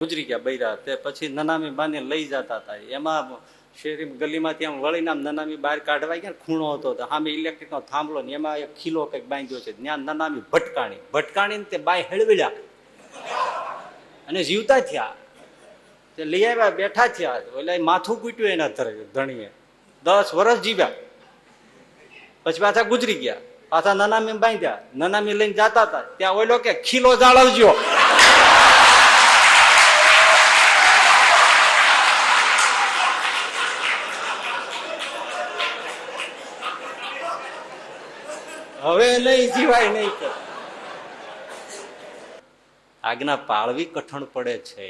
ગુજરી ગયા બૈરા. તે પછી નનામી બાને લઈ જતા હતા. એમાં શેરી ગલીમાંથી આમ વળીને આમ નનામી બહાર કાઢવા ગયા, ખૂણો હતો સામે ઇલેક્ટ્રિક નો થાંભલો ને એમાં એક ખીલો કંઈક બાંધ્યો છે. ત્યાં નનામી ભટકાણી તે બાય હળવેલ્યા અને જીવતા થયા. તે લઈ આવ્યા, બેઠા થયા. એટલે માથું કૂટ્યું એના ધણીએ. 10 વર્ષ જીવ્યા. પછી પાછા ગુજરી ગયા. પાછા નનામી બાંધ્યા. નનામી લઈને જતા હતા ત્યાં ઓલો કે ખીલો જાળવજો. હવે નહીં જીવાય નહીં. આજ્ઞા પાળવી કઠણ પડે છે.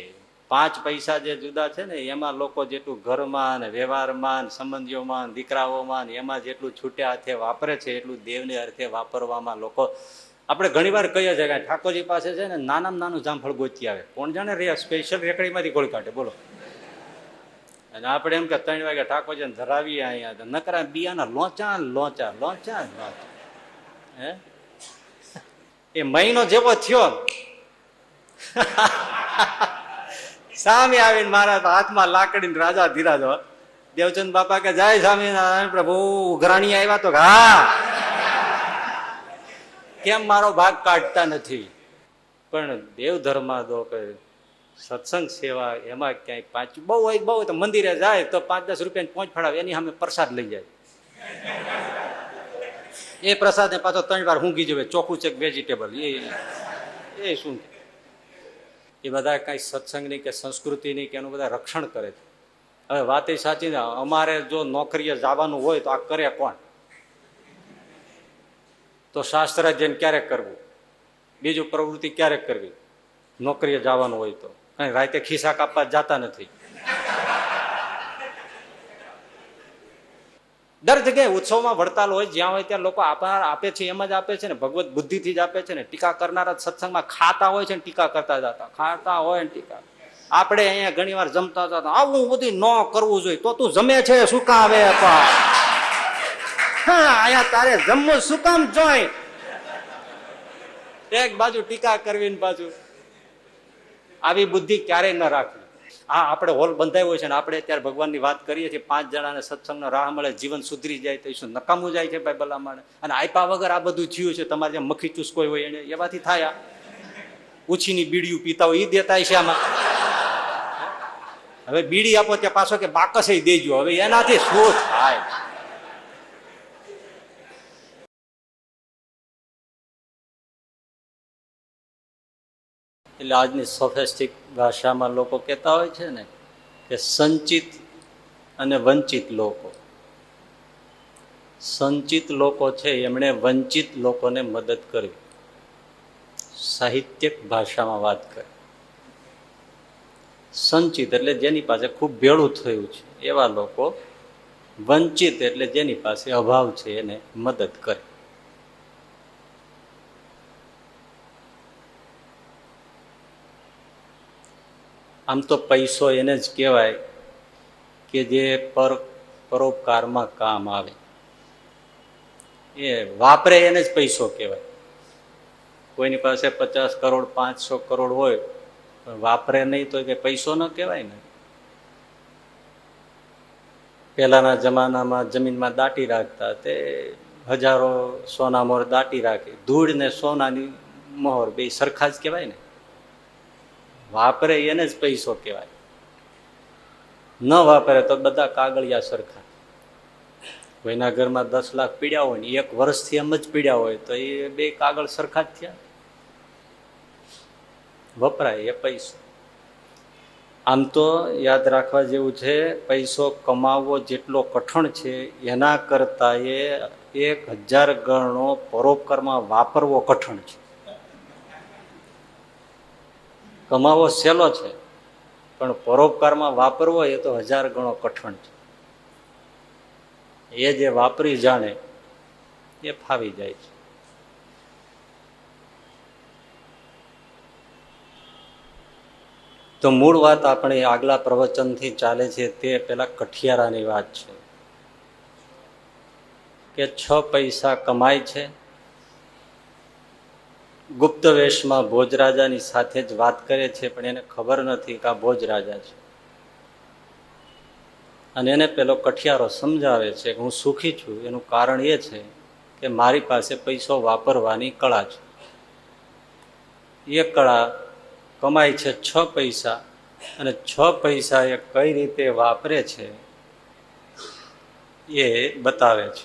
5 પૈસા જે જુદા છે ને એમાં લોકો જેટલું ઘરમાં ને વ્યવહારમાં સંબંધીઓમાં દીકરાઓમાં એમાં જેટલું છૂટે હાથે વાપરે છે એટલું દેવને અર્થે વાપરવામાં લોકો આપણે ઘણી વાર કહીએ છીએ કે ઠાકોરજી પાસે છે ને નાનામાં નાનું જામફળ ગોતી આવે. કોણ જાણે રે સ્પેશિયલ રેકડીમાંથી ગોળ કાઢે બોલો. અને આપણે એમ કે 3 વાગે ઠાકોરજીને ધરાવીએ અહીંયા નકરા બિયાના લોચા લોચા લોચા લોચા. હે એ મહિનો જેવો થયો સામે આવીને મારા હાથમાં લાકડી રાજા ધીરાજો દેવચંદ બાપા કે જય સ્વામિનારાયણ પ્રભુ ઉઘરાણી આવ્યા તો હા કેમ મારો ભાગ કાઢતા નથી. પણ દેવ ધર્મા દો કે સત્સંગ સેવા એમાં ક્યાંય બહુ હોય બહુ તો મંદિરે જાય તો 5-10 રૂપિયાની પહોંચ ફાળાવે એની સામે પ્રસાદ લઈ જાય. એ પ્રસાદ ને પાછો 3 વાર ઊંઘી જવે ચોખ્ખું છે વેજીટેબલ એ શું એ બધા કઈ સત્સંગની કે સંસ્કૃતિની કે એનું બધા રક્ષણ કરે છે. હવે વાત એ સાચી ને અમારે જો નોકરીએ જવાનું હોય તો આ કરે કોણ? તો શાસ્ત્ર અધ્યયન ક્યારેક કરવું, બીજું પ્રવૃત્તિ ક્યારેક કરવી. નોકરીએ જવાનું હોય તો કઈ રાતે ખિસ્સા કાપવા જતા નથી. દર જગ્યાએ ઉત્સવમાં વડતાલ હોય જ્યાં હોય ત્યાં લોકો આપે છે એમ જ આપે છે ને ભગવત બુદ્ધિથી જ આપે છે ને. ટીકા કરનારા સત્સંગમાં ખાતા હોય છે ને ટીકા કરતા જતા ખાતા હોય ને ટીકા. આપણે અહીંયા ઘણી વાર જમતા જતા આવું બધું ન કરવું જોઈએ. તો તું જમે છે શું કામ આવે અહીંયા તારે જમવું શું કામ જોઈ? એક બાજુ ટીકા કરવી ને બાજુ આવી બુદ્ધિ ક્યારેય ન રાખવી. હા આપણે હોલ બંધાયો છે ને આપણે અત્યારે ભગવાનની વાત કરીએ છીએ 5 જણાને સત્સંગનો રાહ મળે જીવન સુધરી જાય તો શું નકામું જાય છે ભાઈ ભલામણ. અને આપ્યા વગર આ બધું થયું છે. તમારે જેમ મખી ચૂસકોઈ હોય એને એવાથી થાય. ઉછીની બીડીયું પીતા હોય એ દેતા છે આમાં. હવે બીડી આપો ત્યાં પાછો કે બાકસ દેજો. હવે એનાથી શું થાય? એટલે આજની સોફેસ્ટિક ભાષામાં લોકો કહેતા હોય છે ને કે સંચિત અને વંચિત લોકો. સંચિત લોકો છે એમણે વંચિત લોકોને મદદ કરવી. સાહિત્યિક ભાષામાં વાત કરે. સંચિત એટલે જેની પાસે ખૂબ ભેળું થયું છે એવા લોકો. વંચિત એટલે જેની પાસે અભાવ છે એને મદદ કરે. આમ તો પૈસો એને જ કહેવાય કે જે પરોપકારમાં કામ આવે. એ વાપરે એને જ પૈસો કહેવાય. કોઈની પાસે 50 કરોડ 500 કરોડ હોય પણ વાપરે નહીં તો કે પૈસો ન કહેવાય ને. પહેલાના જમાનામાં જમીનમાં દાટી રાખતા તે હજારો સોના મોહર દાટી રાખે. ધૂળ ને સોનાની મોહર બે સરખા જ કહેવાય ને. વાપરે એને જ પૈસો કહેવાય. ન વાપરે તો બધા કાગળિયા સરખા. કોઈના ઘરમાં 10 લાખ પીડ્યા હોય ને 1 વર્ષથી એમ જ પીડ્યા હોય તો એ બે કાગળ સરખા જ થયા. વપરાય એ પૈસો. આમ તો યાદ રાખવા જેવું છે પૈસો કમાવવો જેટલો કઠણ છે એના કરતા એ 1000 ગણો પરોપકારમાં વાપરવો કઠણ છે. કમાવો સહેલો છે પણ પરોપકારમાં વાપરવો એ તો 1000 ગણો કઠણ છે. એ જે વાપરી જાણે એ ફાવી જાય છે. તો મૂળ વાત આપણે આગલા પ્રવચનથી ચાલે છે તે પેલા કઠિયારાની વાત છે કે 6 પૈસા કમાય છે ગુપ્ત વેશમાં ભોજરાજાની સાથે જ વાત કરે છે, પણ એને ખબર નથી કે આ ભોજરાજા છે. અને એને પેલો કઠિયારો સમજાવે છે કે હું સુખી છું, એનું કારણ એ છે કે મારી પાસે પૈસો વાપરવાની કળા છે. એ કળા કમાય છે 6 પૈસા, અને 6 પૈસા એ કઈ રીતે વાપરે છે એ બતાવે છે.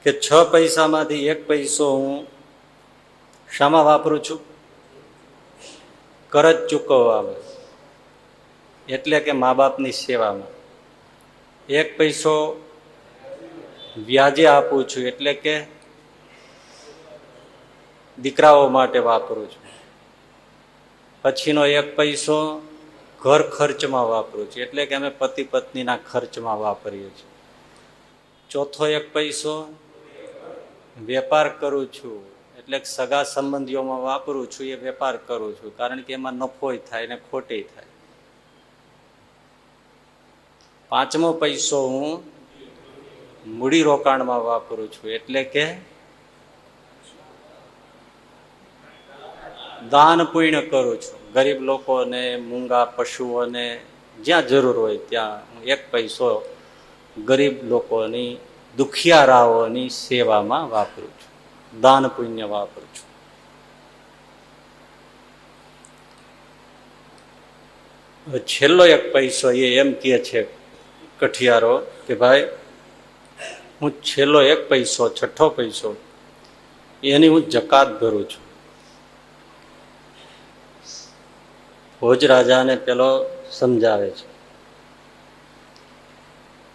કે 6 પૈસામાંથી 1 પૈસો હું શામાં વાપરું છું? કરજ ચૂકવવામાં, એટલે કે મા બાપની સેવામાં. 1 પૈસો વ્યાજે આપું છું, એટલે કે દીકરાઓ માટે વાપરું છું. પછીનો 1 પૈસો ઘર ખર્ચમાં વાપરું છું, એટલે કે અમે પતિ પત્નીના ખર્ચમાં વાપરીએ છીએ. ચોથો 1 પૈસો વેપાર કરું છું, એટલે સગા સંબંધીઓમાં વાપરું છું, એ વેપાર કરું છું, કારણ કે એમાં નફોય થાય ને ખોટેય થાય. 5મો પૈસો હું મૂડી રોકાણમાં વાપરું છું, એટલે કે દાન પુણ્ય કરું છું. ગરીબ લોકોને, મૂંગા પશુઓને જ્યાં જરૂર હોય ત્યાં 1 પૈસો ગરીબ લોકોની, દુખિયારાઓની સેવામાં વાપરું છું, દાન પુણ્ય વાપરું છું. છેલ્લો 1 પૈસો એ એમ કહે છે કઠિયારો કે ભાઈ હું છેલ્લો 1 પૈસો, 6થો પૈસો, એની હું જકાત ભરું છું. ભોજરાજાને પેલો સમજાવે છે.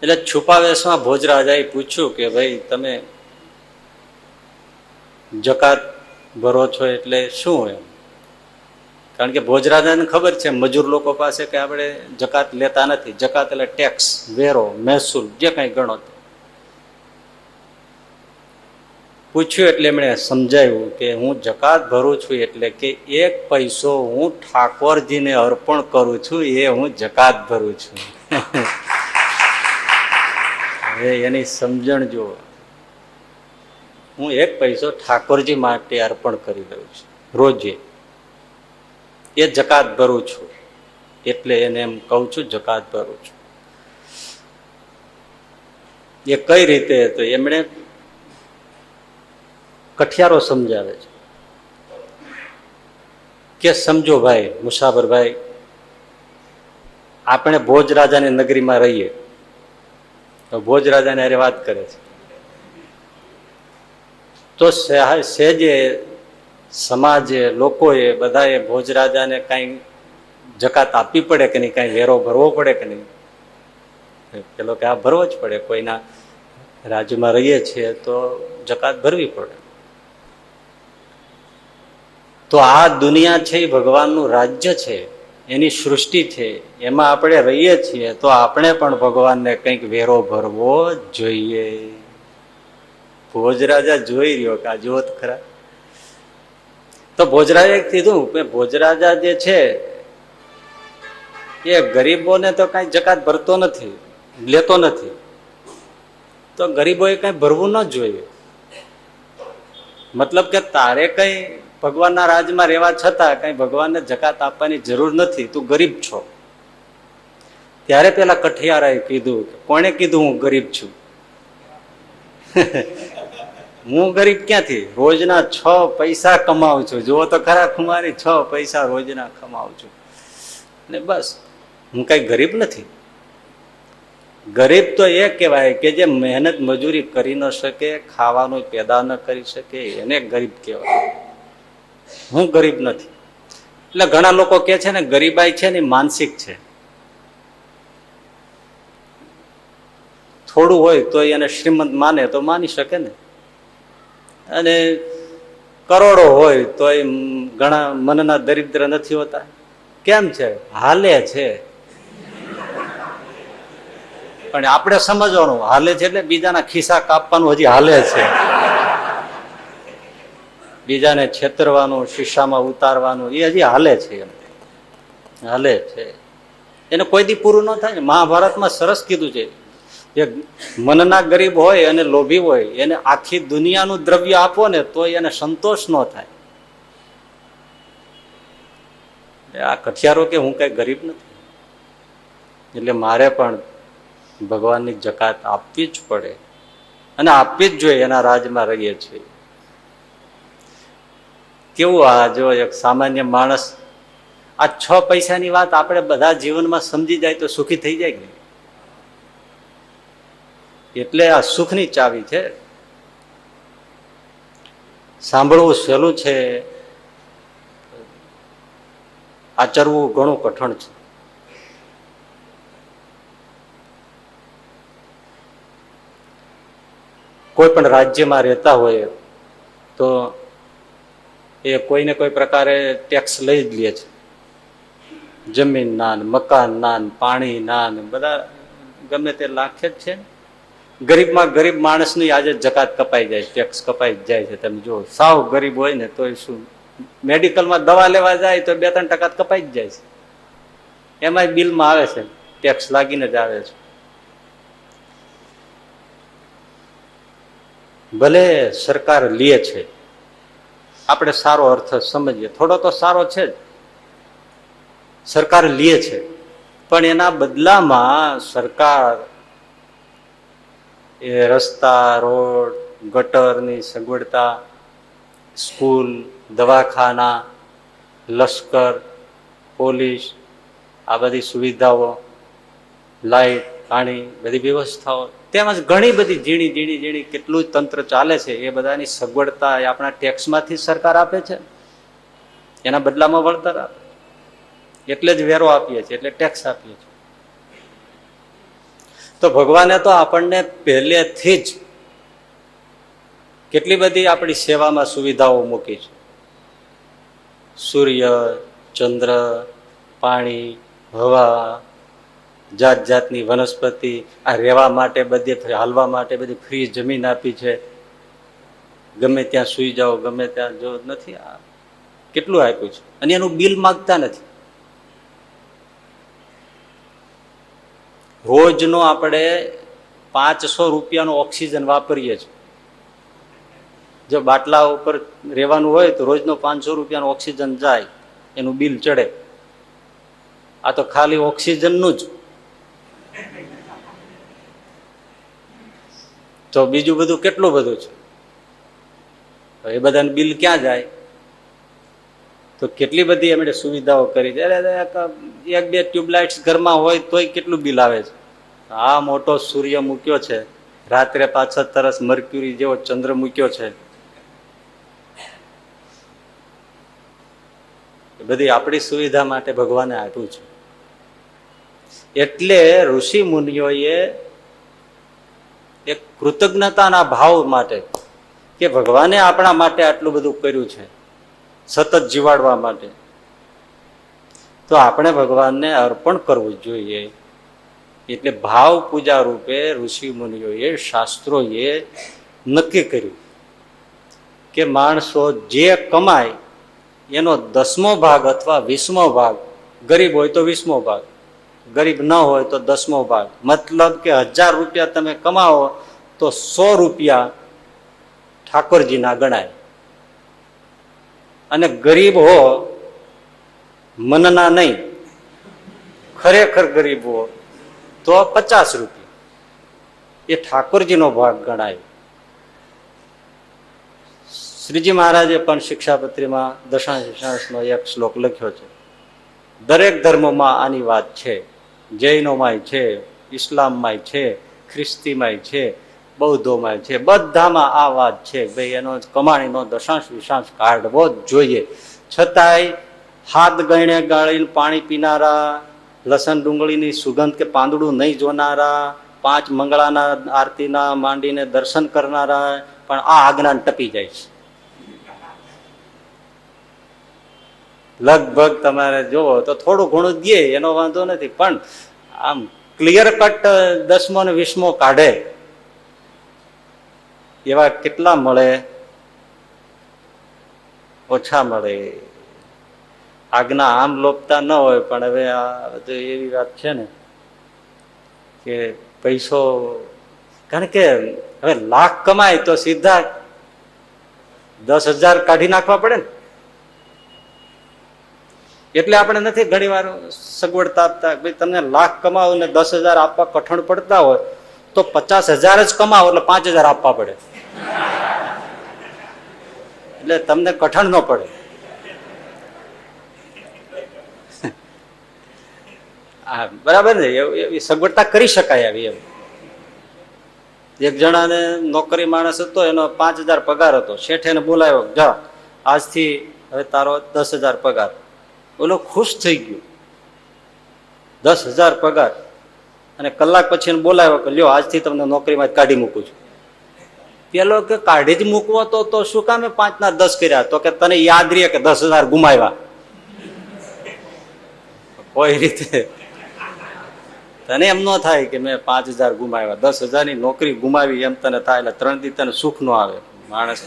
એટલે છુપાવેશમાં ભોજરાજાએ પૂછ્યું કે ભાઈ તમે જકાત ભરો છો એટલે શું એમ? કારણ કે ભોજરાજાને ખબર છે મજૂર લોકો પાસે કે આપણે જકાત લેતા નથી. જકાત એટલે ટેક્સ, વેરો, મહેસૂલ, જે કંઈ ગણો. પૂછ્યું એટલે એમણે સમજાવ્યું કે હું જકાત ભરું છું, એટલે કે 1 પૈસો હું ઠાકોરજીને અર્પણ કરું છું, એ હું જકાત ભરું છું. હવે એની સમજણ જુઓ. હું 1 પૈસો ઠાકોરજી માટે અર્પણ કરી દઉં છું રોજે, એ જકાત ભરું છું, એટલે એને એમ કહું છું જકાત ભરું છું. એ કઈ રીતે? તો એમણે કઠિયારો સમજાવે છે કે સમજો ભાઈ, મુસાફર ભાઈ, આપણે ભોજરાજાની નગરીમાં રહીએ તો ભોજરાજાને અરે વાત કરે છે તો સહેજે સમાજે, લોકોએ, બધાએ ભોજરાજાને કઈ જકાત આપવી પડે કે નહીં, કઈ વેરો ભરવો પડે કે નહીં? પેલો કે આ ભરવો જ પડે, કોઈના રાજ્યમાં રહીએ છીએ તો જકાત ભરવી પડે. તો આ દુનિયા છે એ ભગવાનનું રાજ્ય છે, એની સૃષ્ટિ છે, એમાં આપણે રહીએ છીએ તો આપણે પણ ભગવાનને કંઈક વેરો ભરવો જોઈએ. ભોજરાજા જોઈ રહ્યો કે આ જોત ખરા. તો ભોજરાજાએ કીધું કે ભોજરાજા જે છે એ ગરીબોને તો કઈ જકાત ભરતો નથી, લેતો નથી, તો ગરીબોએ કઈ ભરવું ન જોઈએ. મતલબ કે તારે કઈ ભગવાનના રાજમાં રહેવા છતાં કઈ ભગવાનને જકાત આપવાની જરૂર નથી, તું ગરીબ છો. ત્યારે પેલા કઠિયારાએ કીધું, કોણે કીધું હું ગરીબ છું? હું ગરીબ ક્યાંથી? રોજના 6 પૈસા કમાવું છું. જુઓ તો ખરા ખુમારી, 6 પૈસા રોજના કમાવું છું ને બસ. હું કઈ ગરીબ નથી. ગરીબ તો એ કહેવાય કે જે મહેનત મજૂરી કરી ન શકે, ખાવાનું પેદા ન કરી શકે, એને ગરીબ કહેવાય. હું ગરીબ નથી. એટલે ઘણા લોકો કે છે ને ગરીબાઈ છે ને માનસિક છે. થોડું હોય તો એને શ્રીમંત માને તો માની શકે ને, અને કરોડો હોય તો એ ઘણા મનના દરિદ્ર નથી હોતા. કેમ છે? હાલે છે. પણ આપણે સમજવાનું, હાલે છે એટલે બીજાના ખિસ્સા કાપવાનું હજી હાલે છે, બીજાને છેતરવાનું, શીશામાં ઉતારવાનું એ હજી હાલે છે. એમ હાલે છે, એને કોઈ દી પૂરું ન થાય ને. મહાભારતમાં સરસ કીધું છે, જે મનના ગરીબ હોય અને લોભી હોય એને આખી દુનિયાનું દ્રવ્ય આપો ને તો એને સંતોષ ન થાય. આ કઠિયારો કે હું કઈ ગરીબ નથી, એટલે મારે પણ ભગવાનની જકાત આપવી જ પડે અને આપવી જ જોઈએ. એના રાજમાં રહીએ છીએ. કેવું આ જો એક સામાન્ય માણસ આ 6 પૈસાની વાત આપણે બધા જીવનમાં સમજી જાય તો સુખી થઈ જાય કે એટલે આ સુખની ચાવી છે. સાંભળવું સહેલું છે, આચરવું ઘણું કઠણ છે. કોઈ પણ રાજ્યમાં રહેતા હોય તો એ કોઈને કોઈ પ્રકારે ટેક્સ લઈ જ લે છે. જમીન ના, મકાન ના, પાણી ના, બધા ગમે તે લાખે જ છે. ગરીબમાં ગરીબ માણસની આજે જકાત કપાઈ જાય, ટેક્સ કપાઈ જ જાય છે. તમે જો સાવ ગરીબ હોય ને તો શું મેડિકલમાં દવા લેવા જાય તો 2-3% કપાઈ જ જાય છે. એમાંય બિલમાં આવે છે, ટેક્સ લાગીને જ આવે છે. ભલે સરકાર લે છે, આપણે સારો અર્થ સમજીએ, થોડો તો સારો છે જ. સરકાર લે છે પણ એના બદલામાં સરકાર એ રસ્તા, રોડ, ગટરની સગવડતા, સ્કૂલ, દવાખાના, લશ્કર, પોલીસ, આ બધી સુવિધાઓ, લાઈટ, પાણી, બધી વ્યવસ્થાઓ, તેમજ ઘણી બધી ઝીણી ઝીણી ઝીણી કેટલું જ તંત્ર ચાલે છે એ બધાની સગવડતા એ આપણા ટેક્સમાંથી સરકાર આપે છે. એના બદલામાં વળતર આપે, એટલે જ વેરો આપીએ છીએ, એટલે ટેક્સ આપીએ છીએ. તો ભગવાને તો આપણને પહેલેથી જ કેટલી બધી આપણી સેવામાં સુવિધાઓ મૂકી છે. સૂર્ય, ચંદ્ર, પાણી, હવા, જાત જાતની વનસ્પતિ, આ રહેવા માટે બધે હાલવા માટે બધી ફ્રી જમીન આપી છે. ગમે ત્યાં સુઈ જાઓ, ગમે ત્યાં જો નથી, આ કેટલું આપ્યું છે. અને એનું બિલ માંગતા નથી. રોજનો આપણે 500 રૂપિયાનો ઓક્સિજન વાપરીએ છીએ. જો બાટલા ઉપર રહેવાનું હોય તો રોજનો 500 રૂપિયાનો ઓક્સિજન જાય, એનું બિલ ચડે. આ તો ખાલી ઓક્સિજનનું જ. તો બીજું બધું કેટલું બધું છે, એ બધાનું બિલ ક્યાં જાય? તો કેટલી બધી એમણે સુવિધાઓ કરી છે. 1-2 ટ્યુબલાઇટ્સ ઘરમાં હોય તોય કેટલું બિલ આવે છે. આ મોટો સૂર્ય મૂક્યો છે, રાત્રે પાછળ તરસ મર્ક્યુરી જેવો ચંદ્ર મૂક્યો છે. બધી આપણી સુવિધા માટે ભગવાને આપ્યું છે. એટલે ઋષિ મુનિઓએ એક કૃતજ્ઞતાના ભાવ માટે કે ભગવાને આપણા માટે આટલું બધું કર્યું છે, સતત જીવાડવા માટે, તો આપણે ભગવાનને અર્પણ કરવું જોઈએ. એટલે ભાવ પૂજા રૂપે ઋષિ મુનિઓએ, શાસ્ત્રોએ નક્કી કર્યું કે માણસો જે કમાય એનો 10મો ભાગ અથવા 20મો ભાગ, ગરીબ હોય તો 20મો ભાગ, ગરીબ ન હોય તો 10મો ભાગ. મતલબ કે 1000 રૂપિયા તમે કમાવો તો 100 રૂપિયા ઠાકોરજીના ગણાય. અને ગરીબ હો, મનના નહીં, ખરેખર ગરીબ હો તો 50 રૂપિયા એ ઠાકોરજીનો ભાગ ગણાય. શ્રીજી મહારાજે પણ શિક્ષાપત્રીમાં દશાંશનો એક શ્લોક લખ્યો છે. દરેક ધર્મમાં આની વાત છે. જૈનોમાંય છે, ઇસ્લામમાંય છે, ખ્રિસ્તીમાંય છે, બૌદ્ધોમાંય છે, બધામાં આ વાત છે. ભાઈ એનો કમાણીનો દશાંશ વિશાંશ કાઢવો જ જોઈએ. છતાંય હાથ ગણે ગાળીને પાણી પીનારા, લસણ ડુંગળીની સુગંધ કે પાંદડું નહીં જોનારા, 5 મંગળાના આરતીના માંડીને દર્શન કરનારા પણ આ આજ્ઞાન ટપી જાય છે. લગભગ તમારે જોવો તો થોડું ઘણું દે એનો વાંધો નથી, પણ આમ ક્લિયર કટ 10મો ને 20મો કાઢે એવા કેટલા મળે? ઓછા મળે. આજ્ઞા આમ લોપતા ન હોય, પણ હવે આ બધું એવી વાત છે ને કે પૈસો, કારણ કે હવે લાખ કમાય તો સીધા 10,000 કાઢી નાખવા પડે ને. એટલે આપણે નથી ઘણી વાર સગવડતા આપતા. ભાઈ તમને લાખ કમાવો ને 10,000 આપવા કઠણ પડતા હોય તો 50,000 જ કમાવો એટલે 5,000 આપવા પડે, એટલે તમને કઠણ ન પડે. હા બરાબર ને, એવી સગવડતા કરી શકાય આવી. એમ એક જણાને નોકરી માણસ હતો, એનો 5,000 પગાર હતો. શેઠે એને બોલાવ્યો, જા આજથી હવે તારો 10,000 પગાર. ઓલો ખુશ થઈ ગયો, 10,000 પગાર. અને કલાક પછી એને બોલાવ્યો કે લ્યો આજથી તમને નોકરીમાં કાઢી મૂકું છું. પેલો કે કાઢી જ મૂકવો તો શું કામે 5 ના 10 કર્યા? તો કે તને યાદ રહે કે 10,000 ગુમાવ્યા. કોઈ રીતે તને એમ ન થાય કે મેં 5,000 ગુમાવ્યા, 10,000 ની નોકરી ગુમાવી એમ તને થાય. એટલે 3 દી તને સુખ ન આવે. માણસ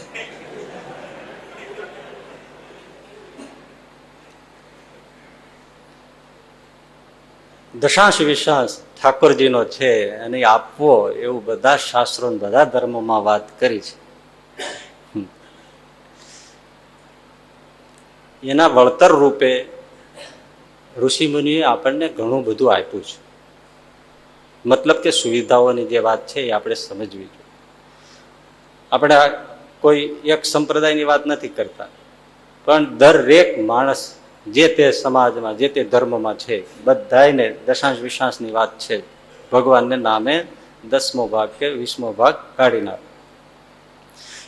દશાંશ વિશાંશ ઠાકોરજીનો છે અને આપવો એવું બધા શાસ્ત્રો બધા ધર્મોમાં વાત કરી છે. એના વળતર રૂપે ઋષિ મુનિએ આપણને ઘણું બધું આપ્યું છે. મતલબ કે સુવિધાઓની જે વાત છે એ આપણે સમજવી જોઈએ. આપણે કોઈ એક સંપ્રદાયની વાત નથી કરતા, પણ દરેક માણસ જે તે સમાજમાં જે તે ધર્મમાં છે બધાને દશાંશ વિશાંશની વાત છે. ભગવાનને નામે 10મો ભાગ કે 20મો ભાગ કાઢી નાખે.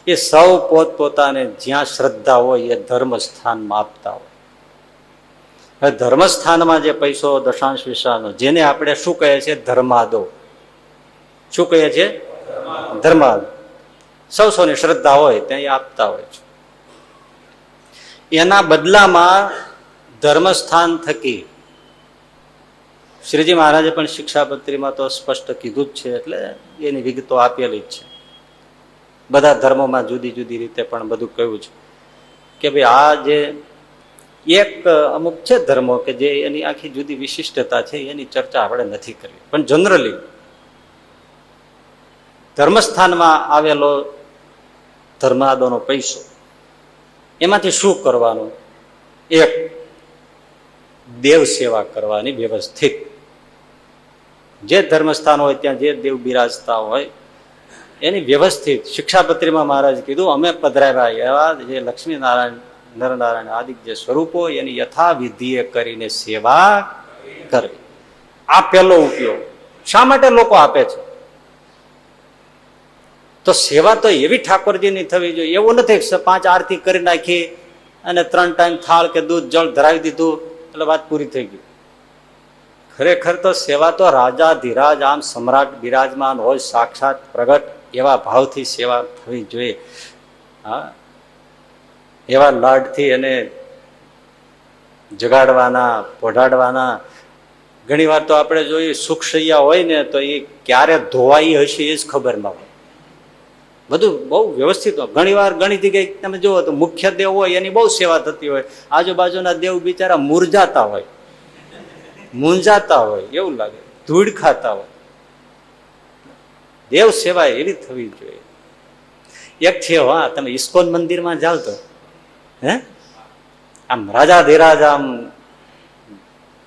એ સૌ પોતપોતાને જ્યાં શ્રદ્ધા હોય એ ધર્મ સ્થાનમાં આપતા હોય. હવે ધર્મસ્થાનમાં જે પૈસો દશાંશ વિશાંશ, જેને આપણે શું કહીએ છીએ? ધર્માદો. શું કહીએ છીએ? ધર્માદો. સૌની શ્રદ્ધા હોય ત્યાં આપતા હોય છે. એના બદલામાં ધર્મસ્થાન થકી શ્રીજી મહારાજે પણ શિક્ષાપત્રીમાં તો સ્પષ્ટ કીધું જ છે, એટલે એની વિગતો આપેલી જ છે. બધા ધર્મોમાં જુદી જુદી રીતે પણ બધું કહ્યું છે કે ભાઈ આ જે એક અમુક છે ધર્મો કે જે એની આખી જુદી વિશિષ્ટતા છે, એની ચર્ચા આપણે નથી કરવી. પણ જનરલી ધર્મસ્થાનમાં આવેલો ધર્માદોનો પૈસો, એમાંથી શું કરવાનું? એક, દેવ સેવા કરવાની વ્યવસ્થિત. જે ધર્મસ્થાન હોય ત્યાં જે દેવ બિરાજતા હોય એની વ્યવસ્થિત. શિક્ષાપત્રીમાં મહારાજ કીધું અમે પધરાવ્યા એવા જે લક્ષ્મીનારાયણ નરનારાયણ આદિ જે સ્વરૂપો એની યથાવિધિએ કરીને સેવા કરવી. આ પહેલો ઉપયોગ. શા માટે લોકો આપે છે? તો સેવા તો એવી ઠાકોરજીની થવી જોઈએ. એવું નથી 5 આરતી કરી નાખી અને 3 ટાઈમ થાળ કે દૂધ જળ ધરાવી દીધું એટલે વાત પૂરી થઈ ગઈ. ખરેખર તો સેવા તો રાજા ધીરાજ આમ સમ્રાટ બિરાજમાન હોય સાક્ષાત પ્રગટ એવા ભાવથી સેવા થવી જોઈએ. હા, એવા લાડથી એને જગાડવાના, પોઢાડવાના. ઘણી વાર તો આપણે જોઈએ સુખશૈયા હોય ને તો એ ક્યારે ધોવાઈ હશે એ જ ખબર ના હોય. બધું બહુ વ્યવસ્થિત. ઘણી વાર ઘણી જગ્યાએ તમે જુઓ તો મુખ્ય દેવ હોય એની બહુ સેવા થતી હોય, આજુબાજુના દેવ બિચારા મૂંઝાતા હોય એવું લાગે, ધૂળ ખાતા હોય. દેવ સેવા એવી થવી જોઈએ. એક છે, હા, તમે ઇસ્કોન મંદિરમાં જાઓ તો આમ રાજા ધીરાજ આમ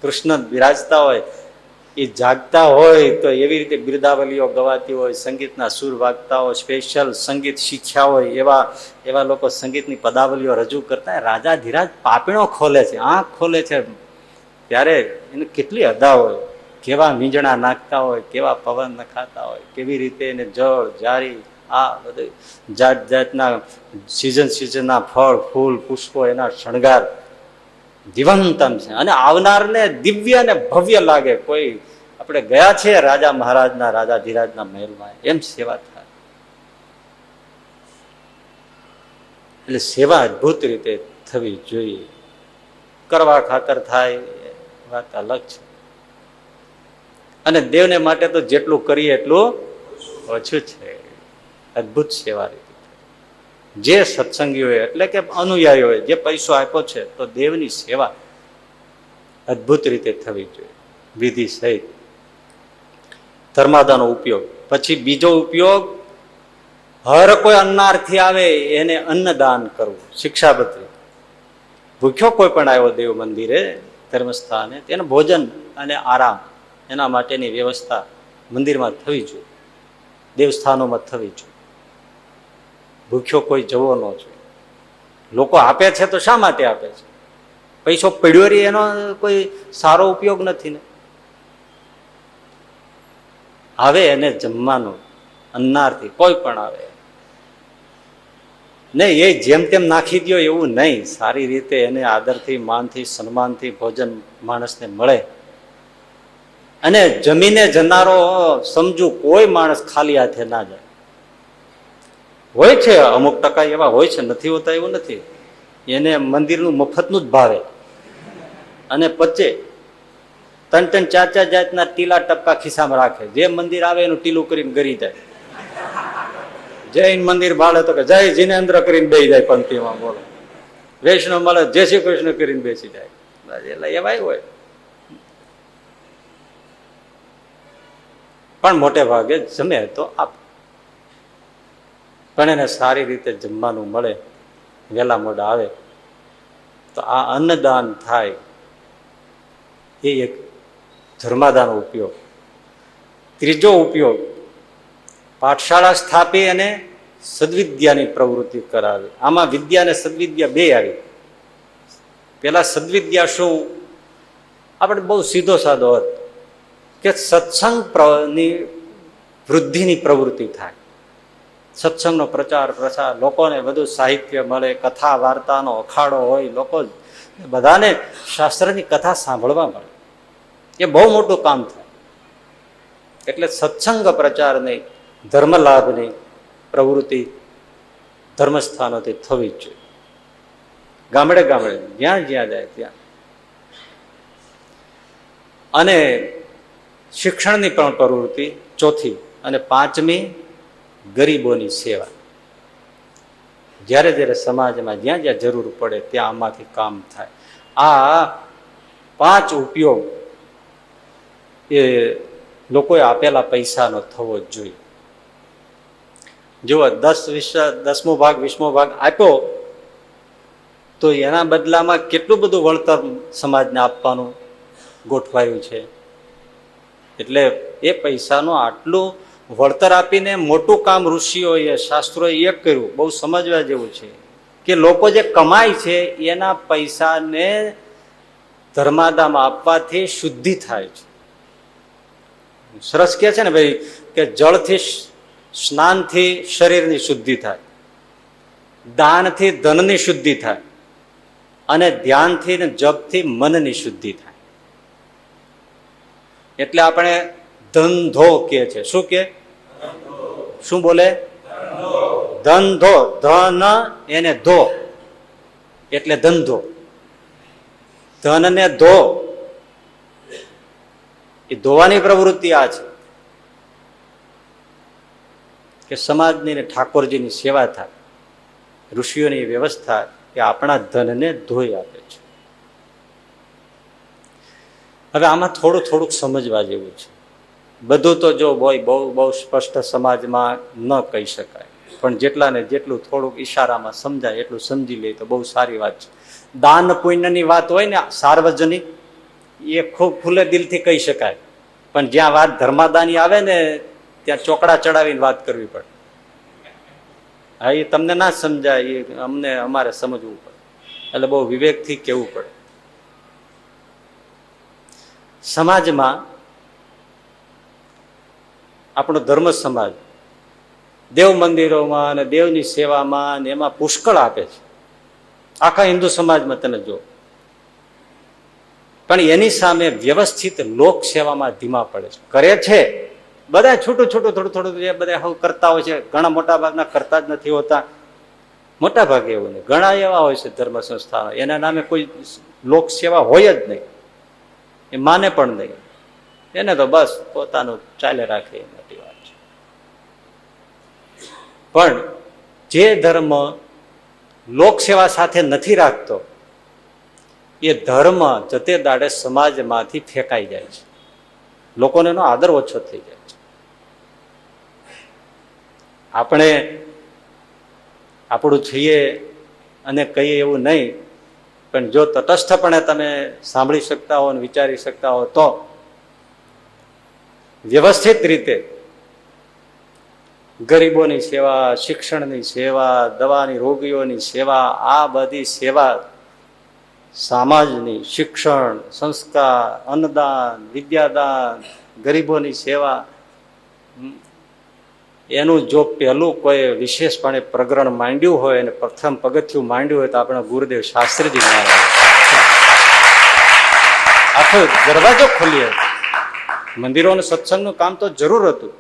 કૃષ્ણ બિરાજતા હોય, એ જાગતા હોય તો એવી રીતે બિરદાવલીઓ ગવાતી હોય, સંગીતના સુર વાગતા હોય, સ્પેશિયલ સંગીત શીખ્યા હોય એવા લોકો સંગીતની પદાવલીઓ રજૂ કરતા. રાજા ધીરાજ પાપીણો ખોલે છે, આંખ ખોલે છે ત્યારે એને કેટલી અદા હોય, કેવા મીંજણા નાખતા હોય, કેવા પવન નખાતા હોય, કેવી રીતે એને જળ જારી આ બધું જાત જાતના સિઝનના ફળ ફૂલ પુષ્પો એના શણગાર જીવંતમ છે. અને આવનારને દિવ્ય અને ભવ્ય લાગે. કોઈ આપણે ગયા છે રાજા મહારાજના રાજા ધીરાજના મહેલમાં, એમ સેવા થાય. એટલે સેવા અદભુત રીતે થવી જોઈએ. કરવા ખાતર થાય વાત અલગ છે. અને દેવને માટે તો જેટલું કરીએ એટલું ઓછું છે. અદભુત સેવા રીતે જે સત્સંગીઓએ એટલે કે અનુયાયીઓએ જે પૈસો આપ્યો છે તો દેવની સેવા અદભુત રીતે થવી જોઈએ વિધિ સહિત. ધર્માદાનો ઉપયોગ. પછી બીજો ઉપયોગ, હર કોઈ અન્નાર્થી આવે એને અન્નદાન કરવું. શિક્ષાપત્રી. ભૂખ્યો કોઈ પણ આવ્યો દેવ મંદિરે ધર્મસ્થાને તેનું ભોજન અને આરામ એના માટેની વ્યવસ્થા મંદિરમાં થવી જોઈએ, દેવસ્થાનોમાં થવી જોઈએ. ભૂખ્યો કોઈ જવો ન જોઈએ. લોકો આપે છે તો શા માટે આપે છે? પૈસો પડ્યો રહી એનો કોઈ સારો ઉપયોગ નથી ને. આવે એને જમવાનું, અન્નાર્થી કોઈ પણ આવે નહીં, એ જેમ તેમ નાખી દો એવું નહીં. સારી રીતે એને આદરથી, માનથી, સન્માનથી ભોજન માણસને મળે. અને જમીને જનારો સમજુ કોઈ માણસ ખાલી હાથે ના જાય. હોય છે અમુક ટકા એવા હોય છે, નથી હોતા એવું નથી. એને મંદિરનું મફતનું જ ભાવે અને પચે. 3-3, 4-4 જાતના ટીલા ટપકા ખિસ્સામાં રાખે. જે મંદિર આવે એનું ટીલું કરીને ગરી જાય. જૈન મંદિર ભાળે તો કે જય જીનેન્દ્ર કરીને બેસી જાય પંક્તિમાં. બોલો, વૈષ્ણવ મળે જય શ્રી કૃષ્ણ કરીને બેસી જાય. એટલે એવાય હોય. પણ મોટે ભાગે જમે તો આપ, પણ એને સારી રીતે જમવાનું મળે, વહેલા મોડા આવે તો આ અન્નદાન થાય. એ એક ધર્માદાનો ઉપયોગ. ત્રીજો ઉપયોગ, પાઠશાળા સ્થાપી અને સદવિદ્યાની પ્રવૃત્તિ કરાવી. આમાં વિદ્યા અને સદવિદ્યા બે આવી. પેલા સદવિદ્યા શું? આપણે બહુ સીધો સાદો અર્થ કે સત્સંગની વૃદ્ધિની પ્રવૃત્તિ થાય. સત્સંગનો પ્રચાર પ્રસાર, લોકોને બધું સાહિત્ય મળે, કથા વાર્તાનો અખાડો હોય, લોકો બધાને શાસ્ત્રની કથા સાંભળવા મળે. એ બહુ મોટું કામ થાય. એટલે સત્સંગ પ્રચારની, ધર્મ લાભની પ્રવૃત્તિ ધર્મસ્થાનોથી થવી જ જોઈએ. ગામડે ગામડે જ્યાં જ્યાં જાય ત્યાં. અને શિક્ષણની પણ પ્રવૃત્તિ ચોથી. અને પાંચમી, ગરીબોની સેવા. જ્યારે જ્યારે સમાજમાં જ્યાં જ્યાં જરૂર પડે ત્યાં આમાંથી કામ થાય. આ 5 ઉપયોગ એ લોકોએ આપેલા પૈસાનો થવો જ જોઈએ. જુઓ, 10મો ભાગ 20મો ભાગ આપ્યો તો એના બદલામાં કેટલું બધું વળતર સમાજને આપવાનું ગોઠવાયું છે. એટલે એ પૈસાનું આટલું વળતર આપીને મોટું કામ ઋષિઓએ, શાસ્ત્રોએ એ કર્યું. બહુ સમજવા જેવું છે કે લોકો જે કમાય છે એના પૈસાને ધર્માદામાં આપવાથી શુદ્ધિ થાય છે. સરસ કે છે ને ભાઈ કે જળથી, સ્નાનથી શરીરની શુદ્ધિ થાય, દાનથી ધનની શુદ્ધિ થાય, અને ધ્યાનથી ને જપથી મનની શુદ્ધિ થાય. એટલે આપણે ધંધો કે છે. શું કે? શું બોલે? ધંધો. ધન એને ધો એટલે ધંધો. ધન ને ધો, એ ધોવાની પ્રવૃત્તિ આ છે કે સમાજની ને ઠાકોરજીની સેવા થાય. ઋષિઓની વ્યવસ્થા કે આપણા ધનને ધોઈ આપે છે. હવે આમાં થોડુંક સમજવા જેવું છે. બધું તો જો બહુ સ્પષ્ટ સમાજમાં ન કહી શકાય, પણ જેટલાને જેટલું થોડુંક ઈશારામાં સમજાય એટલું સમજી લે તો બહુ સારી વાત છે. દાન પુણ્યની વાત હોય ને સાર્વજનિક, એ ખૂબ ખુલ્લે દિલથી કહી શકાય. પણ જ્યાં વાત ધર્માદાની આવે ને ત્યાં ચોકડા ચડાવીને વાત કરવી પડે. હા, એ તમને ના સમજાય, એ અમારે સમજવું પડે. એટલે બહુ વિવેકથી કહેવું પડે. સમાજમાં આપણો ધર્મ સમાજ દેવ મંદિરોમાં અને દેવની સેવામાં અને એમાં પુષ્કળ આપે છે. આખા હિન્દુ સમાજમાં તમે જો. પણ એની સામે વ્યવસ્થિત લોક સેવામાં ધીમા પડે છે. કરે છે બધા છૂટું થોડું જે બધા હવે કરતા હોય છે. ઘણા મોટા ભાગના કરતા જ નથી હોતા. મોટા ભાગે એવું નહીં. ઘણા એવા હોય છે ધર્મ સંસ્થાઓ, એના નામે કોઈ લોક સેવા હોય જ નહીં. એ માને પણ નહીં. એને તો બસ પોતાનું ચાલે રાખે એ મોટી વાત છે. પણ જે ધર્મ લોકસેવા સાથે નથી રાખતો એ ધર્મ જતે દાડે સમાજમાંથી ફેંકાઈ જાય છે. લોકોને એનો આદર ઓછો થઈ જાય છે. આપણે આપણું છીએ અને કહીએ એવું નહીં, પણ જો તટસ્થપણે તમે સાંભળી શકતા હો અને વિચારી શકતા હો તો વ્યવસ્થિત રીતે ગરીબોની સેવા, શિક્ષણની સેવા, દવાની રોગીઓની સેવા, આ બધી સેવા સમાજની, શિક્ષણ, સંસ્કાર, અન્નદાન, વિદ્યાદાન, ગરીબોની સેવા, એનું જો પહેલું કોઈ વિશેષપણે પ્રકરણ માંડ્યું હોય અને પ્રથમ પગથિયું માંડ્યું હોય તો આપણા ગુરુદેવ શાસ્ત્રીજી મહારાજ આખો દરવાજો ખોલી હતો. મંદિરોનું સત્સંગનું કામ તો જરૂર હતું,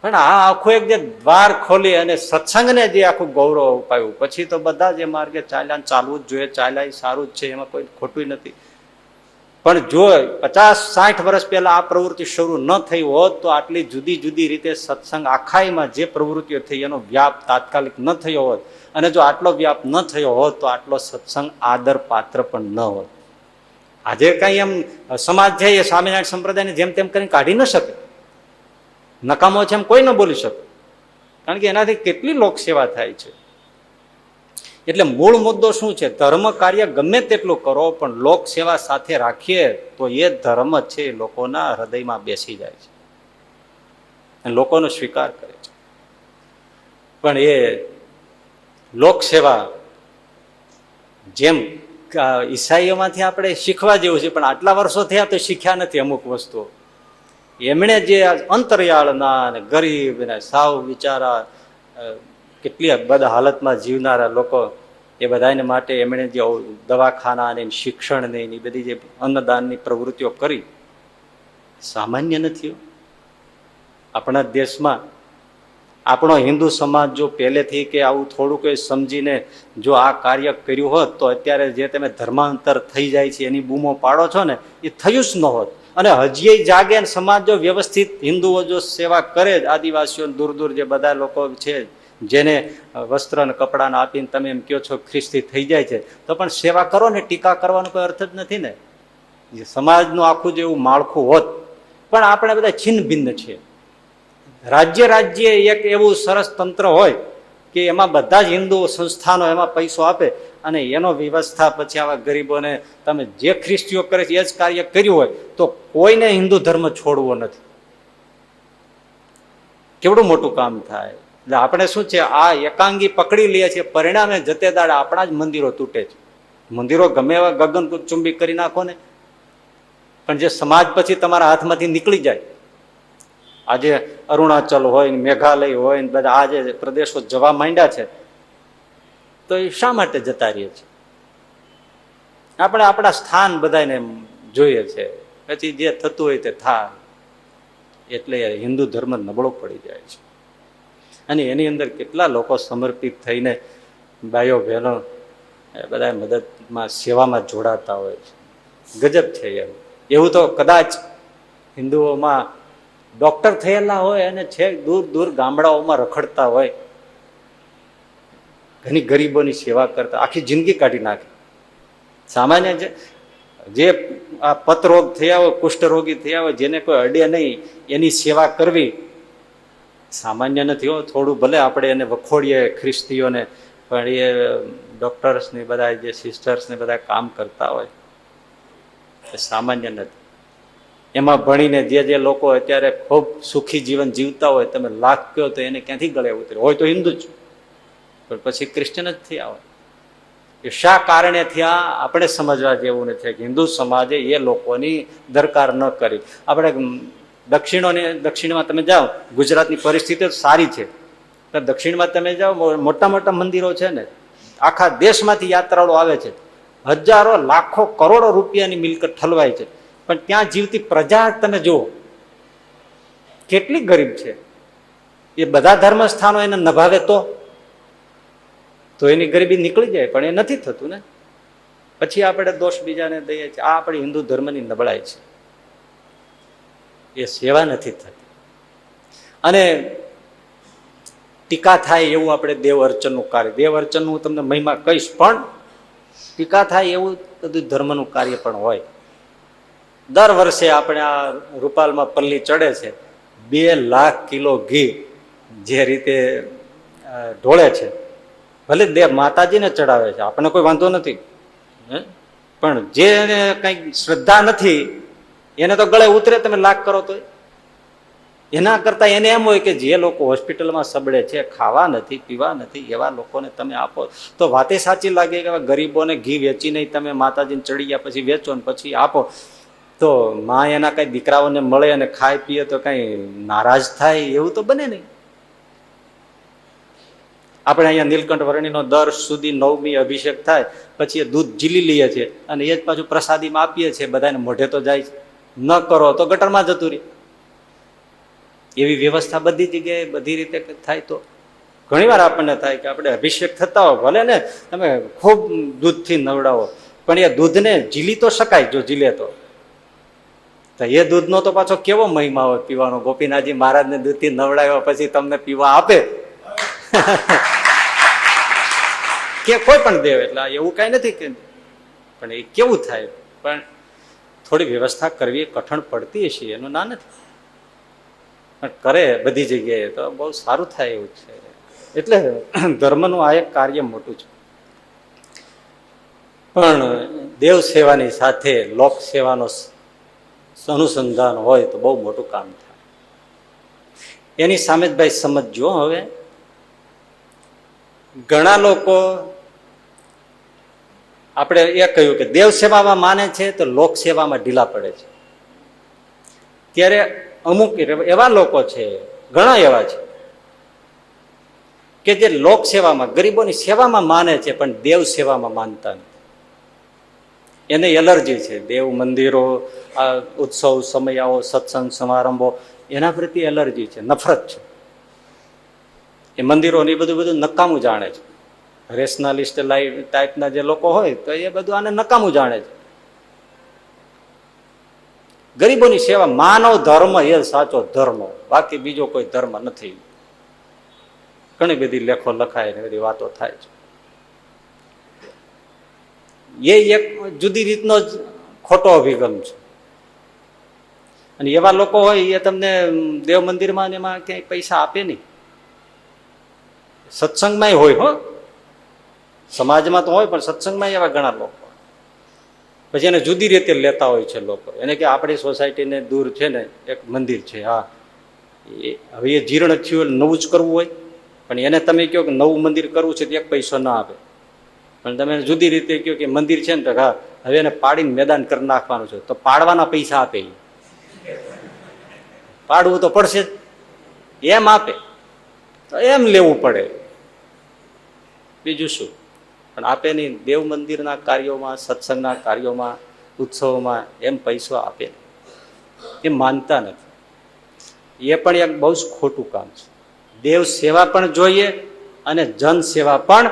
પણ આ આખું એક જે દ્વાર ખોલી અને સત્સંગને જે આખું ગૌરવ અપાયું, પછી તો બધા જે માર્ગે ચાલ્યા, ચાલવું જ જોઈએ, ચાલ્યા એ સારું જ છે, એમાં કોઈ ખોટું નથી. પણ જો 50-60 વર્ષ પહેલા આ પ્રવૃત્તિ શરૂ ન થઈ હોત તો આટલી જુદી જુદી રીતે સત્સંગ આખાઈમાં જે પ્રવૃત્તિઓ થઈ એનો વ્યાપ તાત્કાલિક ન થયો હોત, અને જો આટલો વ્યાપ ન થયો હોત તો આટલો સત્સંગ આદર પાત્ર પણ ન હોત. આજે કઈ એમ સમાજ છે એ સ્વામિનારાયણ સંપ્રદાયને જેમ તેમ કરીને કાઢી ન શકે, નકામો છે એમ કોઈ ન બોલી શકે, કારણ કે એનાથી કેટલી લોક સેવા થાય છે. એટલે મૂળ મુદ્દો શું છે? ધર્મ કાર્ય ગમે તેટલું કરો પણ લોક સેવા સાથે રાખીએ તો એ ધર્મ છે લોકોના હૃદયમાં બેસી જાય છે અને લોકોનો સ્વીકાર કરે છે. પણ એ લોક સેવા જેમ ઈસાઈઓમાંથી આપણે શીખવા જેવું છે, પણ આટલા વર્ષો થયા તો શીખ્યા નથી અમુક વસ્તુઓ. એમણે જે અંતરિયાળના અને ગરીબ ને સાવ બિચારા કેટલી બદ હાલતમાં જીવનારા લોકો, એ બધાને માટે એમણે જે દવાખાના શિક્ષણની એ બધી જે અન્નદાનની પ્રવૃત્તિઓ કરી, સામાન્ય નથી. આપણા દેશમાં આપણો હિન્દુ સમાજ જો પહેલેથી કે આવું થોડું કોઈ સમજીને જો આ કાર્ય કર્યું હોત તો અત્યારે જે તમે ધર્માંતર થઈ જાય છે એની બૂમો પાડો છો ને, એ થયું જ ન હોત. અને હજી જાગે સમાજ જો વ્યવસ્થિત હિન્દુઓ જો સેવા કરે, આદિવાસીઓ દૂર દૂર જે બધા લોકો છે જેને વસ્ત્ર અને કપડાને આપીને તમે એમ કહો છો ખ્રિસ્તી થઈ જાય છે, તો પણ સેવા કરો ને, ટીકા કરવાનો કોઈ અર્થ જ નથી ને. સમાજનું આખું જેવું માળખું હોત, પણ આપણે બધા છિન્ન ભિન્ન છીએ. રાજ્ય એક એવું સરસ તંત્ર હોય કે એમાં બધા જ હિન્દુ સંસ્થાનો એમાં પૈસો આપે અને એનો વ્યવસ્થા પછી આવા ગરીબોને તમે જે ખ્રિસ્તીઓ કરે છે એ જ કાર્ય કર્યું હોય તો કોઈને હિન્દુ ધર્મ છોડવો નથી. કેવડું મોટું કામ થાય. એટલે આપણે શું છે, આ એકાંગી પકડી લઈએ છીએ, પરિણામે જતે દાડે આપણા જ મંદિરો તૂટે છે. મંદિરો ગમે એવા ગગન ચુંબી કરી નાખો ને, પણ જે સમાજ પછી તમારા હાથમાંથી નીકળી જાય. આજે અરુણાચલ હોય, મેઘાલય હોય, બધા આ જે પ્રદેશો જવા માંડ્યા છે, તો એ શા માટે જતા રહીએ છીએ? આપણે આપણા સ્થાન બધાને જોઈએ છે, પછી જે થતું હોય તે થાય. એટલે હિન્દુ ધર્મ નબળો પડી જાય છે. અને એની અંદર કેટલા લોકો સમર્પિત થઈને ભાઈઓ બહેનો બધા મદદમાં સેવામાં જોડાતા હોય છે. ગજબ છે. એવું તો કદાચ હિન્દુઓમાં ડોક્ટર થયેલા હોય અને છેક દૂર દૂર ગામડાઓમાં રખડતા હોય, ઘણી ગરીબોની સેવા કરતા આખી જિંદગી કાઢી નાખે. સામાન્ય જે આ પતરોગ થયા હોય, કુષ્ઠરોગી થયા હોય, જેને કોઈ અડે નહીં, એની સેવા કરવી સામાન્ય નથી હો. થોડું ભલે આપણે એને વખોડીએ ખ્રિસ્તીઓને, પણ એ ડોક્ટર્સ ને બધા જે સિસ્ટર્સ ને બધા કામ કરતા હોય એ સામાન્ય નથી. એમાં ભણીને જે લોકો અત્યારે ખૂબ સુખી જીવન જીવતા હોય, તમે લાખ કહો તો એને ક્યાંથી ગળે ઉતરે? હોય તો હિન્દુ જ, પણ પછી ક્રિશ્ચન જ થયા હોય. એ શા કારણે થયા આપણે સમજવા જેવું નથી. હિન્દુ સમાજે એ લોકોની દરકાર ન કરી. આપણે દક્ષિણમાં તમે જાઓ, ગુજરાતની પરિસ્થિતિ સારી છે, દક્ષિણમાં તમે જાઓ, મોટા મોટા મંદિરો છે ને, આખા દેશમાંથી યાત્રાળુ આવે છે, હજારો લાખો કરોડો રૂપિયાની મિલકત ઠલવાય છે, પણ ત્યાં જીવતી પ્રજા તમે જુઓ કેટલી ગરીબ છે. એ બધા ધર્મ સ્થાનો એને નભાવે તો એની ગરીબી નીકળી જાય, પણ એ નથી થતું ને. પછી આપણે દોષ બીજાને દઈએ છીએ. આ આપણી હિન્દુ ધર્મની નબળાઈ છે. એ સેવા નથી થતી. અને ટીકા થાય એવું આપણે દેવ અર્ચનનું કાર્ય, દેવ અર્ચનનું હું તમને મહિમા કહીશ, પણ ટીકા થાય એવું બધું ધર્મનું કાર્ય પણ હોય. દર વર્ષે આપણે આ રૂપાલમાં પલ્લી ચડે છે, 2 લાખ કિલો ઘી જે રીતે ઢોળે છે, ભલે દેવ માતાજીને ચડાવે છે, આપણને કોઈ વાંધો નથી, પણ જેને કઈ શ્રદ્ધા નથી એને તો ગળે ઉતરે તમે લાખ કરો તો. એના કરતા એને એમ હોય કે જે લોકો હોસ્પિટલમાં સબળે છે, ખાવા નથી પીવા નથી, એવા લોકોને તમે આપો તો વાતે સાચી લાગે કે ગરીબોને ઘી વેચી નહીં તમે માતાજીને ચડી ગયા પછી વેચો ને પછી આપો તો માં એના કઈ દીકરાઓને મળે અને ખાય પીએ તો કઈ નારાજ થાય એવું તો બને નહીં. આપણે અહીંયા નીલકંઠ વર્ણિનો દર સુધી 9મી અભિષેક થાય પછી એ દૂધ ઝીલી લઈએ છીએ અને એ જ પાછું પ્રસાદીમાં આપીએ છીએ, બધાને મોઢે તો જાય છે. ન કરો તો ગટરમાં જતું રહે. એવી વ્યવસ્થા બધી જગ્યાએ બધી રીતે થાય તો ઘણી વાર આપણને થાય કે આપણે અભિષેક થતા હોય ભલે ને તમે ખૂબ દૂધથી નવડાવો પણ એ દૂધને ઝીલી તો શકાય જો ઝીલે તો એ દૂધનો તો પાછો કેવો મહિમા હોય પીવાનો. ગોપીનાથજી મહારાજને દૂધથી નવડાવ્યા પછી તમને પીવા આપે કે કોઈ પણ દેવ, એટલે એવું કઈ નથી કે પણ એ કેવું થાય. પણ થોડી વ્યવસ્થા કરવી કઠણ પડતી હશે એનું ના નથી, પણ કરે બધી જગ્યાએ તો બહુ સારું થાય એવું છે. એટલે ધર્મનું આ એક કાર્ય મોટું છે. પણ દેવ સેવાની સાથે લોક સેવાનો અનુસંધાન હોય તો બહુ મોટું કામ થાય. એની સામે જ ભાઈ સમજજો. હવે ઘણા લોકો આપણે એ કહ્યું કે દેવ સેવામાં માને છે તો લોક સેવામાં ઢીલા પડે છે. ત્યારે અમુક એવા લોકો છે, ઘણા એવા છે કે જે લોક સેવામાં ગરીબોની સેવામાં માને છે પણ દેવ સેવામાં માનતા નથી. એને એલર્જી છે. દેવ મંદિરો, આ ઉત્સવ સમયાઓ, સત્સંગ સમારંભો એના પ્રત્યે એલર્જી છે, નફરત છે. એ મંદિરો એ બધું નકામું જાણે છે. રેશનાલિસ્ટ ટાઈપના જે લોકો હોય તો એ બધું આને નકામું જાણે છે. ગરીબોની સેવા માનવ ધર્મ એ સાચો ધર્મ, બાકી બીજો કોઈ ધર્મ નથી. ઘણી બધી લેખો લખાય ને બધી વાતો થાય છે. એ એક જુદી રીતનો જ ખોટો અભિગમ છે. અને એવા લોકો હોય એ તમને દેવ મંદિરમાં એમાં ક્યાંય પૈસા આપે નહીં. સત્સંગમાં હોય, હો સમાજમાં તો હોય પણ સત્સંગમાં એવા ઘણા લોકો પછી એને જુદી રીતે લેતા હોય છે લોકો. એને કે આપણી સોસાયટીને દૂર છે ને એક મંદિર છે, હા હવે એ જીર્ણ થયું નવું જ કરવું હોય પણ એને તમે કહો કે નવું મંદિર કરવું છે તો એક પૈસો ના આપે. પણ તમે જુદી રીતે કહો કે મંદિર છે ને તો હા હવે એને પાડીને મેદાન કરી નાખવાનું છે તો પાડવાના પૈસા આપે. પાડવું તો પડશે જ, એમ આપે તો એમ લેવું પડે, બીજું શું. પણ આપે નહીં. દેવ મંદિરના કાર્યોમાં, સત્સંગના કાર્યોમાં, ઉત્સવોમાં એમ પૈસો આપે, એ માનતા નથી. એ પણ એક બહુ જ ખોટું કામ છે. દેવ સેવા પણ જોઈએ અને જન સેવા પણ.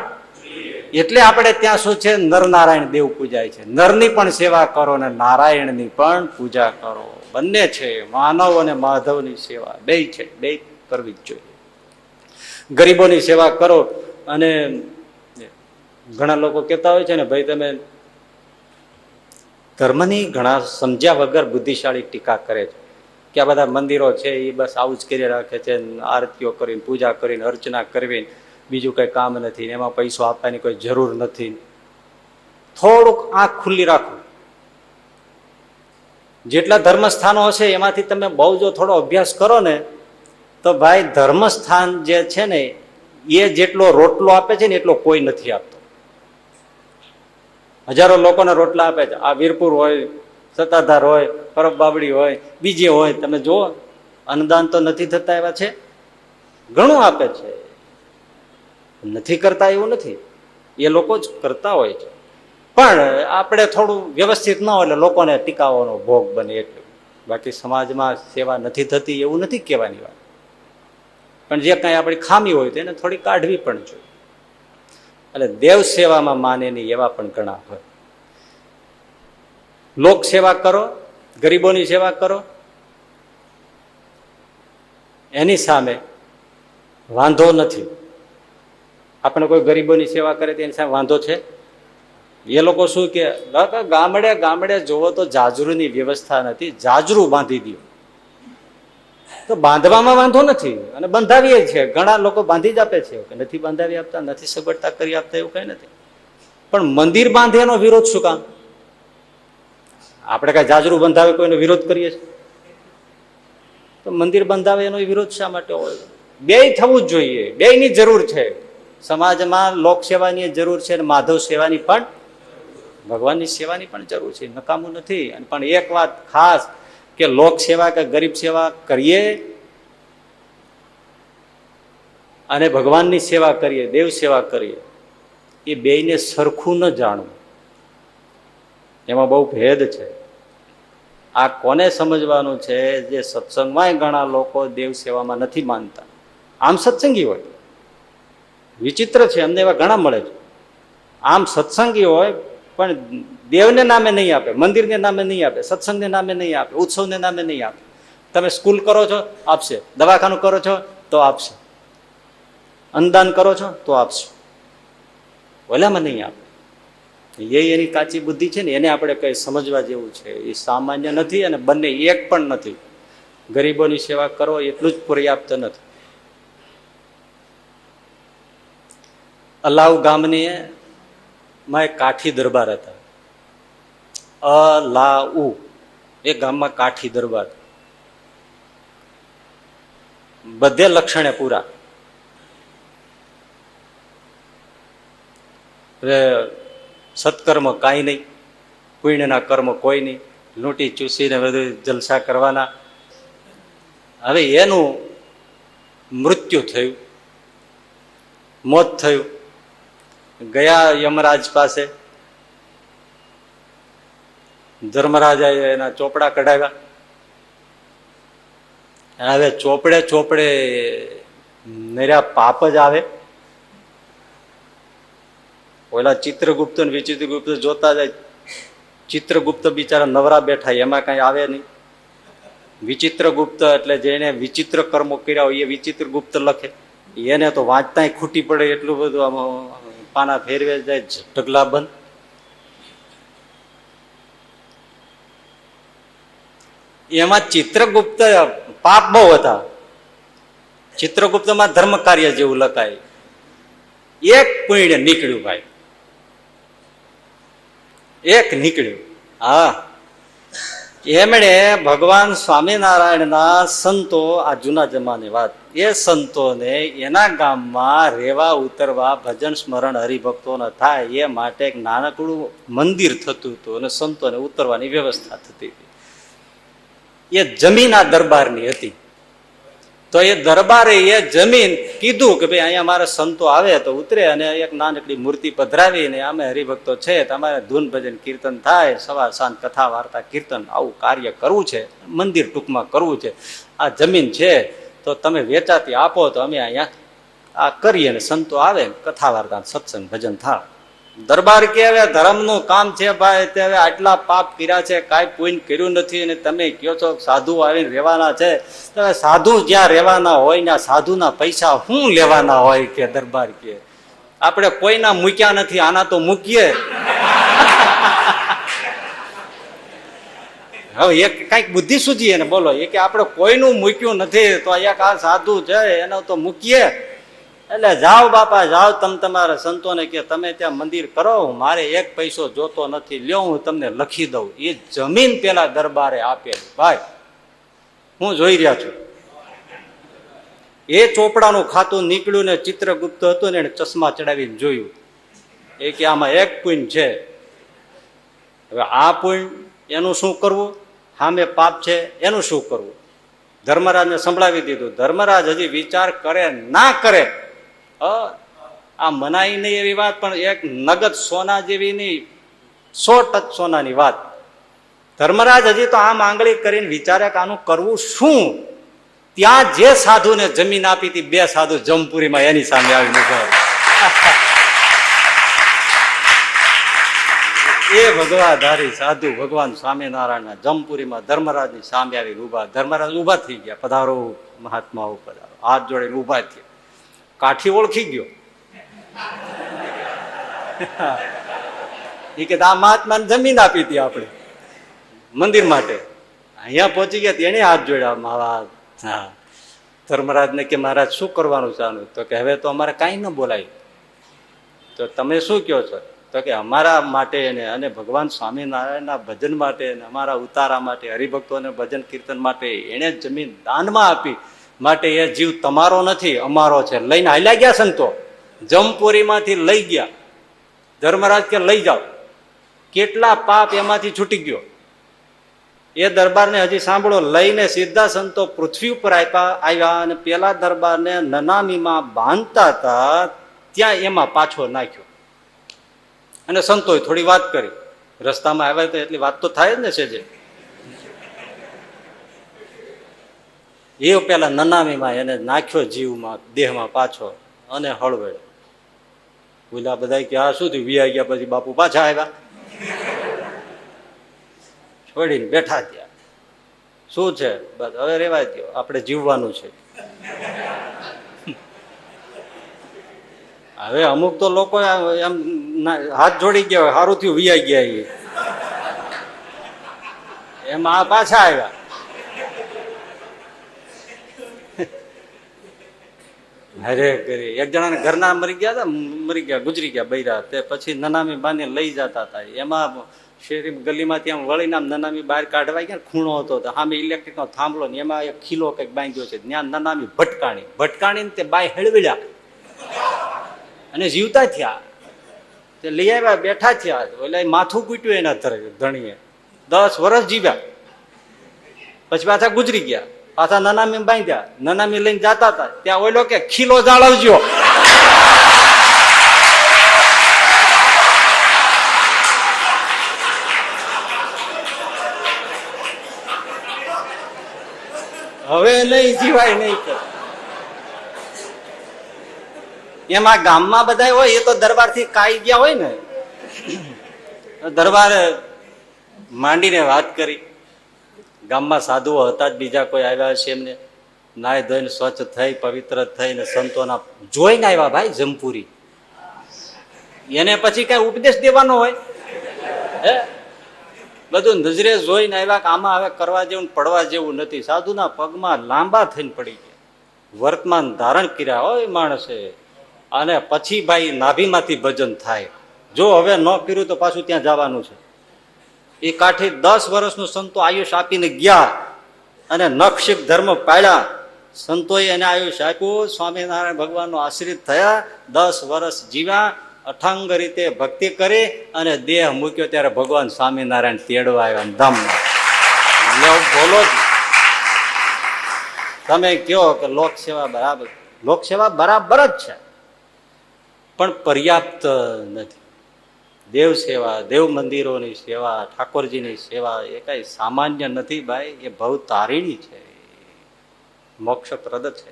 એટલે આપણે ત્યાં શું છે, નરનારાયણ દેવ પૂજાય છે. નરની પણ સેવા કરો અને નારાયણની પણ પૂજા કરો. બંને છે, માનવ અને માધવની સેવા બે છે, બે કરવી જ જોઈએ. ગરીબોની સેવા કરો. અને ઘણા લોકો કહેતા હોય છે ને ભાઈ તમે ધર્મની ઘણા સમજ્યા વગર બુદ્ધિશાળી ટીકા કરે છે કે આ બધા મંદિરો છે એ બસ આવું જ કરી રાખે છે, આરતીઓ કરીને પૂજા કરીને અર્ચના કરવી, બીજું કઈ કામ નથી, એમાં પૈસો આપવાની કોઈ જરૂર નથી. થોડુંક આંખ ખુલ્લી રાખો. જેટલા ધર્મસ્થાનો હશે એમાંથી તમે બહુ જો થોડો અભ્યાસ કરો ને તો ભાઈ ધર્મસ્થાન જે છે ને એ જેટલો રોટલો આપે છે ને એટલો કોઈ નથી આપતો. હજારો લોકોને રોટલા આપે છે. આ વીરપુર હોય, સત્તાધાર હોય, પરબ બાબડી હોય, બીજે હોય, તમે જુઓ અન્નદાન તો નથી થતા એવા છે, ઘણું આપે છે. નથી કરતા એવું નથી, એ લોકો જ કરતા હોય છે. પણ આપણે થોડું વ્યવસ્થિત ન હોય એટલે લોકોને ટીકાવાનો ભોગ બને એટલું. બાકી સમાજમાં સેવા નથી થતી એવું નથી કહેવાની વાત. પણ જે કાંઈ આપણી ખામી હોય તો એને થોડી કાઢવી પણ જોઈએ. એટલે દેવ સેવામાં માને નહીં એવા પણ ઘણા હોય. લોક સેવા કરો, ગરીબોની સેવા કરો, એની સામે વાંધો નથી. આપણે કોઈ ગરીબોની સેવા કરે તો એની સામે વાંધો છે? એ લોકો શું કે ગામડે ગામડે જોવો તો જાજરૂની વ્યવસ્થા નથી, જાજરૂ બાંધી દો. તો બાંધવામાં વાંધો નથી અને બંધાવીએ છે. ઘણા લોકો બાંધી જ આપે છે, નથી બાંધાવી આપતા, નથી સગવડતા કરી આપતા એવું કઈ નથી. પણ મંદિર બાંધે એનો વિરોધ શું કામ? આપણે કઈ જાજરૂ બંધાવે કોઈનો વિરોધ કરીએ છીએ? તો મંદિર બંધાવે એનો વિરોધ શા માટે હોય? બેય થવું જ જોઈએ, બેયની જરૂર છે. સમાજમાં લોક સેવાની જરૂર છે અને માધવ સેવાની પણ, ભગવાનની સેવાની પણ જરૂર છે, નકામું નથી. પણ એક વાત ખાસ કે લોક સેવા કે ગરીબ સેવા કરીએ અને ભગવાનની સેવા કરીએ, દેવ સેવા કરીએ, એ બેયને સરખું ન જાણવું, એમાં બહુ ભેદ છે. આ કોને સમજવાનું છે? જે સત્સંગમાં ઘણા લોકો દેવ સેવામાં નથી માનતા. આમ સત્સંગી હોય, વિચિત્ર છે, અમને એવા ઘણા મળે છે. આમ સત્સંગી હોય પણ દેવને નામે નહીં આપે, મંદિરને નામે નહીં આપે, સત્સંગને નામે નહીં આપે, ઉત્સવને નામે નહીં આપે. તમે સ્કૂલ કરો છો આપશે, દવાખાનું કરો છો તો આપશે, અન્નદાન કરો છો તો આપશે, ઓલામાં નહીં આપે. એ એની કાચી બુદ્ધિ છે ને, એને આપણે કઈ સમજવા જેવું છે. એ સામાન્ય નથી અને બંને એક પણ નથી. ગરીબોની સેવા કરો એટલું જ પર્યાપ્ત નથી. અલાઉ ગામની માં એક કાઠી દરબાર હતા. અલાઉ એ ગામમાં કાઠી દરબાર, બધે લક્ષણે પૂરા. સત્કર્મ કાંઈ નહીં, પુણ્યના કર્મ કોઈ નહીં, લૂંટી ચૂસીને બધું જલસા કરવાના. હવે એનું મૃત્યુ થયું, મોત થયું. ગયા યમરાજ પાસે, ધર્મરાજાએ એના ચોપડા કઢાવ્યા. હવે ચોપડે ચોપડે નર્યા પાપ જ આવે. ઓલા ચિત્રગુપ્ત ને વિચિત્રગુપ્ત જોતા જાય. ચિત્રગુપ્ત બિચારા નવરા બેઠા, એમાં કઈ આવે નહીં. વિચિત્રગુપ્ત એટલે જેને વિચિત્ર કર્મો કર્યા હોય એ વિચિત્રગુપ્ત લખે. એને તો વાંચતા ખૂટી પડે એટલું બધું આમ પાના ફેરવે જાય, ઢગલા બંધ. એમાં ચિત્રગુપ્ત પાપ બહુ હતા. ચિત્રગુપ્તમાં ધર્મ કાર્ય જેવું લખાય. એક પુણ્ય નીકળ્યું ભાઈ, એક નીકળ્યું. હા, એમણે ભગવાન સ્વામિનારાયણના સંતો, આ જૂના જમાની વાત, એ સંતોને એના ગામમાં રહેવા ઉતરવા, ભજન સ્મરણ હરિભક્તો ન થાય એ માટે એક નાનકડું મંદિર થતું હતું અને સંતોને ઉતરવાની વ્યવસ્થા થતી હતી. એ જમીન આ દરબારની હતી. તો એ દરબારે એ જમીન કીધું કે ભાઈ અહીંયા મારા સંતો આવે તો ઉતરે અને એક નાનકડી મૂર્તિ પધરાવીને અમે હરિભક્તો છે, તમારે ધૂન ભજન કીર્તન થાય, સવાર સાંજ કથા વાર્તા કીર્તન આવું કાર્ય કરવું છે, મંદિર ટૂંકમાં કરવું છે. આ જમીન છે તો તમે વેચાતી આપો તો અમે અહીંયા આ કરીએ ને સંતો આવે, કથા વાર્તા સત્સંગ ભજન થાય. દરબાર કે હવે ધર્મનું કામ છે ભાઈ, તે હવે આટલા પાપ કર્યા છે, કાંઈ પુણ્ય કર્યું નથી અને તમે કહો છો સાધુ આવીને રહેવાના છે. તમે સાધુ જ્યાં રહેવાના હોય ને સાધુના પૈસા શું લેવાના હોય કે દરબાર કે આપણે કોઈના મૂક્યા નથી, આના તો મૂકીએ. હવે એક કઈક બુદ્ધિ સૂજી એને બોલો, એ કે આપણે કોઈનું મૂક્યું નથી તો એક આ સાધુ છે એનો તો મૂકીએ. એટલે જાઓ બાપા જાઓ, તમે તમારા સંતોને કે તમે ત્યાં મંદિર કરો, મારે એક પૈસો જોતો નથી, લ્યો હું તમને લખી દઉં. એ જમીન પેલા દરબારે આપેલી ભાઈ, હું જોઈ રહ્યા છું. એ ચોપડાનું ખાતું નીકળ્યું ને ચિત્રગુપ્ત હતું ને એને ચશ્મા ચડાવીને જોયું. એ કે આમાં એક પુણ્ય છે. હવે આ પુણ્ય એનું શું કરવું, સામે પાપ છે એનું શું કરવું? ધર્મરાજને સંભળાવી દીધું. ધર્મરાજ હજી વિચાર કરે ના કરે, આ મનાઈ નહીં એવી વાત, પણ એક નગદ સોના જેવી નહીં, 100% સોનાની વાત. ધર્મરાજ હજી તો આમ આંગળી કરીને વિચારે કે આનું કરવું શું. ત્યાં જે સાધુને જમીન આપી હતી, 2 સાધુ જમપુરીમાં એની સામે આવીને ઉભા. એ ભગવાધારી સાધુ ભગવાન સ્વામિનારાયણ જમપુરીમાં ધર્મરાજની સામે આવીને ઉભા. ધર્મરાજ ઉભા થઈ ગયા, પધારો મહાત્માઓ પધારો, હાથ જોડીને ઉભા થયા. કાઠી ઓળખી ગયો. એ કે આ મહાત્માને જમીન આપી હતી આપણે મંદિર માટે, અહીંયા પહોંચી ગયા એને હાથ જોડ્યા. મહારાજ હા. ધર્મરાજને કે મહારાજ શું કરવાનું છે આનું? તો કે હવે તો અમારે કાંઈ ન બોલાય. તો તમે શું કહો છો? તો કે અમારા માટે અને ભગવાન સ્વામિનારાયણના ભજન માટે અમારા ઉતારા માટે હરિભક્તોને ભજન કીર્તન માટે એને જમીન દાનમાં આપી, માટે એ જીવ તમારો નથી અમારો છે. લઈને હાલ્યા ગયા સંતો, જમપુરીમાંથી લઈ ગયા. ધર્મરાજ કે લઈ જાઓ. કેટલા પાપ એમાંથી છૂટી ગયો. એ દરબારને હજી સાંભળો, લઈને સીધા સંતો પૃથ્વી ઉપર આવ્યા અને પેલા દરબારને નનામીમાં બાંધતા હતા ત્યાં એમાં પાછો નાખ્યો. અને સંતોએ થોડી વાત કરી. રસ્તામાં આવ્યા તો એટલી વાત તો થાય જ ને છે જે. એ પેલા નનામીમાં એને નાખ્યો જીવમાં, દેહમાં પાછો, અને હળવેળ. બોલા બધા કે આ શું થયું? વિયા ગયા પછી બાપુ પાછા આવ્યા. છોડીને બેઠા ત્યાં. શું છે? બસ હવે રેવાય દો, આપણે જીવવાનું છે. હવે અમુક તો લોકો એમ હાથ જોડી ગયા હોય, સારું થયું વિયા ગયા, એમાં આ પાછા આવ્યા. અરે કરી એક જણા ઘરના મરી ગયા ગુજરી ગયા બૈરા. તે પછી નનામી બાને લઈ જતા હતા. એમાં શેરી ગલીમાંથી આમ વળીને આમ નનામી બહાર કાઢવા ગયા. ખૂણો હતો સામે ઇલેક્ટ્રિક નો થાંભલો ને એમાં એક ખીલો કઈક બાંધ્યો છે. ત્યાં નનામી ભટકાણી તે બાય હેળવડ્યા અને જીવતા થયા. તે લઈ આવ્યા, બેઠા થયા. એટલે માથું કૂટ્યું એના ધણીએ. 10 વર્ષ જીવ્યા. પછી પાછા ગુજરી ગયા. પાછા નનામી બાંધ્યા. નનામી લઈને જતા હતા ત્યાં ઓલો કે ખીલો જાળવજો. હવે નહીં જીવાય નહીં. એમાં ગામમાં બધા હોય એ તો દરબાર થી કાઈ ગયા હોય ને. દરબારે માંડીને વાત કરી. ગામમાં સાધુઓ હતા જ, બીજા કોઈ આવ્યા છે એમને નાય ધોઈને સ્વચ્છ થઈ પવિત્ર થઈને સંતોના જોઈને આવ્યા ભાઈ જમપુરી. એને પછી કઈ ઉપદેશ દેવાનો હોય? હે, બધું નજરે જોઈને આવ્યા કે આમાં હવે કરવા જેવું પડવા જેવું નથી. સાધુના પગમાં લાંબા થઈને પડી ગયા. વર્તમાન ધારણ કર્યા હોય માણસે. અને પછી ભાઈ નાભીમાંથી ભજન થાય. જો હવે ન કર્યું તો પાછું ત્યાં જવાનું છે. એ કાઠી 10 વર્ષનું સંતો આયુષ આપીને ગયા અને નખશિક ધર્મ પાળ્યા. સંતોએ એને આયુષ આપ્યું. સ્વામિનારાયણ ભગવાનનો આશ્રિત થયા. 10 વર્ષ જીવ્યા. અઠાંગ રીતે ભક્તિ કરી અને દેહ મૂક્યો ત્યારે ભગવાન સ્વામિનારાયણ તેડવા આવ્યા ધામમાં. બોલો જ તમે કહો કે લોક સેવા બરાબર જ છે, પણ પર્યાપ્ત નથી. દેવ સેવા, દેવ મંદિરોની સેવા, ઠાકોરજીની સેવા એ કઈ સામાન્ય નથી ભાઈ. એ ભવ તારીણી છે, મોક્ષપ્રદ છે.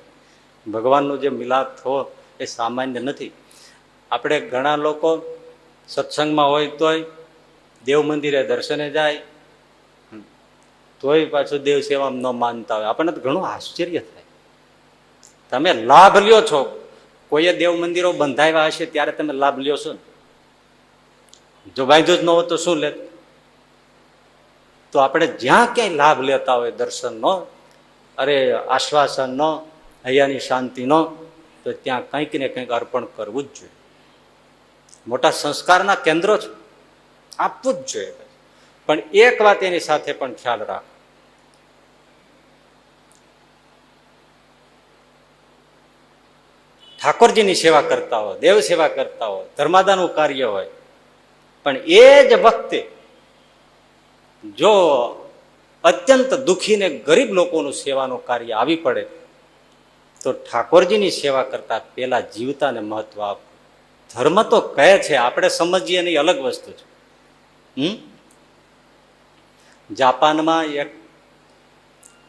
ભગવાનનું જે મિલાપ થવો એ સામાન્ય નથી. આપણે ઘણા લોકો સત્સંગમાં હોય તોય દેવ મંદિરે દર્શને જાય તોય પાછું દેવ સેવામાં ન માનતા હોય. આપણને તો ઘણું આશ્ચર્ય થાય. તમે લાભ લ્યો છો, કોઈએ દેવ મંદિરો બંધાવ્યા હશે ત્યારે તમે લાભ લ્યો છો ને. જો બાંધ્યો જ ન હોય તો શું લે? તો આપણે જ્યાં ક્યાંય લાભ લેતા હોય દર્શનનો, અરે આશ્વાસનનો, હૈયાની શાંતિનો, તો ત્યાં કંઈક ને કંઈક અર્પણ કરવું જ જોઈએ. મોટા સંસ્કારના કેન્દ્રો છે, આપવું જ જોઈએ. પણ એક વાત એની સાથે પણ ખ્યાલ રાખ. ઠાકોરજીની સેવા કરતા હોય, દેવ સેવા કરતા હોય, ધર્માદાનું કાર્ય હોય, પણ એ જ વખતે જો અત્યંત દુઃખી ને ગરીબ લોકોનું સેવાનું કાર્ય આવી પડે તો ઠાકોરજીની સેવા કરતા પેલા જીવતાને મહત્વ આપવું. ધર્મ તો કહે છે, આપણે સમજીએ નહીં અલગ વસ્તુ છે. જાપાનમાં એક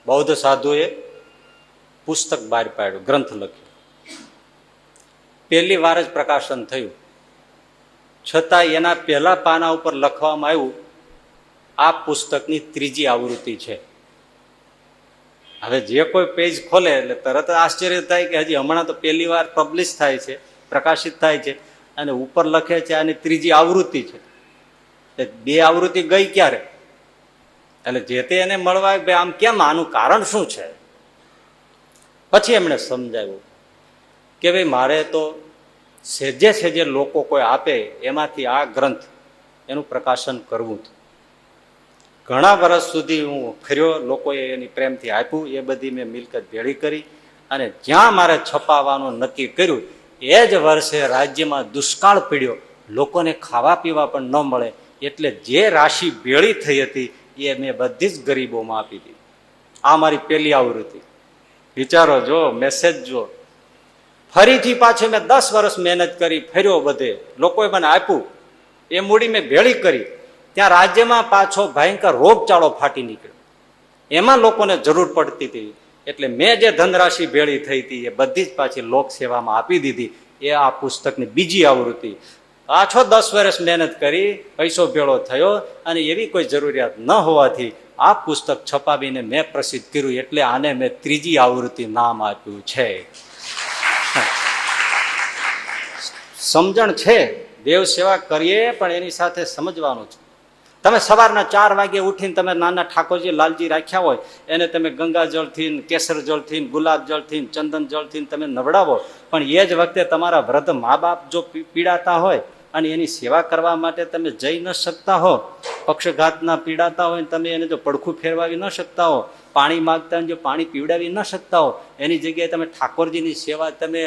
બૌદ્ધ સાધુએ પુસ્તક બહાર પાડ્યું, ગ્રંથ લખ્યો. પહેલી વાર જ પ્રકાશન થયું, છતાં એના પહેલા પાના ઉપર લખવામાં આવ્યું આ પુસ્તકની 3જી આવૃત્તિ છે. હવે જે કોઈ પેજ ખોલે એટલે તરત આશ્ચર્ય થાય કે હજી હમણાં તો પહેલી વાર પબ્લિશ થાય છે, પ્રકાશિત થાય છે, અને ઉપર લખે છે આની 3જી આવૃત્તિ છે. 2 આવૃત્તિ ગઈ ક્યારે? એટલે જે તે એને મળવા ભાઈ આમ કેમ, આનું કારણ શું છે? પછી એમણે સમજાવ્યું કે ભાઈ મારે તો સહેજે સહેજે લોકો કોઈ આપે એમાંથી આ ગ્રંથ એનું પ્રકાશન કરવું હતું. ઘણા વર્ષ સુધી હું ફર્યો, લોકોએ એની પ્રેમથી આપ્યું, એ બધી મેં મિલકત ભેળી કરી અને જ્યાં મારે છપાવવાનું નક્કી કર્યું એ જ વર્ષે રાજ્યમાં દુષ્કાળ પડ્યો, લોકોને ખાવા પીવા પણ ન મળે, એટલે જે રાશિ ભેળી થઈ હતી એ મેં બધી જ ગરીબોમાં આપી દીધી. આ મારી પહેલી આવૃત્તિ. વિચારો જો, મેસેજ જો. ફરીથી પાછું મેં 10 વર્ષ મહેનત કરી, ફર્યો બધે, લોકોએ મને આપ્યું, એ મૂડી મેં ભેળી કરી. ત્યાં રાજ્યમાં પાછો ભયંકર રોગચાળો ફાટી નીકળ્યો, એમાં લોકોને જરૂર પડતી હતી, એટલે મેં જે ધનરાશિ ભેળી થઈ હતી એ બધી જ પાછી લોક સેવામાં આપી દીધી. એ આ પુસ્તકની બીજી આવૃત્તિ. પાછો 10 વર્ષ મહેનત કરી, પૈસો ભેળો થયો અને એવી કોઈ જરૂરિયાત ન હોવાથી આ પુસ્તક છપાવીને મેં પ્રસિદ્ધ કર્યું, એટલે આને મેં ત્રીજી આવૃત્તિ નામ આપ્યું છે. સમજણ છે, દેવ સેવા કરીએ પણ એની સાથે સમજવાનું છે. તમે સવારના 4 વાગે ઉઠીને તમે નાના ઠાકોરજી લાલજી રાખ્યા હોય એને તમે ગંગા જળથી, કેસર જળથી, ગુલાબ જળથી, ચંદન જળથી તમે નવડાવો, પણ એ જ વખતે તમારા વૃદ્ધ મા બાપ જો પીડાતા હોય અને એની સેવા કરવા માટે તમે જઈ ન શકતા હો, પક્ષઘાતના પીડાતા હોય તમે એને જો પડખું ફેરવાવી ન શકતા હો, પાણી માગતા જો પાણી પીવડાવી ન શકતા હો, એની જગ્યાએ તમે ઠાકોરજીની સેવા તમે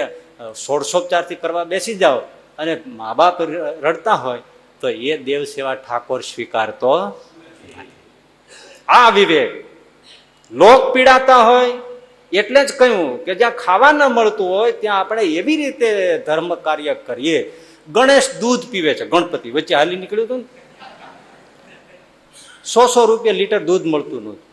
ષોડશોપચારથી કરવા બેસી જાઓ અને મા બાપ રડતા હોય તો એ દેવ સેવા ઠાકોર સ્વીકારતો નથી. આ વિવેક. લોક પીડાતા હોય એટલે જ કહ્યું કે જ્યાં ખાવા ન મળતું હોય ત્યાં આપણે એવી રીતે ધર્મ કાર્ય કરીએ. ગણેશ દૂધ પીવે છે, ગણપતિ વચ્ચે હાલી નીકળ્યું હતું ને, 100 રૂપિયા લીટર દૂધ મળતું નહોતું.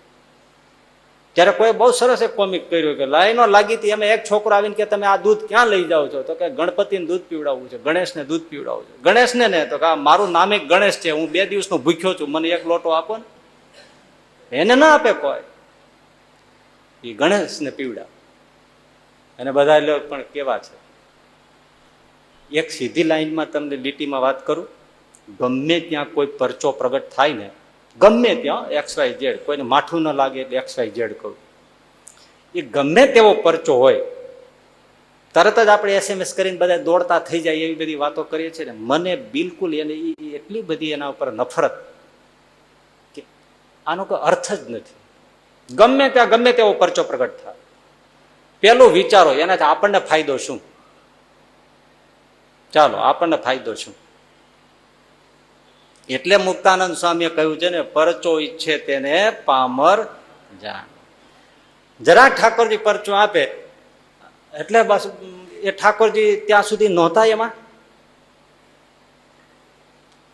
ત્યારે કોઈ બહુ સરસ એક કોમિક કર્યું કે લાઈનો લાગી હતી, એમાં એક છોકરો આવીને કે તમે આ દૂધ ક્યાં લઈ જાઓ છો? તો કે ગણપતિને દૂધ પીવડાવવું છે, ગણેશને દૂધ પીવડાવવું છે. ગણેશને ને તો કે મારું નામ એક ગણેશ છે, હું 2 દિવસનો ભૂખ્યો છું, મને 1 લોટો આપો ને. એને ના આપે કોઈ, એ ગણેશને પીવડાવે. અને બધા લોકો પણ કેવા છે, એક સીધી લાઈનમાં તમને લીટીમાં વાત કરું, ગમે ત્યાં કોઈ પરચો પ્રગટ થાય ને, ગમે ત્યાં XYZ, કોઈને માઠું ન લાગે એટલે XYZ કહું, એ ગમે તેવો પરચો હોય તરત જ આપણે SMS કરીને બધા દોડતા થઈ જાય એવી બધી વાતો કરીએ છીએ ને. મને બિલકુલ એને એટલી બધી એના ઉપર નફરત કે આનો કોઈ અર્થ જ નથી. ગમે ત્યાં ગમે તેવો પરચો પ્રગટ થાય, પેલું વિચારો એનાથી આપણને ફાયદો શું? ચાલો, આપણને ફાયદો શું? એટલે મુક્તાનંદ સ્વામીએ કહ્યું છે ને, પરચો ઈચ્છે તેને પામર જાણ. જરા ઠાકોરજી પરચો આપે એટલે બસ એ ઠાકોરજી ત્યાં સુધી નહોતા. એમાં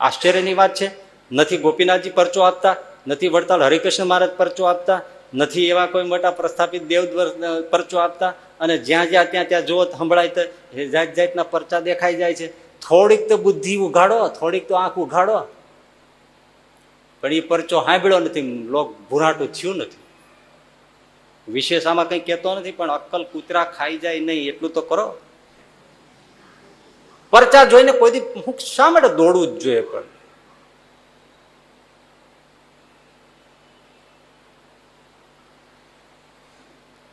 આશ્ચર્યની વાત છે, નથી ગોપીનાથજી પરચો આપતા, નથી વડતાલ હરિકૃષ્ણ મહારાજ પરચો આપતા, નથી એવા કોઈ મોટા પ્રસ્થાપિત દેવ પરચો આપતા, અને જ્યાં જ્યાં ત્યાં જુઓ સંભળાય તો જાત જાતના પરચા દેખાઈ જાય છે. થોડીક તો બુદ્ધિ ઉઘાડો, થોડીક તો આંખ ઉઘાડો. પણ એ પરચો સાંભળ્યો નથી, લોક ભૂરાટું થયું નથી. વિશેષ આમાં કઈ કહેતો નથી, પણ અક્કલ કૂતરા ખાઈ જાય નહીં એટલું તો કરો. પરચા જોઈને કોઈ દી શા માટે દોડવું જ જોઈએ? પણ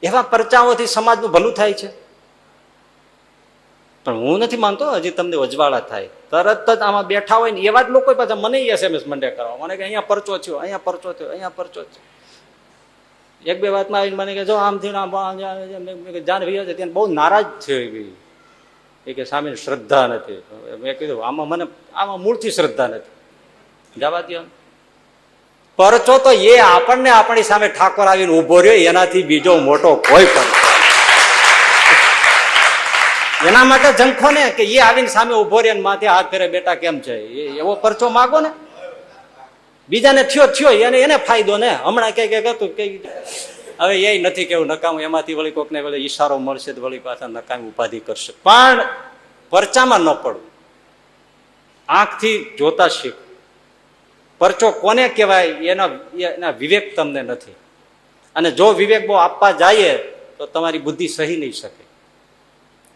એવા પરચાઓથી સમાજનું ભલું થાય છે. પણ હું નથી માનતો હજી તમને અજવાળા થાય. તરત જ આમાં બેઠા હોય ને એવા જ લોકો પાછા મને SMS મંડે કરવા, મને કે અહીંયા પરચો થયો, અહીંયા પરચો થયો, અહીંયા પરચો થયો. 1-2 વાતમાં આવીને મને કે જો આમ થયું, જાન વિયો છે ત્યાં બહુ નારાજ થયો. એ કે સામે શ્રદ્ધા નથી. મેં કીધું આમાં મૂળથી શ્રદ્ધા નથી, જવા દો. પરચો તો એ આપણને આપણી સામે ઠાકોર આવીને ઉભો રહ્યો એનાથી બીજો મોટો કોઈ પણ. એના માટે ઝંખો ને કે એ આવીને સામે ઉભો રહે માથે હાથ ફેરે બેટા કેમ છે, એવો પરચો માગો ને. બીજાને થયો એને ફાયદો ને. હમણાં કઈ હતું કઈ હવે એ નથી કેવું નકામું, એમાંથી વળી કોકને વળી ઈશારો મળશે તો વળી પાછા નકામી ઉપાધિ કરશે. પણ પરચામાં ન પડવું, આંખથી જોતા શીખ. પરચો કોને કહેવાય એના વિવેક તમને નથી. અને જો વિવેક બહુ આપવા જાય તો તમારી બુદ્ધિ સહી નહીં શકે.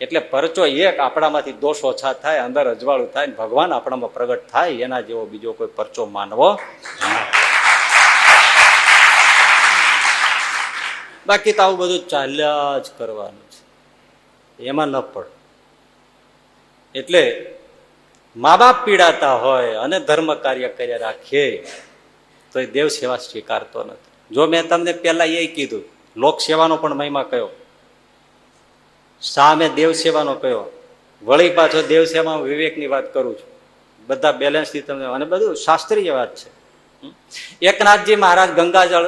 એટલે પરચો એક આપણામાંથી દોષ ઓછા થાય, અંદર અજવાળું થાય, ભગવાન આપણામાં પ્રગટ થાય, એના જેવો બીજો કોઈ પરચો માનવો. બાકી તો આવું બધું ચાલ્યા જ કરવાનું છે, એમાં ન પડ. એટલે મા બાપ પીડાતા હોય અને ધર્મ કાર્ય કર્યા રાખે તો એ દેવ સેવા સ્વીકારતો નથી. જો મેં તમને પહેલા એ કીધું, લોક સેવાનો પણ મહિમા કયો, સામે દેવ સેવાનો કયો, વળી પાછો દેવ સેવામાં વિવેકની વાત કરું છું, બધા બેલેન્સથી તમને, અને બધું શાસ્ત્રીય વાત છે. એકનાથજી મહારાજ ગંગાજળ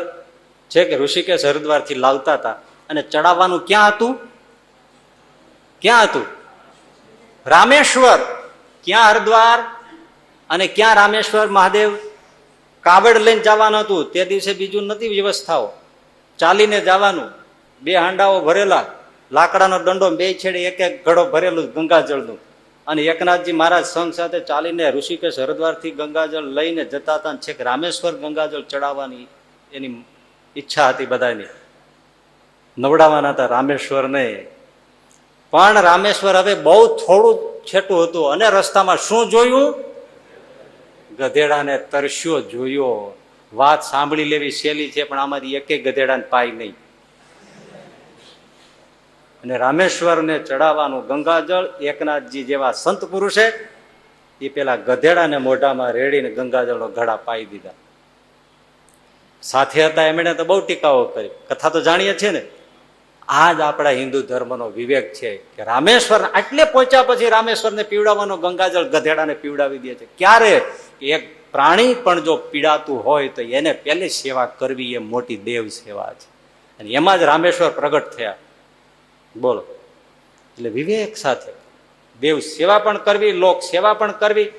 છે કે ઋષિકેશ હરિદ્વારથી લાવતા હતા અને ચડાવવાનું ક્યાં હતું? ક્યાં હતું? રામેશ્વર. ક્યાં હરિદ્વાર અને ક્યાં રામેશ્વર મહાદેવ? કાવડ લઈને જવાનું હતું. તે દિવસે બીજું નથી વ્યવસ્થાઓ, ચાલીને જવાનું. 2 હાંડાઓ ભરેલા, લાકડાનો દંડો, 2 છેડે એક એક ઘડો ભરેલું ગંગાજળનું. અને એકનાથજી મહારાજ સંઘ સાથે ચાલીને ઋષિકેશ હરિદ્વારથી ગંગાજળ લઈને જતા હતા. છેક રામેશ્વર ગંગાજળ ચડાવવાની એની ઈચ્છા હતી બધાની, નવડાવવાના હતા રામેશ્વરને. પણ રામેશ્વર હવે બહુ થોડું છેટું હતું અને રસ્તામાં શું જોયું? ગધેડાને તરસ્યો જોયો. વાત સાંભળી લેવી સહેલી છે, પણ આમાંથી એકેય ગધેડાને પાય નહીં. અને રામેશ્વરને ચડાવવાનું ગંગાજળ એકનાથજી જેવા સંત પુરુષે એ પેલા ગધેડાને મોઢામાં રેડીને ગંગાજળનો ઘડા પાઈ દીધા. સાથે હતા એમણે તો બહુ ટીકાઓ કરી, કથા તો જાણીએ છીએ ને. આ જ આપણા હિન્દુ ધર્મનો વિવેક છે કે રામેશ્વર આટલે પહોંચ્યા પછી રામેશ્વરને પીવડાવવાનો ગંગાજળ ગધેડાને પીવડાવી દે છે. ક્યારે? એક પ્રાણી પણ જો પીડાતું હોય તો એને પહેલી સેવા કરવી એ મોટી દેવ સેવા છે, અને એમાં જ રામેશ્વર પ્રગટ થયા. બોલો, એટલે વિવેક સાથે દેવ સેવા પણ કરવી, લોક સેવા પણ કરવી.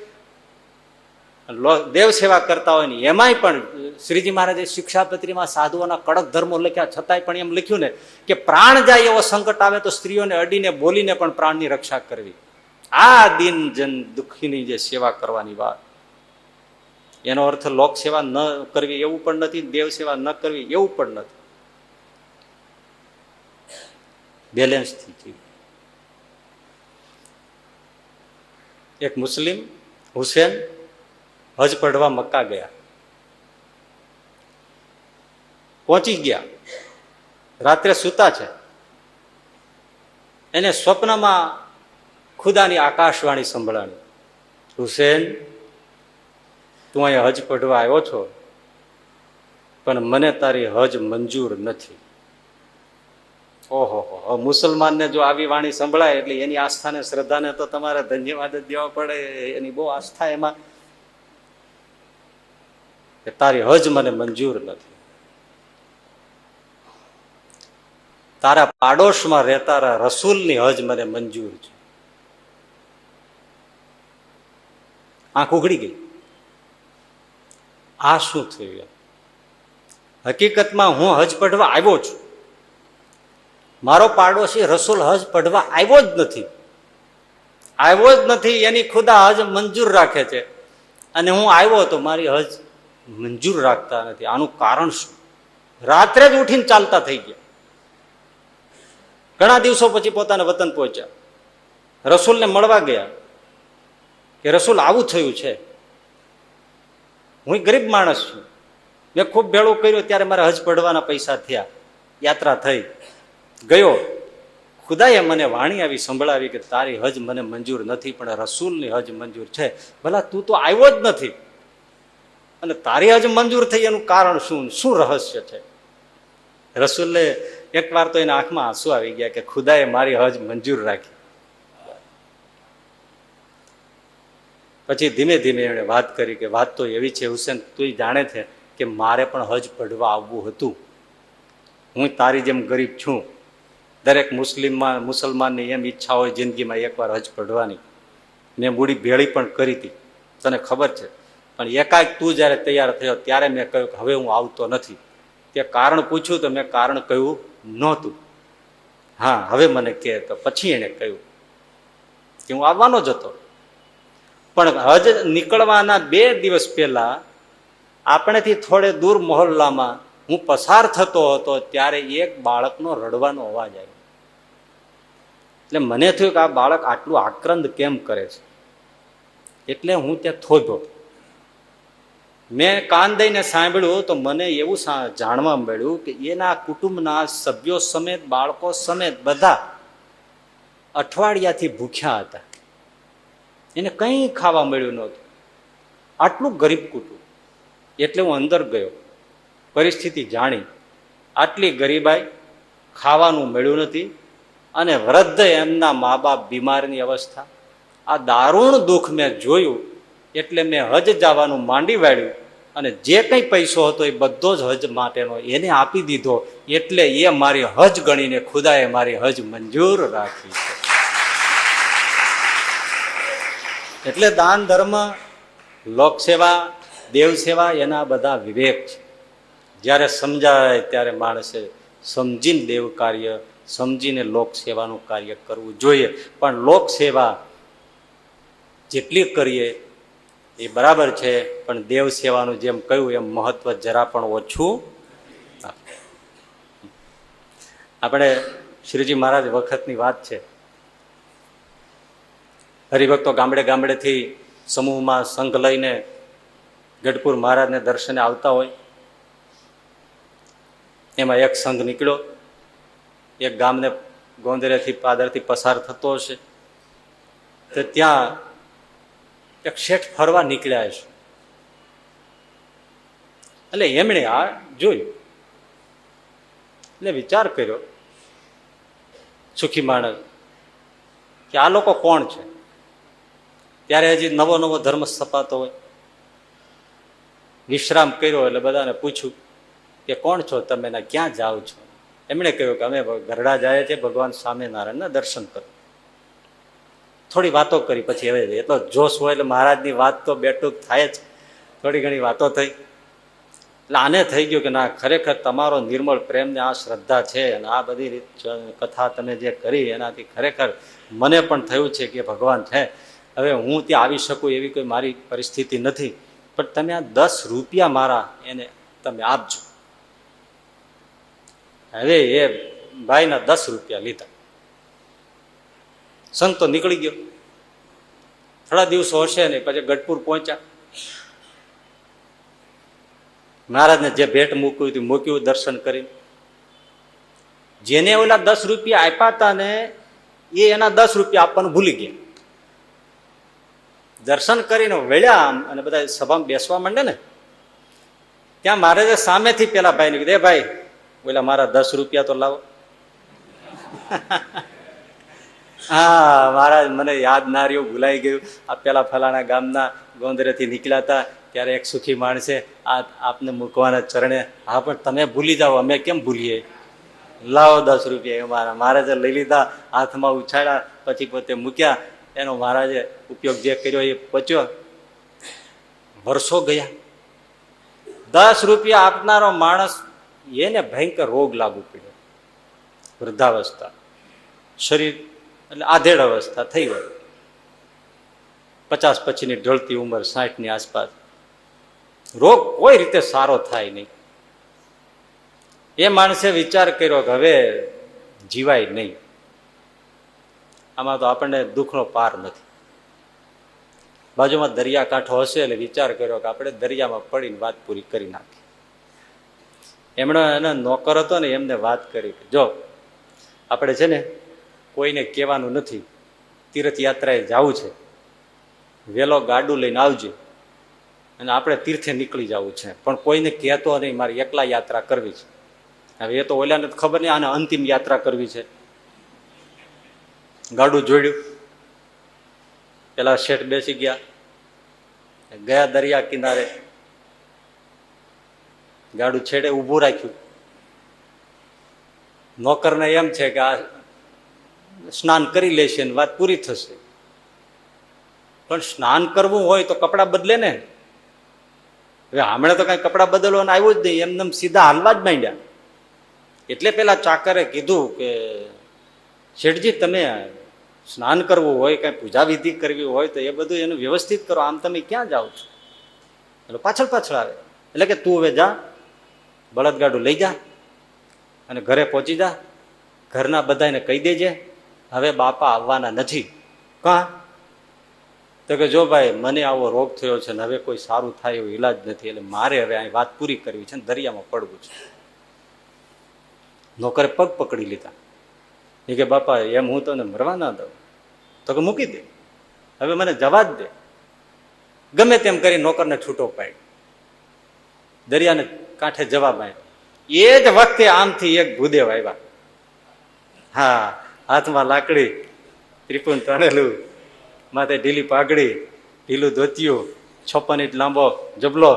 દેવ સેવા કરતા હોય ને એમાંય પણ શ્રીજી મહારાજે શિક્ષાપત્રીમાં સાધુઓના કડક ધર્મો લખ્યા, છતાંય પણ એમ લખ્યું ને કે પ્રાણ જાય એવો સંકટ આવે તો સ્ત્રીઓને અડીને બોલીને પણ પ્રાણની રક્ષા કરવી. આ દિન જન દુઃખીની જે સેવા કરવાની વાત, એનો અર્થ લોક સેવા ન કરવી એવું પણ નથી, દેવ સેવા ન કરવી એવું પણ નથી. બેલેન્સથી જીવ. એક મુસ્લિમ હુસેન હજ પઢવા મક્કા ગયા, પહોંચી ગયા, રાત્રે સૂતા છે. એને સ્વપ્નમાં ખુદાની આકાશવાણી સંભળાણી, હુસેન તું અહીંયા હજ પઢવા આવ્યો છો, પણ મને તારી હજ મંજૂર નથી. ઓહો, મુસલમાનને જો આવી વાણી સંભળાય એટલે એની આસ્થાને શ્રદ્ધાને તો તમારે ધન્યવાદ જ દેવા પડે. એની બહુ આસ્થા એમાં કે તારી હજ મને મંજૂર નથી. તારા પાડોશમાં રહેતા રસૂલની હજ મને મંજૂર છે. આંખ ઉઘડી ગઈ. આ શું થયું? હકીકતમાં હું હજ પઢવા આવ્યો છું, મારો પાડોશી રસૂલ હજ પઢવા આવ્યો જ નથી. આવ્યો જ નથી, એની ખુદા હજ મંજૂર રાખે છે, અને હું આવ્યો તો મારી હજ મંજૂર રાખતા નથી. આનું કારણ શું? રાત્રે જ ઉઠીને ચાલતા થઈ ગયા. ઘણા દિવસો પછી પોતાના વતન પહોંચ્યા, રસૂલને મળવા ગયા કે રસૂલ આવું થયું છે, હું ગરીબ માણસ છું, મેં ખૂબ ભેળું કર્યું ત્યારે મારે હજ પઢવાના પૈસા થયા, યાત્રા થઈ, ગયો, ખુદાએ મને વાણી આવી સંભળાવી કે તારી હજ મને મંજૂર નથી, પણ રસૂલની હજ મંજૂર છે. ભલા તું તો આવ્યો જ નથી અને તારી હજ મંજૂર થઈ, એનું કારણ શું? શું રહસ્ય છે? રસૂલે એકવાર તો એના આંખમાં આંસુ આવી ગયા કે ખુદાએ મારી હજ મંજૂર રાખી. પછી ધીમે ધીમે એમણે વાત કરી કે વાત તો એવી છે હુસેન, તું જાણે છે કે મારે પણ હજ પઢવા આવવું હતું. હું તારી જેમ ગરીબ છું, દરેક મુસલમાનની એમ ઈચ્છા હોય જિંદગીમાં એકવાર હજ પઢવાની. મેં મૂડી ભેળી પણ કરી હતી, તને ખબર છે, પણ એકાએક તું જયારે તૈયાર થયો ત્યારે મેં કહ્યું કે હવે હું આવતો નથી. તે કારણ પૂછ્યું તો મેં કારણ કહ્યું નહોતું. હા, હવે મને કહે તો પછી એને કહ્યું કે હું આવવાનો જ હતો. પણ હજ નીકળવાના 2 દિવસ પહેલા આપણેથી થોડે દૂર મોહલ્લામાં હું પસાર થતો હતો ત્યારે એક બાળકનો રડવાનો અવાજ આવ્યો. એટલે મને થયું કે આ બાળક આટલું આક્રંદ કેમ કરે છે, એટલે હું ત્યાં થોભ્યો. મેં કાન દઈને સાંભળ્યું તો મને એવું જાણવા મળ્યું કે એના કુટુંબના સભ્યો સમેત, બાળકો સમેત બધા અઠવાડિયાથી ભૂખ્યા હતા. એને કંઈ ખાવા મળ્યું નહોતું, આટલું ગરીબ કુટુંબ. એટલે હું અંદર ગયો, પરિસ્થિતિ જાણી. આટલી ગરીબાઈ, ખાવાનું મળ્યું નથી, અને વૃદ્ધ એમના મા બાપ બીમારની અવસ્થા, આ દારૂણ દુઃખ મેં જોયું. એટલે મેં હજ જવાનું માંડી વાળ્યું, અને જે કંઈ પૈસો હતો એ બધો જ હજ માટેનો એને આપી દીધો. એટલે એ મારી હજ ગણીને ખુદાએ મારી હજ મંજૂર રાખી છે. એટલે દાન ધર્મ, લોકસેવા, દેવ સેવા એના બધા વિવેક છે. જ્યારે સમજાય ત્યારે માણસે સમજીને દેવ કાર્ય, સમજીને લોકસેવાનું કાર્ય કરવું જોઈએ. પણ લોકસેવા જેટલી કરીએ એ બરાબર છે, પણ દેવ સેવાનું જેમ કહ્યું એમ મહત્વ જરા પણ ઓછું. આપણે શ્રીજી મહારાજ વખતની વાત છે. હરિભક્તો ગામડે ગામડેથી સમૂહમાં સંઘ લઈને ગઢપુર મહારાજને દર્શને આવતા હોય. એમાં એક સંઘ નીકળ્યો, એક ગામને ગોંદરેથી પાદરથી પસાર થતો હશે, તો ત્યાં એક શેઠ ફરવા નીકળ્યા છે. એટલે એમણે આ જોયું, એટલે વિચાર કર્યો સુખી માણસ કે આ લોકો કોણ છે. ત્યારે હજી નવો નવો ધર્મ સ્થપાતો હોય. વિશ્રામ કર્યો એટલે બધાને પૂછ્યું કે કોણ છો તમે, ને ક્યાં જાઓ છો? એમણે કહ્યું કે અમે ગરડા જાય છે ભગવાન સ્વામિનારાયણના દર્શન કરો. થોડી વાતો કરી, પછી હવે એટલો જોશ હોય એટલે મહારાજની વાત તો બેઠું થાય જ. થોડી ઘણી વાતો થઈ, એટલે આને થઈ ગયું કે ના, ખરેખર તમારો નિર્મળ પ્રેમ ને આ શ્રદ્ધા છે, અને આ બધી કથા તમે જે કરી એનાથી ખરેખર મને પણ થયું છે કે ભગવાન છે. હવે હું ત્યાં આવી શકું એવી કોઈ મારી પરિસ્થિતિ નથી, પણ તમે આ 10 રૂપિયા મારા એને તમે આપજો. હવે એ ભાઈના 10 રૂપિયા લીધા. સંત તો નીકળી ગયો. થોડા દિવસો હશે ને પછી ગઢપુર પહોંચ્યા. મહારાજને જે ભેટ મૂક્યું હતું મૂક્યું, દર્શન કરીને. જેને ઓલા 10 રૂપિયા આપ્યા હતા ને એ એના 10 રૂપિયા આપવાનું ભૂલી ગયા. દર્શન કરીને વળ્યા અને બધા સભામાં બેસવા માંડે ને, ત્યાં મહારાજે સામેથી પેલા ભાઈને કીધું, એ ભાઈ ઓલા મારા 10 રૂપિયા તો લાવો. હા મહારાજ, મને યાદ ના રહ્યું, ભૂલાઈ ગયું. આ પેલા ફલાણા ગામના ગોંદરેથી નીકળ્યા હતા ત્યારે એક સુખી માણસે આપને મૂકવાના ચરણે. હા પણ તમે ભૂલી જાઓ, અમે કેમ ભૂલીએ? લાવો 10 રૂપિયા. મારા મહારાજે લઈ લીધા, હાથમાં ઉછાળ્યા, પછી પોતે મૂક્યા. એનો મહારાજે ઉપયોગ જે કર્યો એ પચ્યો. વર્ષો ગયા. 10 રૂપિયા આપનારો માણસ, એને ભયંકર રોગ લાગુ પડ્યો. વૃદ્ધાવસ્થા, શરીર એટલે આધેડ અવસ્થા થઈ હોય. 50 પછીની ઢળતી ઉંમર, 60ની આસપાસ. રોગ કોઈ રીતે સારો થાય નહીં. એ માણસે વિચાર કર્યો કે હવે જીવાય નહીં, આમાં તો આપણને દુઃખનો પાર નથી. બાજુમાં દરિયાકાંઠો હશે એટલે વિચાર કર્યો કે આપણે દરિયામાં પડીને વાત પૂરી કરી નાખી. એમણે એનો નોકર હતો ને એમને વાત કરી કે જો આપણે છે ને કોઈને કહેવાનું નથી, તીર્થયાત્રાએ જવું છે, વેલો ગાડું લઈને આવજો, અને આપણે તીર્થે નીકળી જવું છે, પણ કોઈને કહેતો નહીં, મારે એકલા યાત્રા કરવી છે. હવે એ તો ઓલાને ખબર નહીં, આને અંતિમ યાત્રા કરવી છે. ગાડું જોડ્યું, પેલા શેઠ બેસી ગયા, ગયા દરિયા કિનારે, ગાડું છેડે ઊભું રાખ્યું. નોકરને એમ છે કે આ સ્નાન કરી લેશે ને વાત પૂરી થશે. પણ સ્નાન કરવું હોય તો કપડાં બદલે ને. હવે હમણાં તો કઈ કપડાં બદલવાનું આવ્યું જ નહીં, એમને સીધા હાલવા જ માંડ્યા. એટલે પેલા ચાકરે કીધું કે શેઠજી, તમે સ્નાન કરવું હોય, કઈ પૂજા વિધિ કરવી હોય તો એ બધું એનું વ્યવસ્થિત કરો, આમ તમે ક્યાં જાઓ છો? એટલે પાછળ પાછળ આવે. એટલે કે તું હવે જા, બળદગાડું લઈ જા અને ઘરે પહોંચી જા. ઘરના બધાને કહી દેજે હવે બાપા આવવાના નથી. કાં? તો કે જો ભાઈ, મને આવો રોગ થયો છે ને હવે કોઈ સારું થાય એવો ઈલાજ નથી, એટલે મારે હવે અહીં વાત પૂરી કરવી છે ને દરિયામાં પડવું છે. નોકરે પગ પકડી લીધા. એ કે બાપા, એમ હું તને મરવા ના દઉં, તો કે મૂકી દે. હવે મને જવા જ દે. ગમે તેમ કરી નોકરને છૂટો પાડ્યો, દરિયાને કાંઠે જવા માંડ્યો. એ જ વખતે આમથી એક ભૂદેવ આવ્યા. હા, હાથમાં લાકડી, ત્રિપુન તણેલું, માથે ઢીલી પાઘડી, ઢીલું ધોતિયું, 56 ઇંચ લાંબો જબલો,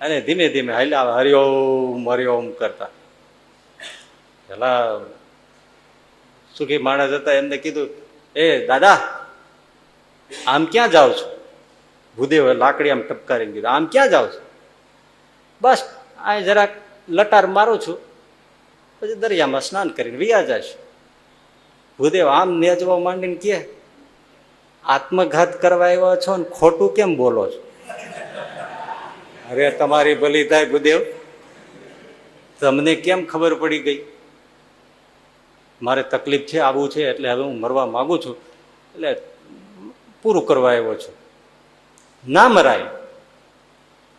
અને ધીમે ધીમે હાલ્યા હરિઓમ હરિઓમ કરતા. પેલા સુખી માણસ હતા, એમને કીધું, એ દાદા આમ ક્યાં જાઓ છો? ભૂદેવ લાકડી આમ ટપકારીને કીધું, આમ ક્યાં જાઓ છો? બસ આ જરાક લટાર મારું છું, પછી દરિયામાં સ્નાન કરીને વિયા જઈશ. ભૂદેવ આમ નેચવા માંડીને કે, આત્મઘાત કરવા આવ્યા છો ને ખોટું કેમ બોલો છો? અરે તમારી ભલી થાય ભૂદેવ, તમને કેમ ખબર પડી ગઈ? મારે તકલીફ છે, આવું છે, એટલે હવે હું મરવા માંગુ છું, એટલે પૂરું કરવા આવ્યો છું. ના મરાય,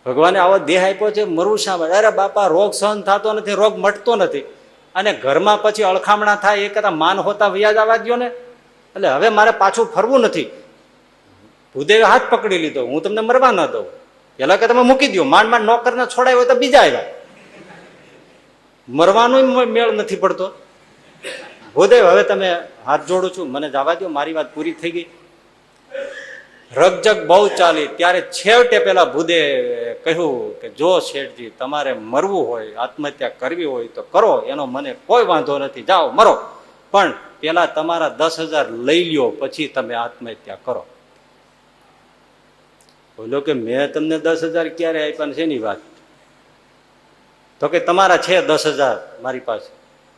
ભગવાને આવો દેહ આપ્યો છે, મરવું શા માટે? અરે બાપા, રોગ સહન થતો નથી, રોગ મટતો નથી, અને ઘરમાં પછી અળખામણા થાય એ કરતા માન હોતા વ્યાજ આવવા દો ને. એટલે હવે મારે પાછું ફરવું નથી. ભૂદેવે હાથ પકડી લીધો, હું તમને મરવા ન દઉં, પેલા કે તમે મૂકી દો. માંડ માંડ નોકરને છોડાયો તો બીજા આવ્યા, મરવાનો મેળ નથી પડતો. ભૂદેવ હવે તમે હાથ જોડું છું, મને જવા દો, મારી વાત પૂરી થઈ ગઈ. રગજગ બહુ ચાલી, ત્યારે છેવટે પેલા ભૂદેવે કહ્યું કે જો શેઠજી તમારે મરવું હોય, આત્મહત્યા કરવી હોય તો કરો, એનો મને કોઈ વાંધો નથી, જાઓ મરો, પણ પેલા તમારા 10,000 લઈ લ્યો, પછી તમે આત્મહત્યા કરો. બોલો કે મેં તમને 10,000 ક્યારે આપ્યા ને શેની વાત? તો કે તમારા છે 10,000 મારી પાસે,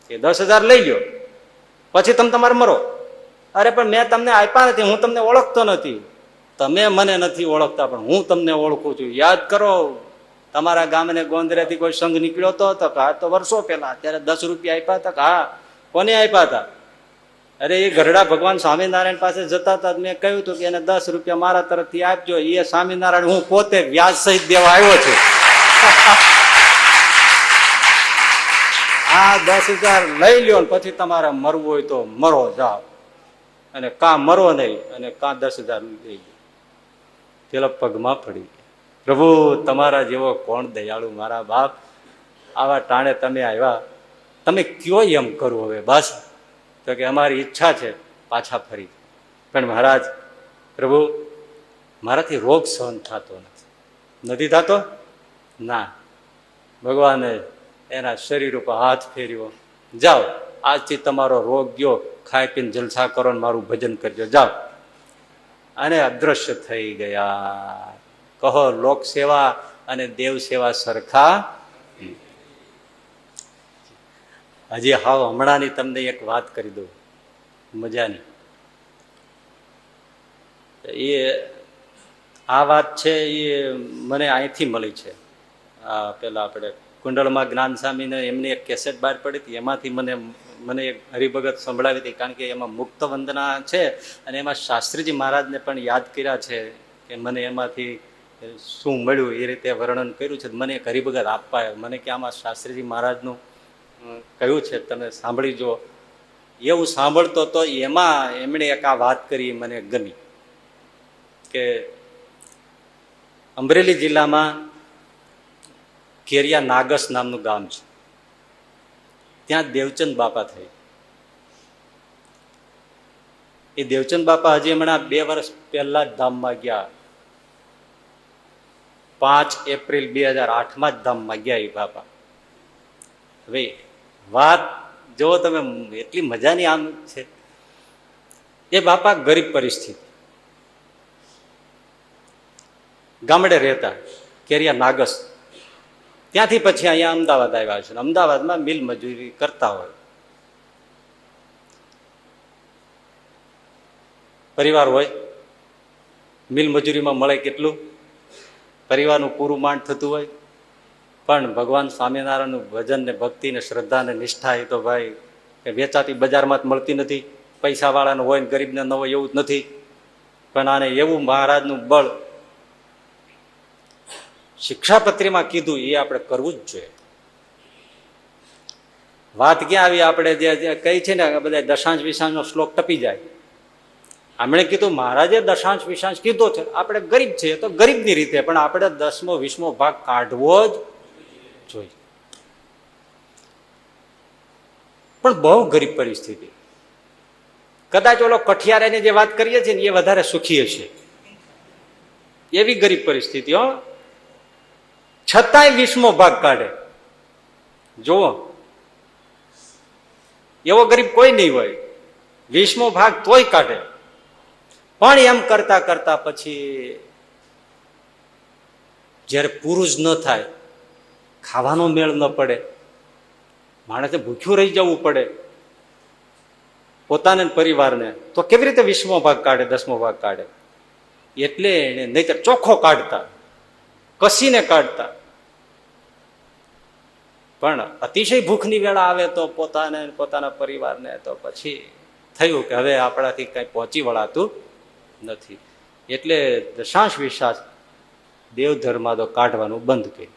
એ 10,000 લઈ લ્યો, પછી તમે તમારે મરો. અરે પણ મેં તમને આપ્યા નથી, હું તમને ઓળખતો નથી. તમે મને નથી ઓળખતા, પણ હું તમને ઓળખું છું. યાદ કરો, તમારા ગામને ગોંદરેથી કોઈ સંઘ નીકળ્યો હતો, હા તો વર્ષો પહેલા, ત્યારે 10 રૂપિયા આપ્યા હતા. હા, કોને આપ્યા હતા? અરે એ ગરડા ભગવાન સ્વામિનારાયણ પાસે જતા હતા, મેં કહ્યું હતું કે એને 10 રૂપિયા મારા તરફથી આપજો. એ સ્વામિનારાયણ હું પોતે વ્યાજ સહિત દેવા આવ્યો છું. આ 10,000 લઈ લ્યો, પછી તમારે મરવું હોય તો મરો, જાઓ, અને કાં મરો નહીં, અને કાં 10,000 લઈ લો. પેલા પગમાં પડી, પ્રભુ તમારા જેવો કોણ દયાળુ મારા બાપ, આવા ટાણે તમે આવ્યા, તમે કયો એમ કરું હવે બસ? તો કે અમારી ઈચ્છા છે પાછા ફરી, પણ મહારાજ પ્રભુ મારાથી રોગ સહન થતો નથી થતો. ના, ભગવાને એના શરીર ઉપર હાથ ફેર્યો, જાઓ આજથી તમારો રોગ ગયો, ખાઈ પીને જલસા કરો ને મારું ભજન કરજો, જાઓ. અને અદ્રશ્ય થઈ ગયા. કહો લોક સેવા અને દેવ સેવા સરખા? હજી હાવ હમણાંની તમને એક વાત કરી દઉં મજાની. એ આ વાત છે એ મને અહીંથી મળી છે. આ પેલા આપણે કુંડળમાં જ્ઞાન સ્વામીને એમની એક કેસેટ બહાર પડી હતી, એમાંથી મને એક હરિભગત સંભળાવી હતી, કારણ કે એમાં મુક્ત વંદના છે, અને એમાં શાસ્ત્રીજી મહારાજને પણ યાદ કર્યા છે કે મને એમાંથી શું મળ્યું એ રીતે વર્ણન કર્યું છે. મને એક હરિભગત આપવા, મને કે આમાં શાસ્ત્રીજી મહારાજનું કહ્યું છે, તમે સાંભળી જો. એવું સાંભળતો તો એમાં એમણે એક આ વાત કરી, મને ગમી કે અમરેલી જિલ્લામાં કેરિયા નાગસ નામનું ગામ છે, ત્યાં દેવચંદ બાપા થઈ. એ દેવચંદ બાપા હજી હમણાં 2 વર્ષ પહેલા જ ધામમાં ગયા. 5 એપ્રિલ 2008 જ ધામમાં ગયા એ બાપા. હવે વાત જો તમે, એટલી મજાની આમ છે. એ બાપા ગરીબ પરિસ્થિતિ, ગામડે રહેતા, કેરિયા નાગસ. ત્યાંથી પછી અહીંયા અમદાવાદ આવ્યા છે. અમદાવાદમાં મિલ મજૂરી કરતા હોય, પરિવાર હોય, મિલ મજૂરીમાં મળે કેટલું, પરિવારનું પૂરું માંડ થતું હોય. પણ ભગવાન સ્વામિનારાયણનું ભજન ને ભક્તિ ને શ્રદ્ધા ને નિષ્ઠા એ તો ભાઈ વેચાતી બજારમાં જ મળતી નથી. પૈસા વાળાને હોય ને ગરીબને ન હોય એવું જ નથી. પણ આને એવું મહારાજનું બળ શિક્ષાપત્રીમાં કીધું એ આપણે કરવું જ જોઈએ. વાત ક્યાં આવી, આપણે જે કઈ છે ને બધા દશાંશ વિશાંશનો શ્લોક ટપી જાય. આમણે કીધું મહારાજે દશાંશ વિશાંશ કીધો છે, આપણે ગરીબ છીએ તો ગરીબની રીતે, પણ આપણે 10મો 20મો ભાગ કાઢવો જ જોઈએ. પણ બહુ ગરીબ પરિસ્થિતિ. કદાચ ઓલો કઠિયારાની જે વાત કરીએ છીએ ને એ વધારે સુખી હશે, એવી ગરીબ પરિસ્થિતિ. હો, છતાંય 20મો ભાગ કાઢે. જુઓ, એવો ગરીબ કોઈ નહીં હોય, 20મો ભાગ તોય કાઢે. પણ એમ કરતા કરતા પછી જયારે પુરુષ ન થાય, ખાવાનો મેળ ન પડે, માણસે ભૂખ્યું રહી જવું પડે પોતાને પરિવારને, તો કેવી રીતે 20મો ભાગ કાઢે, 10મો ભાગ કાઢે? એટલે એને નહીતર ચોખ્ખો કાઢતા, કસીને કાઢતા. પણ અતિશય ભૂખની વેળા આવે તો પોતાને પોતાના પરિવારને તો પછી થયું કે હવે આપણાથી કઈ પહોંચી વળાતું નથી. એટલે દશાંશ વિશાંશ દેવધર્મમાં તો કાઢવાનું બંધ કર્યું.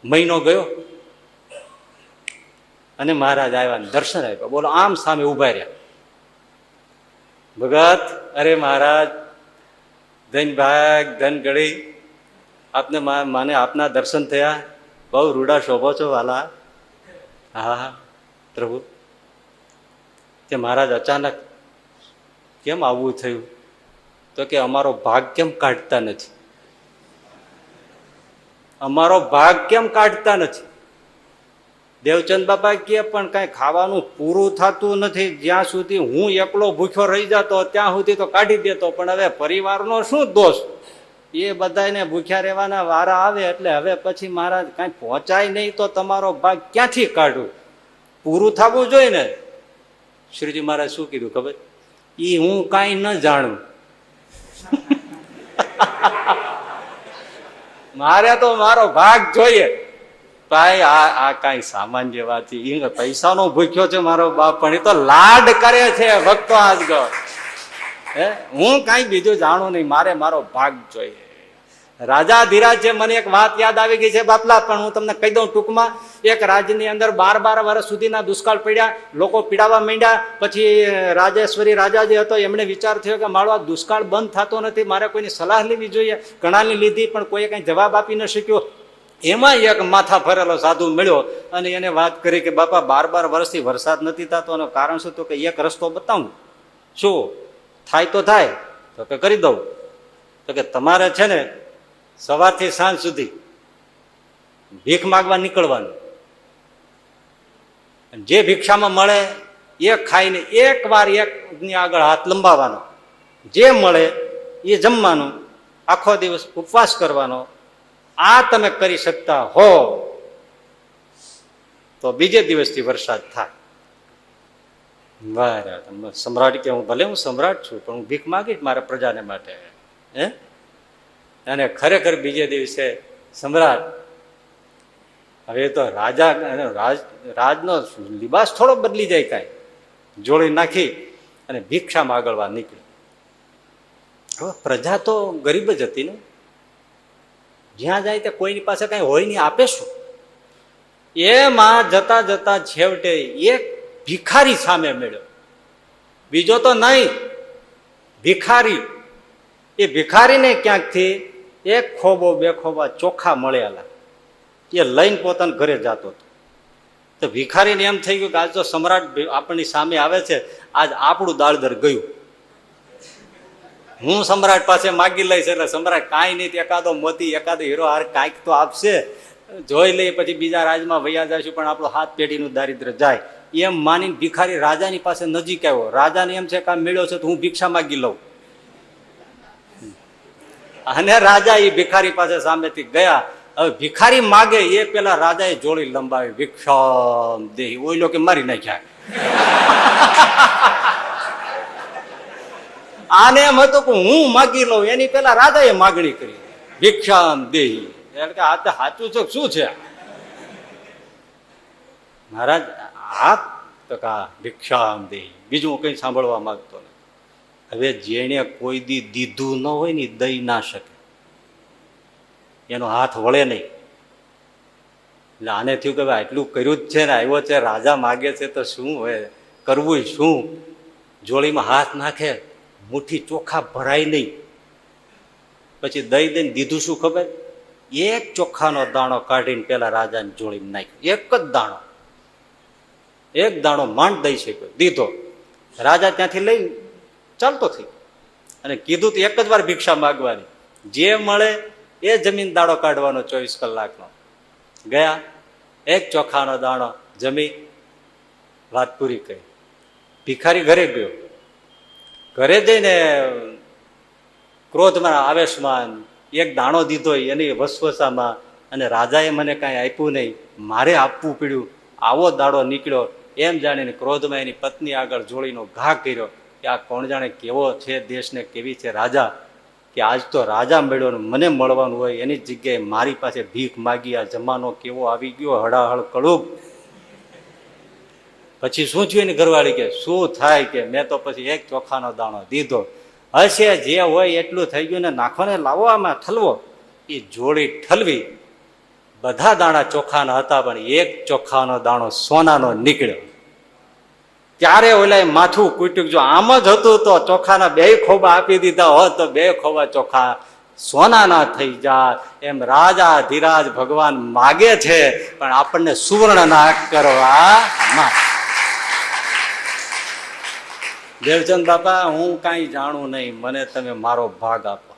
મહિનો ગયો અને મહારાજ આવ્યા, દર્શન આપ્યા. બોલો, આમ સામે ઉભા રહ્યા. ભગત, અરે મહારાજ, ધન ભાગ ધન ગળી, આપને માને આપના દર્શન થયા, બહુ રૂડા શોભો છો વાલા. હા હા પ્રભુ. તે મહારાજ અચાનક કેમ આવવું થયું? તો કે અમારો ભાગ કેમ કાઢતા નથી, અમારો ભાગ કેમ કાઢતા નથી. દેવચંદ બાપા કે પણ કઈ ખાવાનું પૂરું થતું નથી, જ્યાં સુધી હું એકલો ભૂખ્યો રહી જતો ત્યાં સુધી તો કાઢી દેતો, પણ હવે પરિવારનો શું દોષ, એ બધાને ભૂખ્યા રહેવાના વારા આવે એટલે હવે પછી મહારાજ કઈ પહોંચાય નહીં તો તમારો ભાગ ક્યાંથી કાઢું, પૂરું થવું જોઈએ ને. શ્રીજી મહારાજ શું કીધું ખબર? ઈ હું કઈ ન જાણું, મારે તો મારો ભાગ જોઈએ. ભાઈ આ કઈ સામાન્ય વાત, પૈસાનો ભૂખ્યો છે મારો બાપ, પણ એ તો લાડ કરે છે ભક્તો આજગળ. હું કઈ બીજું જાણું નહીં, મારે મારો ભાગ જોઈએ. રાજા ધીરાજ છે. મને એક વાત યાદ આવી ગઈ છે બાપલા, પણ હું તમને કહી દઉં ટૂંકમાં. એક રાજ્યની અંદર 12 વર્ષ સુધીના દુષ્કાળ પડ્યા, લોકો પીડાવા માંડ્યા. પછી રાજેશ્વરી રાજા જે હતો એમણે વિચાર થયો કે મારો આ દુષ્કાળ બંધ થતો નથી, મારે કોઈની સલાહ લેવી જોઈએ. ઘણાની લીધી પણ કોઈએ કઈ જવાબ આપી ન શક્યો. એમાં એક માથા ફરેલો સાધુ મળ્યો અને એને વાત કરી કે બાપા 12 વર્ષથી વરસાદ નથી થતો, એનું કારણ શું? તો કે એક રસ્તો બતાવું. શું થાય તો થાય, તો કે કરી દઉં. તો કે તમારે છે ને સવારથી સાંજ સુધી ભીખ માગવા નીકળવાનું, જે ભિક્ષામાં મળે એ ખાઈને એક વાર એકની આગળ હાથ લંબાવવાનો, જે મળે એ જમવાનું, આખો દિવસ ઉપવાસ કરવાનો. આ તમે કરી શકતા હો તો બીજે દિવસથી વરસાદ થાય. બરાબર. સમ્રાટ કે ભલે હું સમ્રાટ છું પણ હું ભીખ માગીશ મારા પ્રજાને માટે. અને ખરેખર બીજે દિવસે સમ્રાટ, હવે તો રાજા રાજનો લિબાસ થોડો બદલી જાય, કાંઈ જોડી નાખી અને ભિક્ષામાં આગળ નીકળી. હવે પ્રજા તો ગરીબ જ હતી ને, જ્યાં જાય ત્યાં કોઈની પાસે કઈ હોય નહીં, આપે શું? એમાં જતા જતા છેવટે એક ભિખારી સામે મળ્યો, બીજો તો નહીં, ભિખારી. એ ભિખારીને ક્યાંકથી એક ખોબો 2 ખોબા ચોખા મળેલા, એ લઈને પોતાના ઘરે જતો હતો. તો ભિખારીને એમ થઈ ગયું કે આજ તો સમ્રાટ આપણી સામે આવે છે, આજ આપણું દાળદર ગયું, હું સમ્રાટ પાસે માગી લઈશ એટલે સમ્રાટ કાંઈ નહીં, એકાદો મોતી એકાદો હીરો હાર કાંઈક તો આપશે, જોઈ લઈએ પછી બીજા રાજમાં વૈયા જઈશું, પણ આપણું હાથ પેઢીનું દારિદ્ર જાય. એમ માનીને ભિખારી રાજાની પાસે નજીક આવ્યો. રાજાને એમ છે કે આ મળ્યો છે તો હું ભિક્ષા માગી લઉં. અને રાજા એ ભિખારી પાસે સામેથી ગયા. હવે ભિખારી માગે એ પેલા રાજાએ જોડી લંબાવી, ભિક્ષા દેહી, ઓઈલો કે મારી નાખ્યા. આને એમ હતું કે હું માગી લઉં, એની પેલા રાજાએ માગણી કરી, ભિક્ષા દેહી. એટલે કે આ તો સાચું છે શું છે? મહારાજ આ તો કા ભિક્ષા દેહી, બીજું હું કઈ સાંભળવા માંગતો નથી. હવે જેને કોઈ દી દીધું ન હોય ને દઈ ના શકે, એનો હાથ વળે નહીં. એટલે આને થયું કે ભાઈ આટલું કર્યું જ છે ને, આવ્યો છે રાજા માગે છે તો શું હોય, કરવું શું? જોડીમાં હાથ નાખે, મુઠ્ઠી ચોખા ભરાય નહીં. પછી દઈ દઈને દીધું શું ખબર? એક ચોખાનો દાણો કાઢીને પેલા રાજાને જોડીમાં નાખ્યો. એક જ દાણો, એક દાણો માંડ દઈ શક્યો, દીધો. રાજા ત્યાંથી લઈને ચાલતો થઈ અને કીધું તો એક જ વાર ભિક્ષા માગવાની, જે મળે એ જમીન દાડો કાઢવાનો 24 કલાકનો. ગયા, એક ચોખાનો દાણો જમી, વાત પૂરી કરી. ભિખારી ઘરે ગયો. ઘરે જઈને ક્રોધમાં, આવેશમાં એક દાણો દીધો એની વસવસામાં, અને રાજાએ મને કાંઈ આપ્યું નહીં, મારે આપવું પડ્યું, આવો દાડો નીકળ્યો એમ જાણીને ક્રોધમાં એની પત્ની આગળ જોડીનો ઘા કર્યો કે આ કોણ જાણે કેવો છે દેશને, કેવી છે રાજા, કે આજ તો રાજા મળ્યો ને મને મળવાનું હોય એની જગ્યાએ મારી પાસે ભીખ માગી. આ જમાનો કેવો આવી ગયો, હળાહળ કળુબ. પછી શું થયું? એની ઘરવાળી કે શું થાય કે મેં તો પછી એક ચોખાનો દાણો દીધો, હશે જે હોય એટલું થઈ ગયું ને, નાખો ને, લાવો આમાં ઠલવો. એ જોડી ઠલવી, બધા દાણા ચોખાના હતા પણ એક ચોખાનો દાણો સોનાનો નીકળ્યો. ત્યારે ઓલા માથું કૂટ્યું, જો આમ જ હતું તો ચોખાના 2 ખોબા આપી દીધા હોત તો 2 ખોબા ચોખા સોનાના થઈ જાય. એમ રાજા ધીરાજ ભગવાન માગે છે પણ આપણને સુવર્ણ ના કરવા. દેવચંદ બાપા, હું કાંઈ જાણું નહીં, મને તમે મારો ભાગ આપો.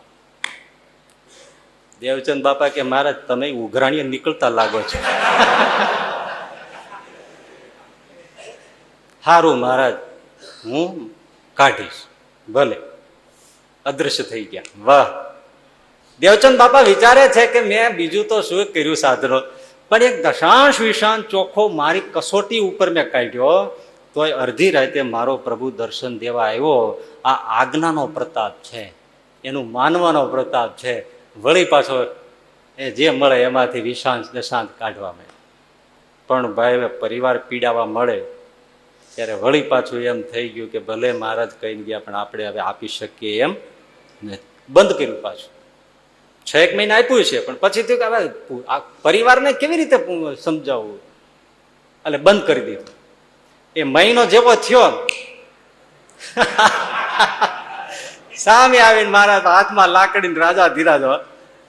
દેવચંદ બાપા કે મહારાજ તમે ઉઘરાણીએ નીકળતા લાગો છો. સારું મહારાજ, હું કાઢીશ. ભલે. અદૃશ્ય થઈ ગયા. વાહ! દેવચંદ બાપા વિચારે છે કે મેં બીજું તો શું કર્યું સાધનો, પણ એક દશાંશ વિશાંત ચોખ્ખો મારી કસોટી ઉપર મેં કાઢ્યો, તોય અડધી રાતે મારો પ્રભુ દર્શન દેવા આવ્યો. આ આજ્ઞાનો પ્રતાપ છે, એનું માનવાનો પ્રતાપ છે. વળી પાછો એ જે મળે એમાંથી વિશાંત દશાંત કાઢવા મળે. પણ ભાઈ પરિવાર પીડાવા મળે ત્યારે વળી પાછું એમ થઈ ગયું કે ભલે મહારાજ કહી ગયા પણ આપણે હવે આપી શકીએ એમ બંધ કર્યું. પાછું 6 મહિના આપ્યું છે પણ પછી થયું કે હવે આ પરિવારને કેવી રીતે સમજાવવું, એટલે બંધ કરી દીધું. એ મહિનો જેવો થયો સામે આવીને મારા હાથમાં લાકડી રાજા ધીરાજો.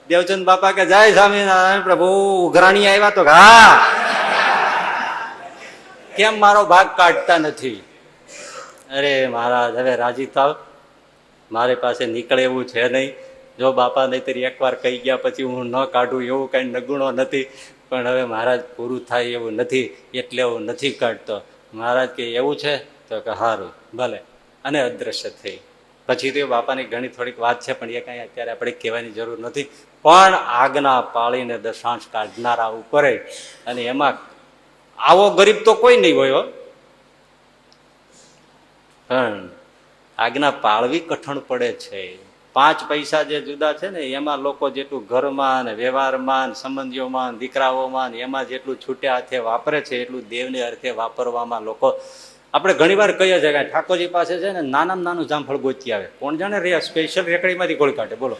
દેવચંદ બાપા કે જય સ્વામિનારાયણ પ્રભુ, ઉઘરાણી આવ્યા તો હા, કેમ મારો ભાગ કાઢતા નથી? અરે મહારાજ હવે રાજી થાવ, મારી પાસે નીકળે એવું છે નહીં. જો બાપા નહીતર એકવાર કહી ગયા પછી હું ન કાઢું એવું કઈ નગુણો નથી, પણ હવે મહારાજ પૂરું થાય એવું નથી એટલે હું નથી કાઢતો. મહારાજ કે એવું છે તો કે સારું ભલે, અને અદ્રશ્ય થઈ. પછી તો બાપાની ઘણી થોડીક વાત છે પણ એ કાંઈ અત્યારે આપણે કહેવાની જરૂર નથી. પણ આજ્ઞા પાળીને દશાંશ કાઢનારા ઉપર, અને એમાં આવો ગરીબ તો કોઈ નહીં હોય. પણ આજ્ઞા પાળવી કઠણ પડે છે. 5 પૈસા જે જુદા છે ને એમાં લોકો જેટલું ઘરમાં ને વ્યવહારમાં સંબંધીઓમાં દીકરાઓમાં એમાં જેટલું છૂટ્યા હાથે વાપરે છે એટલું દેવને અર્થે વાપરવામાં લોકો, આપણે ઘણી વાર કહીએ છીએ કે ઠાકોરજી પાસે છે ને નાનામાં નાનું જામફળ ગોતી આવે, કોણ જાણે રે સ્પેશિયલ રેકડીમાંથી ગોળ કાઢે બોલો.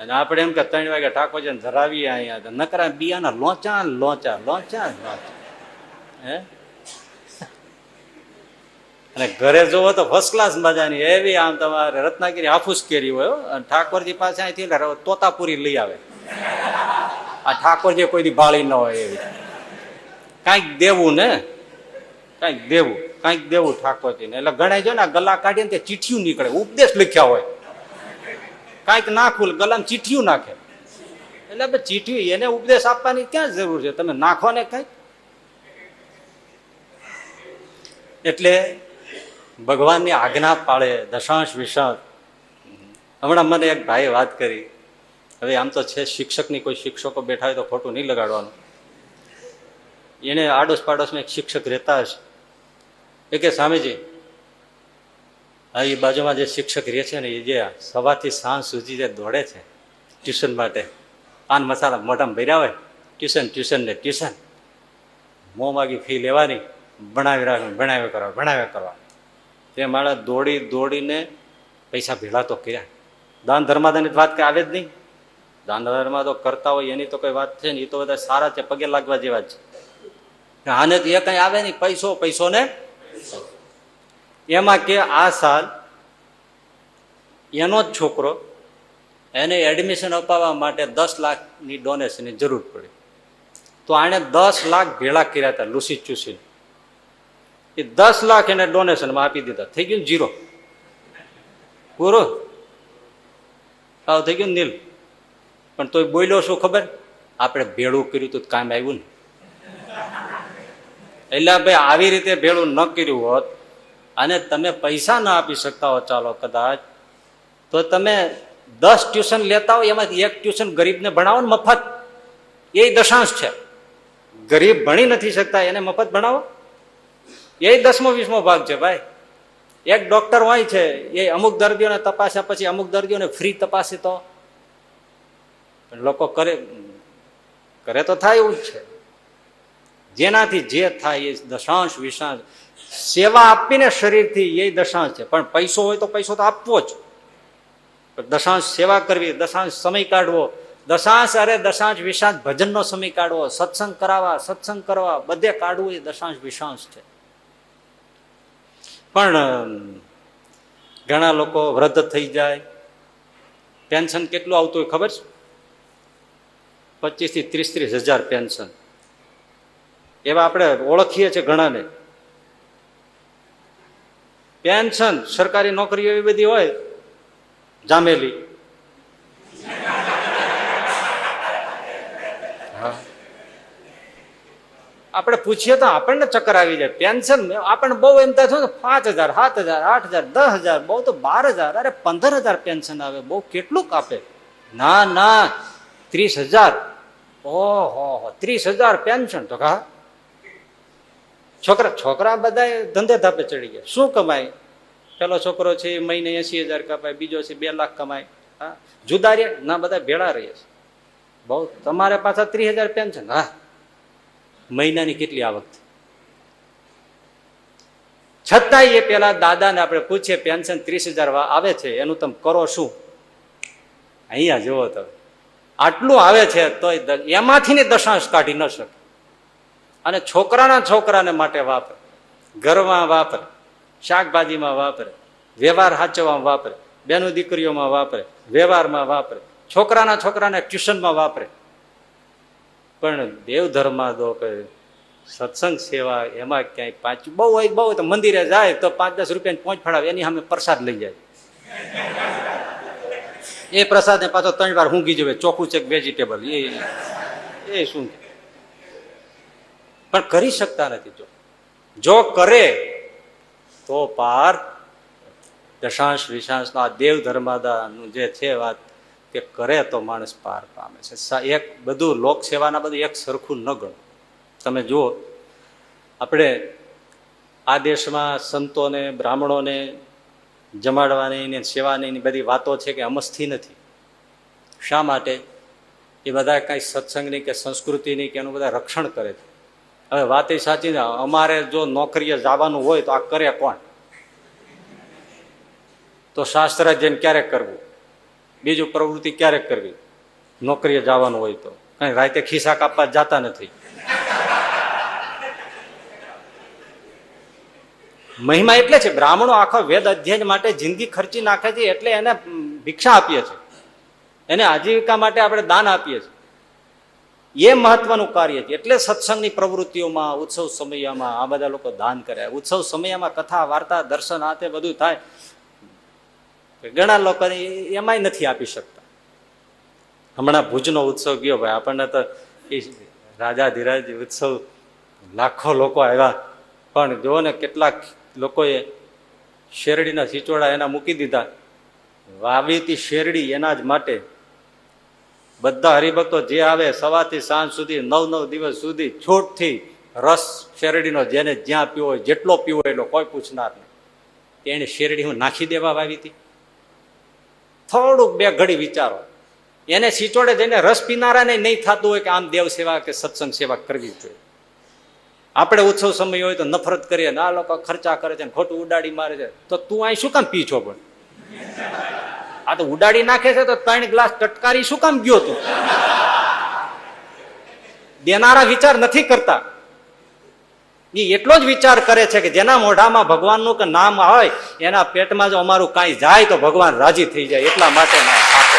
અને આપણે એમ કે 3 વાગે ઠાકોરજીને ધરાવીએ અહીંયા, નકરા બિયાના લોચા લોચા લોચા લોચા. હે અને ઘરે જોવો તો ફર્સ્ટ ક્લાસ મજાની એવી આમ તમારે રત્નાગીરી હાફૂસ કેરી હોય, અને ઠાકોરજી પાસે અહીંથી તોતાપુરી લઈ આવે. આ ઠાકોરજી કોઈ ભાળી ન હોય એવી. કાંઈક દેવું ને, કાંઈક દેવું, કાંઈક દેવું ઠાકોરજીને. એટલે ગણાય જો ને ગલા કાઢીને તે ચીઠિયું નીકળે, ઉપદેશ લખ્યા હોય. કાંઈક નાખવું ગલામાં ચીઠિયું નાખે, એટલે ચીઠિયું એને ઉપદેશ આપવાની ક્યાં જરૂર છે? તમે નાખો ને કઈક. એટલે ભગવાનની આજ્ઞા પાળે દશાંશ વિશાંત. હમણાં મને એક ભાઈએ વાત કરી, હવે આમ તો છે શિક્ષકની, કોઈ શિક્ષકો બેઠા હોય તો ખોટું નહીં લગાડવાનું. એને આડોશ પાડોશમાં એક શિક્ષક રહેતા હશે. એ કે સ્વામીજી આ એ બાજુમાં જે શિક્ષક રહે છે ને એ જે સવારથી સાંજ સુધી જે દોડે છે ટ્યુશન માટે, પાન મસાલા મોઢામાં ભર્યા હોય, ટ્યુશન ને ટ્યુશન, મોં માગી ફી લેવાની, ભણાવ્યા કરવા. તે મારા દોડીને પૈસા ભેળા તો કર્યા. દાન ધર્માદાની વાત કઈ આવે જ નહીં. દાન ધર્મા તો કરતા હોય એની તો કઈ વાત છે ને, એ તો બધા સારા છે, પગે લાગવા જેવા જ છે. આને તો એ કઈ આવે નહીં, પૈસો ને એમાં કે આ સાલ એનો જ છોકરો એને એડમિશન અપાવવા માટે 10 લાખની ડોનેશનની જરૂર પડી. તો આણે 10 લાખ ભેળા કર્યા હતા લૂસી ચૂસી. એ 10 લાખ એને ડોનેશનમાં આપી દીધા. થઈ ગયું જીરો, પૂરો થઈ ગયું નીલ. પણ તોય બોલ્યો શું ખબર? આપણે ભેળું કર્યું તું કામ આવ્યું ને. એટલે ભાઈ આવી રીતે ભેળું ન કર્યું હોત અને તમે પૈસા ના આપી શકતા હો ચાલો કદાચ, તો તમે 10 ટ્યુશન લેતા હોય એમાંથી એક ટ્યુશન ગરીબને ભણાવો ને મફત. એ દશાંશ છે. ગરીબ ભણી નથી શકતા એને મફત ભણાવો, એ 10મો 20મો ભાગ છે ભાઈ. એક ડોક્ટર હોય છે એ અમુક દર્દીઓને તપાસ્યા પછી અમુક દર્દીઓને ફ્રી તપાસે તો લોકો કરે તો થાય એવું જ છે. જેનાથી જે થાય એ દશાંશ વિશાંશ. સેવા આપીને શરીરથી એ દશાંશ છે. પણ પૈસો હોય તો પૈસો તો આપવો જ. દશાંશ સેવા કરવી, દશાંશ સમય કાઢવો, દશાંશ અરે દશાંશ વિશાંશ ભજનનો સમય કાઢવો, સત્સંગ કરાવવા, સત્સંગ કરવા, બધે કાઢવું એ દશાંશ વિશાંશ છે. પણ ઘણા લોકો વૃદ્ધ થઈ જાય, પેન્શન કેટલું આવતું હોય ખબર છે? 25 થી 30 હજાર પેન્શન. એવા આપણે ઓળખીએ છીએ ઘણાને. પેન્શન સરકારી નોકરીઓ એવી બધી હોય જામેલી. આપણે પૂછીએ તો આપણને ચક્કર આવી જાય. પેન્શન આપણને બહુ એમ થાય 5,000, 7,000, 8,000, 10,000, બહુ તો 12,000, અરે 15,000 પેન્શન આવે, બહુ કેટલું કાપે? ના ના 30,000. ઓહો 30,000 પેન્શન તો હા. છોકરા બધા ધંધે ધાપે ચડી ગયા. શું કમાય? પેલો છોકરો છે મહિને 80,000 કમાય, બીજો છે 2 લાખ કમાય. હા, જુદા રે ના, બધા ભેળા રહીએ છે. બહુ તમારે પાછા 30,000 પેન્શન. હા, મહિનાની કેટલી આવક? છતાંય એ પેલા દાદાને આપણે પૂછીએ પેન્શન 30,000 આવે છે, એનું તમે કરો શું? અહીંયા જુઓ તો આટલું આવે છે તો એમાંથી ને દશાંશ કાઢી ન શકે. અને છોકરાને માટે વાપરે, ઘરમાં વાપરે, શાકભાજીમાં વાપરે, વ્યવહાર સાચવવામાં વાપરે, બેનો દીકરીઓમાં વાપરે, વ્યવહારમાં વાપરે, છોકરાને ટ્યુશનમાં વાપરે. પણ દેવ ધર્મમાં તો સત્સંગ સેવા એમાં ક્યાંય પાંચ બહુ હોય તો મંદિરે જાય તો 5-10 રૂપિયાની પહોંચ ફાળાવે, એની સામે પ્રસાદ લઈ જાય. એ પ્રસાદ ને પાછો 3 વાર ઊંઘી જવે, ચોખ્ખું છે વેજીટેબલ. એ શું? પણ કરી શકતા નથી. જો કરે તો પાર દશાંશ વિશાંશ આ દેવ ધર્માદાનું જે છે વાત, કે કરે તો માણસ પાર પામે છે. એક બધું લોક સેવાના બધું એક સરખું ન ગણો. તમે જુઓ આપણે આ દેશમાં સંતોને બ્રાહ્મણોને જમાડવાની ને સેવાની બધી વાતો છે કે અમસ્થી નથી. શા માટે? એ બધા કઈ સત્સંગની કે સંસ્કૃતિની કે એનું બધા રક્ષણ કરે છે. હવે વાત એ સાચી ને, અમારે જો નોકરીએ જવાનું હોય તો આ કરે કોણ? તો શાસ્ત્ર જઈને ક્યારેક કરવું, બીજું પ્રવૃત્તિ ક્યારેક કરવી. નોકરીએ જવાનું હોય તો કઈ રાતે ખિસ્સા કાપવા જતા નથી. મહિમા એટલે છે બ્રાહ્મણો આખો વેદ અધ્યયન માટે જિંદગી ખર્ચી નાખે છે, એટલે એને ભિક્ષા આપીએ છીએ, એને આજીવિકા માટે આપણે દાન આપીએ છીએ. એ મહત્વનું કાર્ય છે. એટલે સત્સંગની પ્રવૃત્તિઓમાં ઉત્સવ સમયમાં આ બધા લોકો દાન કરે. ઉત્સવ સમયમાં કથા વાર્તા દર્શન આ તે બધું થાય. ઘણા લોકો એમાંય નથી આપી શકતા. હમણાં ભુજનો ઉત્સવ ગયો ભાઈ, આપણને તો એ રાજાધિરાજ ઉત્સવ લાખો લોકો આવ્યા, પણ જુઓ ને કેટલાક લોકોએ શેરડીના સિચોડા એના મૂકી દીધા. વાવીતી શેરડી એના જ માટે બધા હરિભક્તો જે આવે સવારથી સાંજ સુધી 9 દિવસ સુધી છૂટથી રસ શેરડીનો જેને જ્યાં પીવો હોય, જેટલો પીવો એટલો, કોઈ પૂછનાર નહીં. એને શેરડી હું નાખી દેવા વાવી હતી? થોડુંક 2 ઘડી વિચારો. એને સિચોડે જઈને રસ પીનારાને નહીં થતું હોય કે આમ દેવ સેવા કે સત્સંગ સેવા કરવી જોઈએ. આપણે ઉત્સવ સમય હોય તો નફરત કરીએ, આ લોકો ખર્ચા કરે છે, ખોટું ઉડાડી મારે છે, તો તું અહીં શું કામ પી છો? પણ આ તો ઉડાડી નાખે છે તો 3 ગ્લાસ ટટકારી શું કામ ગયો તું? દેનારા વિચાર નથી કરતા. એ એટલો જ વિચાર કરે છે કે જેના મોઢામાં ભગવાનનું કે નામ હોય એના પેટમાં જો અમારું કાંઈ જાય તો ભગવાન રાજી થઈ જાય, એટલા માટે આપે.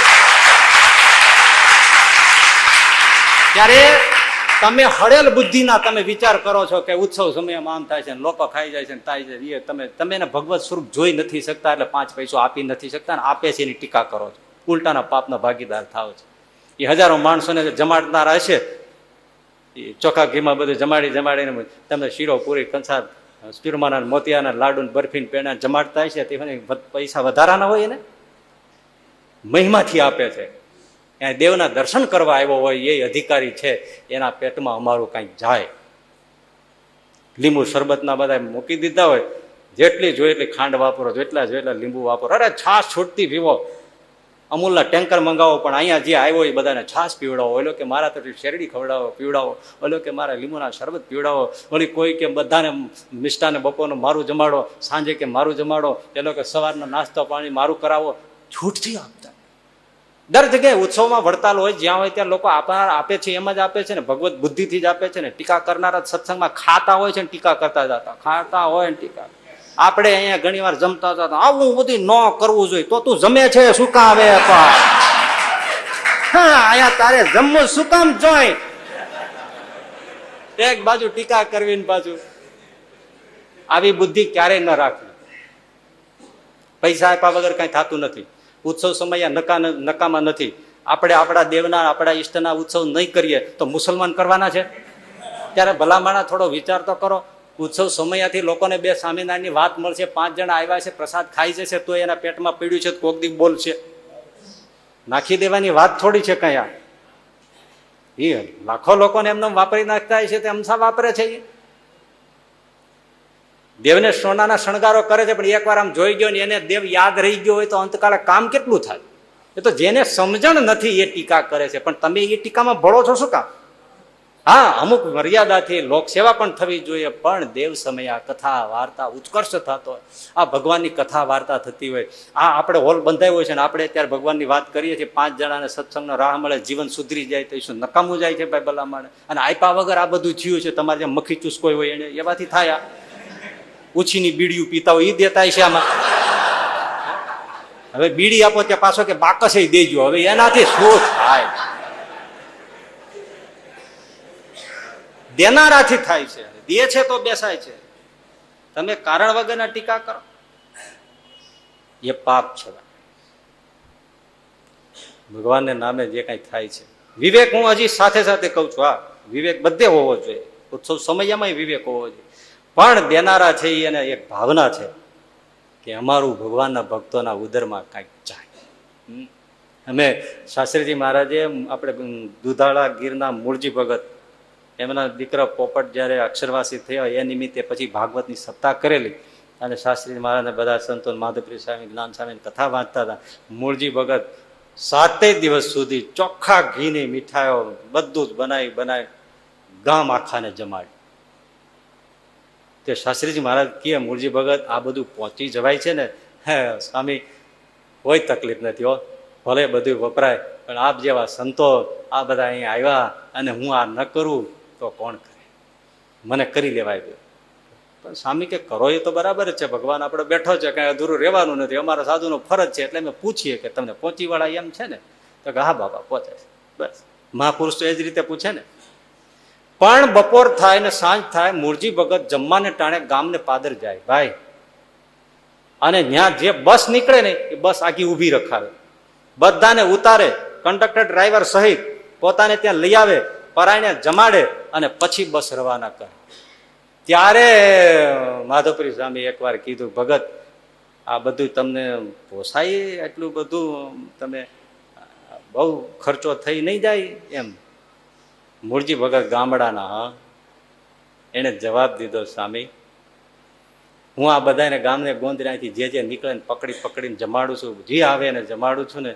ત્યારે તમે હળેલ બુદ્ધિના તમે વિચાર કરો છો કે ઉત્સવ સમયમાં આમ થાય છે, લોકો ખાઈ જાય છે ને થાય છે, તમે એને ભગવત સ્વરૂપ જોઈ નથી શકતા, એટલે 5 પૈસો આપી નથી શકતા, અને આપે છે એની ટીકા કરો છો, ઉલટાના પાપના ભાગીદાર થાવ છો. એ હજારો માણસોને જમાડનારા હશે, ચોખા ઘીમાં બધું જમાડીને તમને શીરો પૂરી કંસાર ચૂરમાના મોતિયાના લાડુ બરફીન પેણા જમાડતા હશે, તે પૈસા વધારાના હોય એને મહિમાથી આપે છે. ત્યાં દેવના દર્શન કરવા આવ્યો હોય એ અધિકારી છે, એના પેટમાં અમારું કંઈક જાય. લીંબુ શરબતના બધા મૂકી દીધા હોય, જેટલી જોઈએ એટલી ખાંડ વાપરો, જેટલા જોઈએ એટલા લીંબુ વાપરો, અરે છાશ છૂટતી પીવો, અમૂલના ટેન્કર મંગાવો, પણ અહીંયા જે આવ્યો એ બધાને છાશ પીવડાવો, ઓલો કે મારા તો શેરડી પીવડાવો, ઓલો કે મારા લીંબુના શરબત પીવડાવો, ઓલી કોઈ કે બધાને મિષ્ટાને બપોરનું મારું જમાડો, સાંજે કે મારું જમાડો, પેલો કે સવારનો નાસ્તો પાણી મારું કરાવો. છૂટથી આપતા દર જગ્યાએ ઉત્સવમાં વડતાલ હોય, જ્યાં હોય ત્યાં લોકો આપે છે, એમ જ આપે છે ને, ભગવત બુદ્ધિથી જ આપે છે ને. ટીકા કરનારા સત્સંગમાં ખાતા હોય છે ને ટીકા કરતા જતા, ખાતા હોય ને ટીકા. આપણે અહીંયા ઘણી વાર જમતા હતા, આવું બધું ન કરવું જોઈએ, તો તું જમે છે શું કામ આવે? હા, અહીંયા તારે જમવું શું કામ જોઈ? એક બાજુ ટીકા કરવી ને બાજુ આવી બુદ્ધિ ક્યારેય ન રાખવી. પૈસા આપ્યા વગર કઈ થતું નથી. ઉત્સવ સમય નકામા નથી. આપણે આપણા દેવના આપણા ઈષ્ટના ઉત્સવ નહીં કરીએ તો મુસલમાન કરવાના છે? ત્યારે ભલામણા થોડો વિચાર તો કરો. ઉત્સવ સમયથી લોકોને 2 સ્વામિનારાયણની વાત મળશે, 5 જણા આવ્યા છે, પ્રસાદ ખાઈ જશે, તો એના પેટમાં પીડ્યું છે, કોક દી બોલશે. નાખી દેવાની વાત થોડી છે કયા. એ લાખો લોકોને એમને વાપરી નાખતા છે, તે અમસા વાપરે છે. દેવને સોનાના શણગારો કરે છે, પણ એકવાર આમ જોઈ ગયો ને એને દેવ યાદ રહી ગયો હોય તો અંતકાળે કામ કેટલું થાય? એ તો જેને સમજણ નથી એ ટીકા કરે છે, પણ તમે એ ટીકામાં ભળો છો શું કામ? હા, અમુક મર્યાદાથી લોક સેવા પણ થવી જોઈએ, પણ દેવ સમય કથા વાર્તા ઉત્કર્ષ થતો હોય, આ ભગવાનની કથા વાર્તા થતી હોય, આ આપણે હોલ બંધાય હોય છે ને આપણે અત્યારે ભગવાનની વાત કરીએ છીએ, 5 જણાને સત્સંગનો રાહ મળે, જીવન સુધરી જાય તો શું નકામું જાય છે ભાઈ ભલા માણે? અને આપ્યા વગર આ બધું થયું છે. તમારે જેમ મખી ચૂસકોઈ હોય એને એવાથી થાય. ઉછીની બીડીયું પીતા હોય એ દેતા છે આમાં. હવે બીડી આપો ત્યાં પાછો કે બાકસ દેજો, હવે એનાથી શું થાય? દેનારાથી થાય છે, દે છે તો બેસાય છે. તમે કારણ વગરના ટીકા કરો એ પાપ છે. ભગવાનને નામે જે કઈ થાય છે, વિવેક હું હજી સાથે સાથે કઉ છું. હા, વિવેક બધે હોવો જોઈએ, ઉત્સવ સમયમાં વિવેક હોવો જોઈએ, પણ દેનારા છે એને એક ભાવના છે કે અમારું ભગવાનના ભક્તોના ઉદરમાં કાંઈક જાય. અમે શાસ્ત્રીજી મહારાજે આપણે દુધાળા ગીરના મૂળજી ભગત, એમના દીકરા પોપટ જયારે અક્ષરવાસી થયા એ નિમિત્તે પછી ભાગવતની સપ્તાહ કરેલી, અને શાસ્ત્રીજી મહારાજને બધા સંતો માધવપ્રિય સ્વામી, જ્ઞાન સ્વામીની કથા વાંચતા હતા. મૂળજી ભગત 7 દિવસ સુધી ચોખ્ખા ઘીની મીઠાઈઓ બધું જ બનાવી ગામ આખાને જમાડી. તે શાસ્ત્રીજી મહારાજ કહે, મૂળજી ભગત આ બધું પહોંચી જવાય છે ને? હે સ્વામી, કોઈ તકલીફ નથી હો, ભલે બધું વપરાય, પણ આપ જેવા સંતો આ બધા અહીંયા આવ્યા અને હું આ ન કરું તો કોણ કરે? મને કરી લેવાય ગયો. પણ સ્વામી કે કરો એ તો બરાબર જ છે, ભગવાન આપણે બેઠો છે, કઈ અધૂરું રહેવાનું નથી, અમારા સાધુનો ફરજ છે, એટલે અમે પૂછીએ કે તમને પહોંચી વાળા એમ છે ને? તો કે હા બાબા પહોંચે છે. બસ, મહાપુરુષ તો એ જ રીતે પૂછે ને. પણ બપોર થાય ને સાંજ થાય, મૂળજી ભગત જમવાને ટાણે ગામને પાદર જાય ભાઈ, અને ત્યાં જે બસ નીકળે ને એ બસ આખી ઊભી રખાવે, બધાને ઉતારે, કંડક્ટર ડ્રાઈવર સહિત પોતાને ત્યાં લઈ આવે, પરાયણે જમાડે અને પછી બસ રવાના કરે. ત્યારે માધવપુરી સ્વામી એકવાર કીધું, ભગત આ બધું તમને પોસાય? એટલું બધું તમે બહુ ખર્ચો થઈ નહીં જાય એમ? મૂળજી ભગત ગામડાના, હા, એને જવાબ દીધો, સ્વામી હું આ બધાને ગામને ગોંદરાથી જે નીકળે ને પકડીને જમાડું છું, જે આવે એને જમાડું છું ને,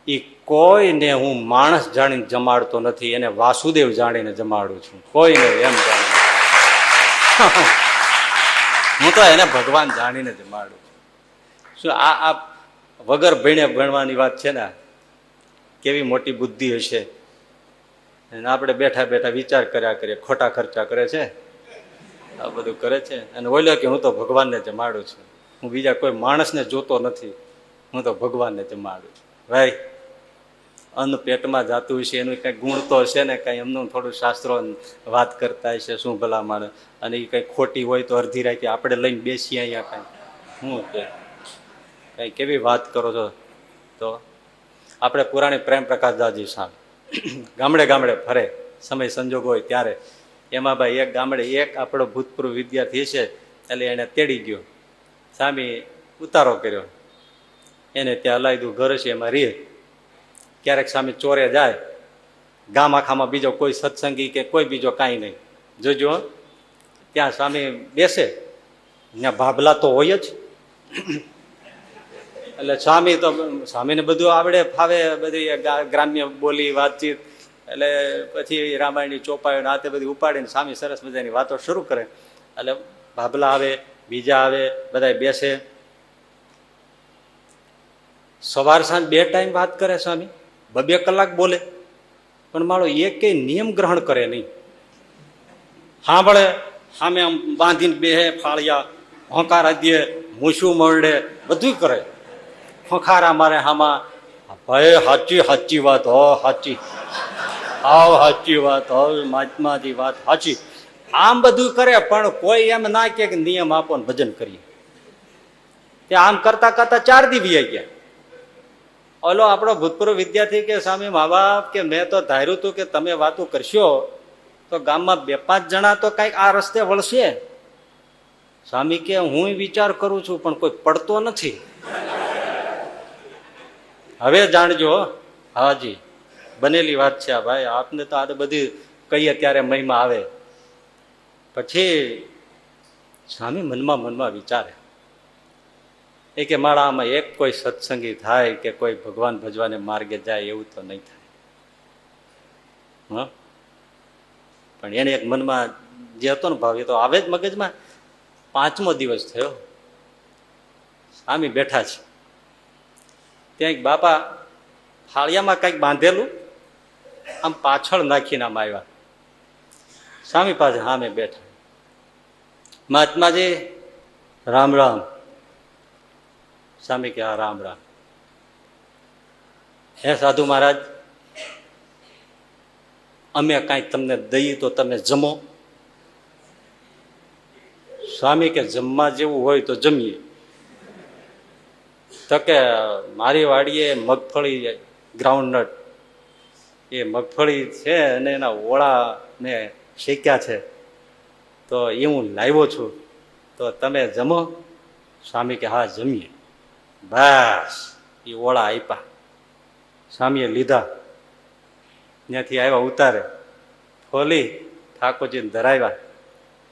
એ કોઈને હું માણસ જાણીને જમાડતો નથી, એને વાસુદેવ જાણીને જમાડું છું, કોઈને એમ જાણીને. હું તો એને ભગવાન જાણીને જમાડું છું. શું આ વગર ભણવાની વાત છે ને? કેવી મોટી બુદ્ધિ હશે! આપણે બેઠા બેઠા વિચાર કર્યા કરીએ, ખોટા ખર્ચા કરે છે. આ બધું કરે છે. અને ઓલો કે હું તો ભગવાનને જમાડું છું, હું બીજા કોઈ માણસને જોતો નથી, હું તો ભગવાનને જમાડું છું. ભાઈ, અન્ન પેટમાં જાતું હશે એનું કઈ ગુણ તો હશે ને, કઈ એમનું થોડું શાસ્ત્રો વાત કરતા હશે, શું ભલા માણે. અને એ કઈ ખોટી હોય તો અડધી રાતે આપણે લઈને બેસીએ અહીંયા, કઈ શું છે, કઈ કેવી વાત કરો છો. તો આપણે પુરાણી પ્રેમ પ્રકાશ દાસજી સાહેબ ગામડે ગામડે ફરે, સમય સંજોગ હોય ત્યારે. એમાં ભાઈ એક ગામડે એક આપણો ભૂતપૂર્વ વિદ્યાર્થી છે, એટલે એને તેડી ગયો, સામે ઉતારો કર્યો, એને ત્યાં અલાયદું ઘર છે એમાં રહે. ક્યારેક સામે ચોરે જાય, ગામ આખામાં બીજો કોઈ સત્સંગી કે કોઈ બીજો કાંઈ નહીં, જોજો ત્યાં સામે બેસે, ત્યાં ભાભલા તો હોય જ. એટલે સ્વામી તો સ્વામીને બધું આવડે ફાવે, બધી ગ્રામ્ય બોલી વાતચીત. એટલે પછી રામાયણની ચોપાઈઓ આ તે બધી ઉપાડીને સ્વામી સરસ મજાની વાતો શરૂ કરે. એટલે ભાભલા આવે, બીજા આવે, બધા બેસે. સવાર સાંજ 2 ટાઈમ વાત કરે સ્વામી, 2 કલાક બોલે, પણ મારો એક નિયમ ગ્રહણ કરે નહીં. સાંભળે, સામે આમ બાંધીને બેહે, ફાળિયા હોંકારા દે, મૂછું મળે, બધું કરે, ખોખારા મારે હામાં. ભાઈ સાચી સાચી વાત હો, સાચી હાવ સાચી વાત હો, મહાત્માજી વાત સાચી. આમ બધું કરે, પણ કોઈ એમ ના કે નિયમ આપો ને ભજન કરીએ. તે આમ કરતા કરતા 4 દી વી ગયા. ઓલો આપણો ભૂતપૂર્વ વિદ્યાર્થી કે સ્વામી મા બાપ કે મેં તો ધાર્યું હતું કે તમે વાતો કરશો તો ગામમાં 2-5 જણા તો કઈક આ રસ્તે વળશે. સ્વામી કે હું વિચાર કરું છું પણ કોઈ પડતો નથી. હવે જાણજો, હાજી બનેલી વાત છે આ ભાઈ, આપને તો આ બધી કહીએ ત્યારે મહિમા આવે. પછી સ્વામી મનમાં વિચારે એ કે મારા આમાં એક કોઈ સત્સંગી થાય કે કોઈ ભગવાન ભજવાને માર્ગે જાય એવું તો નહીં થાય. પણ એને એક મનમાં જે હતો ને ભાવ એ તો આવે જ મગજમાં. 5મો દિવસ થયો, સ્વામી બેઠા છે ત્યાં. એક બાપા ફાળિયામાં કંઈક બાંધેલું આમ પાછળ નાખીને આમ આવ્યા. સ્વામી પાસે સામે બેઠા. મહાત્માજી રામ રામ. સ્વામી કે હા રામ રામ. હે સાધુ મહારાજ, અમે કાંઈ તમને દઈએ તો તમે જમો. સ્વામી કે જમવા જેવું હોય તો જમીએ. તો કે મારી વાડીએ મગફળી ગ્રાઉન્ડનટ એ મગફળી છે અને એના ઓળા મેં શેક્યા છે, તો એ હું લાવ્યો છું, તો તમે જમો. સ્વામી કે હા જમીએ. બસ એ ઓળા આપ્યા, સ્વામીએ લીધા, ત્યાંથી આવ્યા ઉતારે, ખોલી ઠાકોરજીને ધરાવ્યા.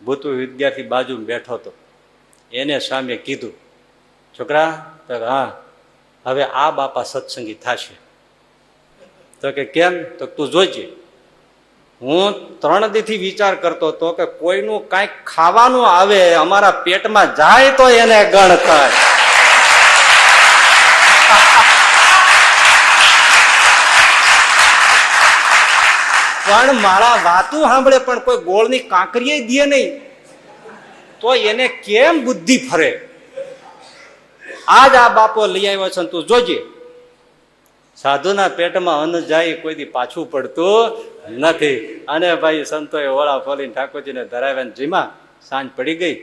ભૂતપૂર્વ વિદ્યાર્થી બાજુ બેઠો હતો, એને સ્વામીએ કીધું છોકરા, તો હા હવે આ બાપા સત્સંગી થશે. તો કે કેમ? તો તું જોઈજે, હું 3 દીથી વિચાર કરતો હતો કે કોઈનું કાંઈક ખાવાનું આવે અમારા પેટમાં જાય તો એને ગણ થાય. પણ મારા વાતું સાંભળે પણ કોઈ ગોળની કાંકરીએ દે નહીં તો એને કેમ બુદ્ધિ ફરે? આજ આ બાપો લઈ આવ્યો છે, તું જોજે. સાધુના પેટમાં અન્ન જાય કોઈ દી પાછું પડતું નથી. અને ભાઈ સંતોએ ઓળા ફોલીને ઠાકોરજીને ધરાવ્યા. જીમાં સાંજ પડી ગઈ,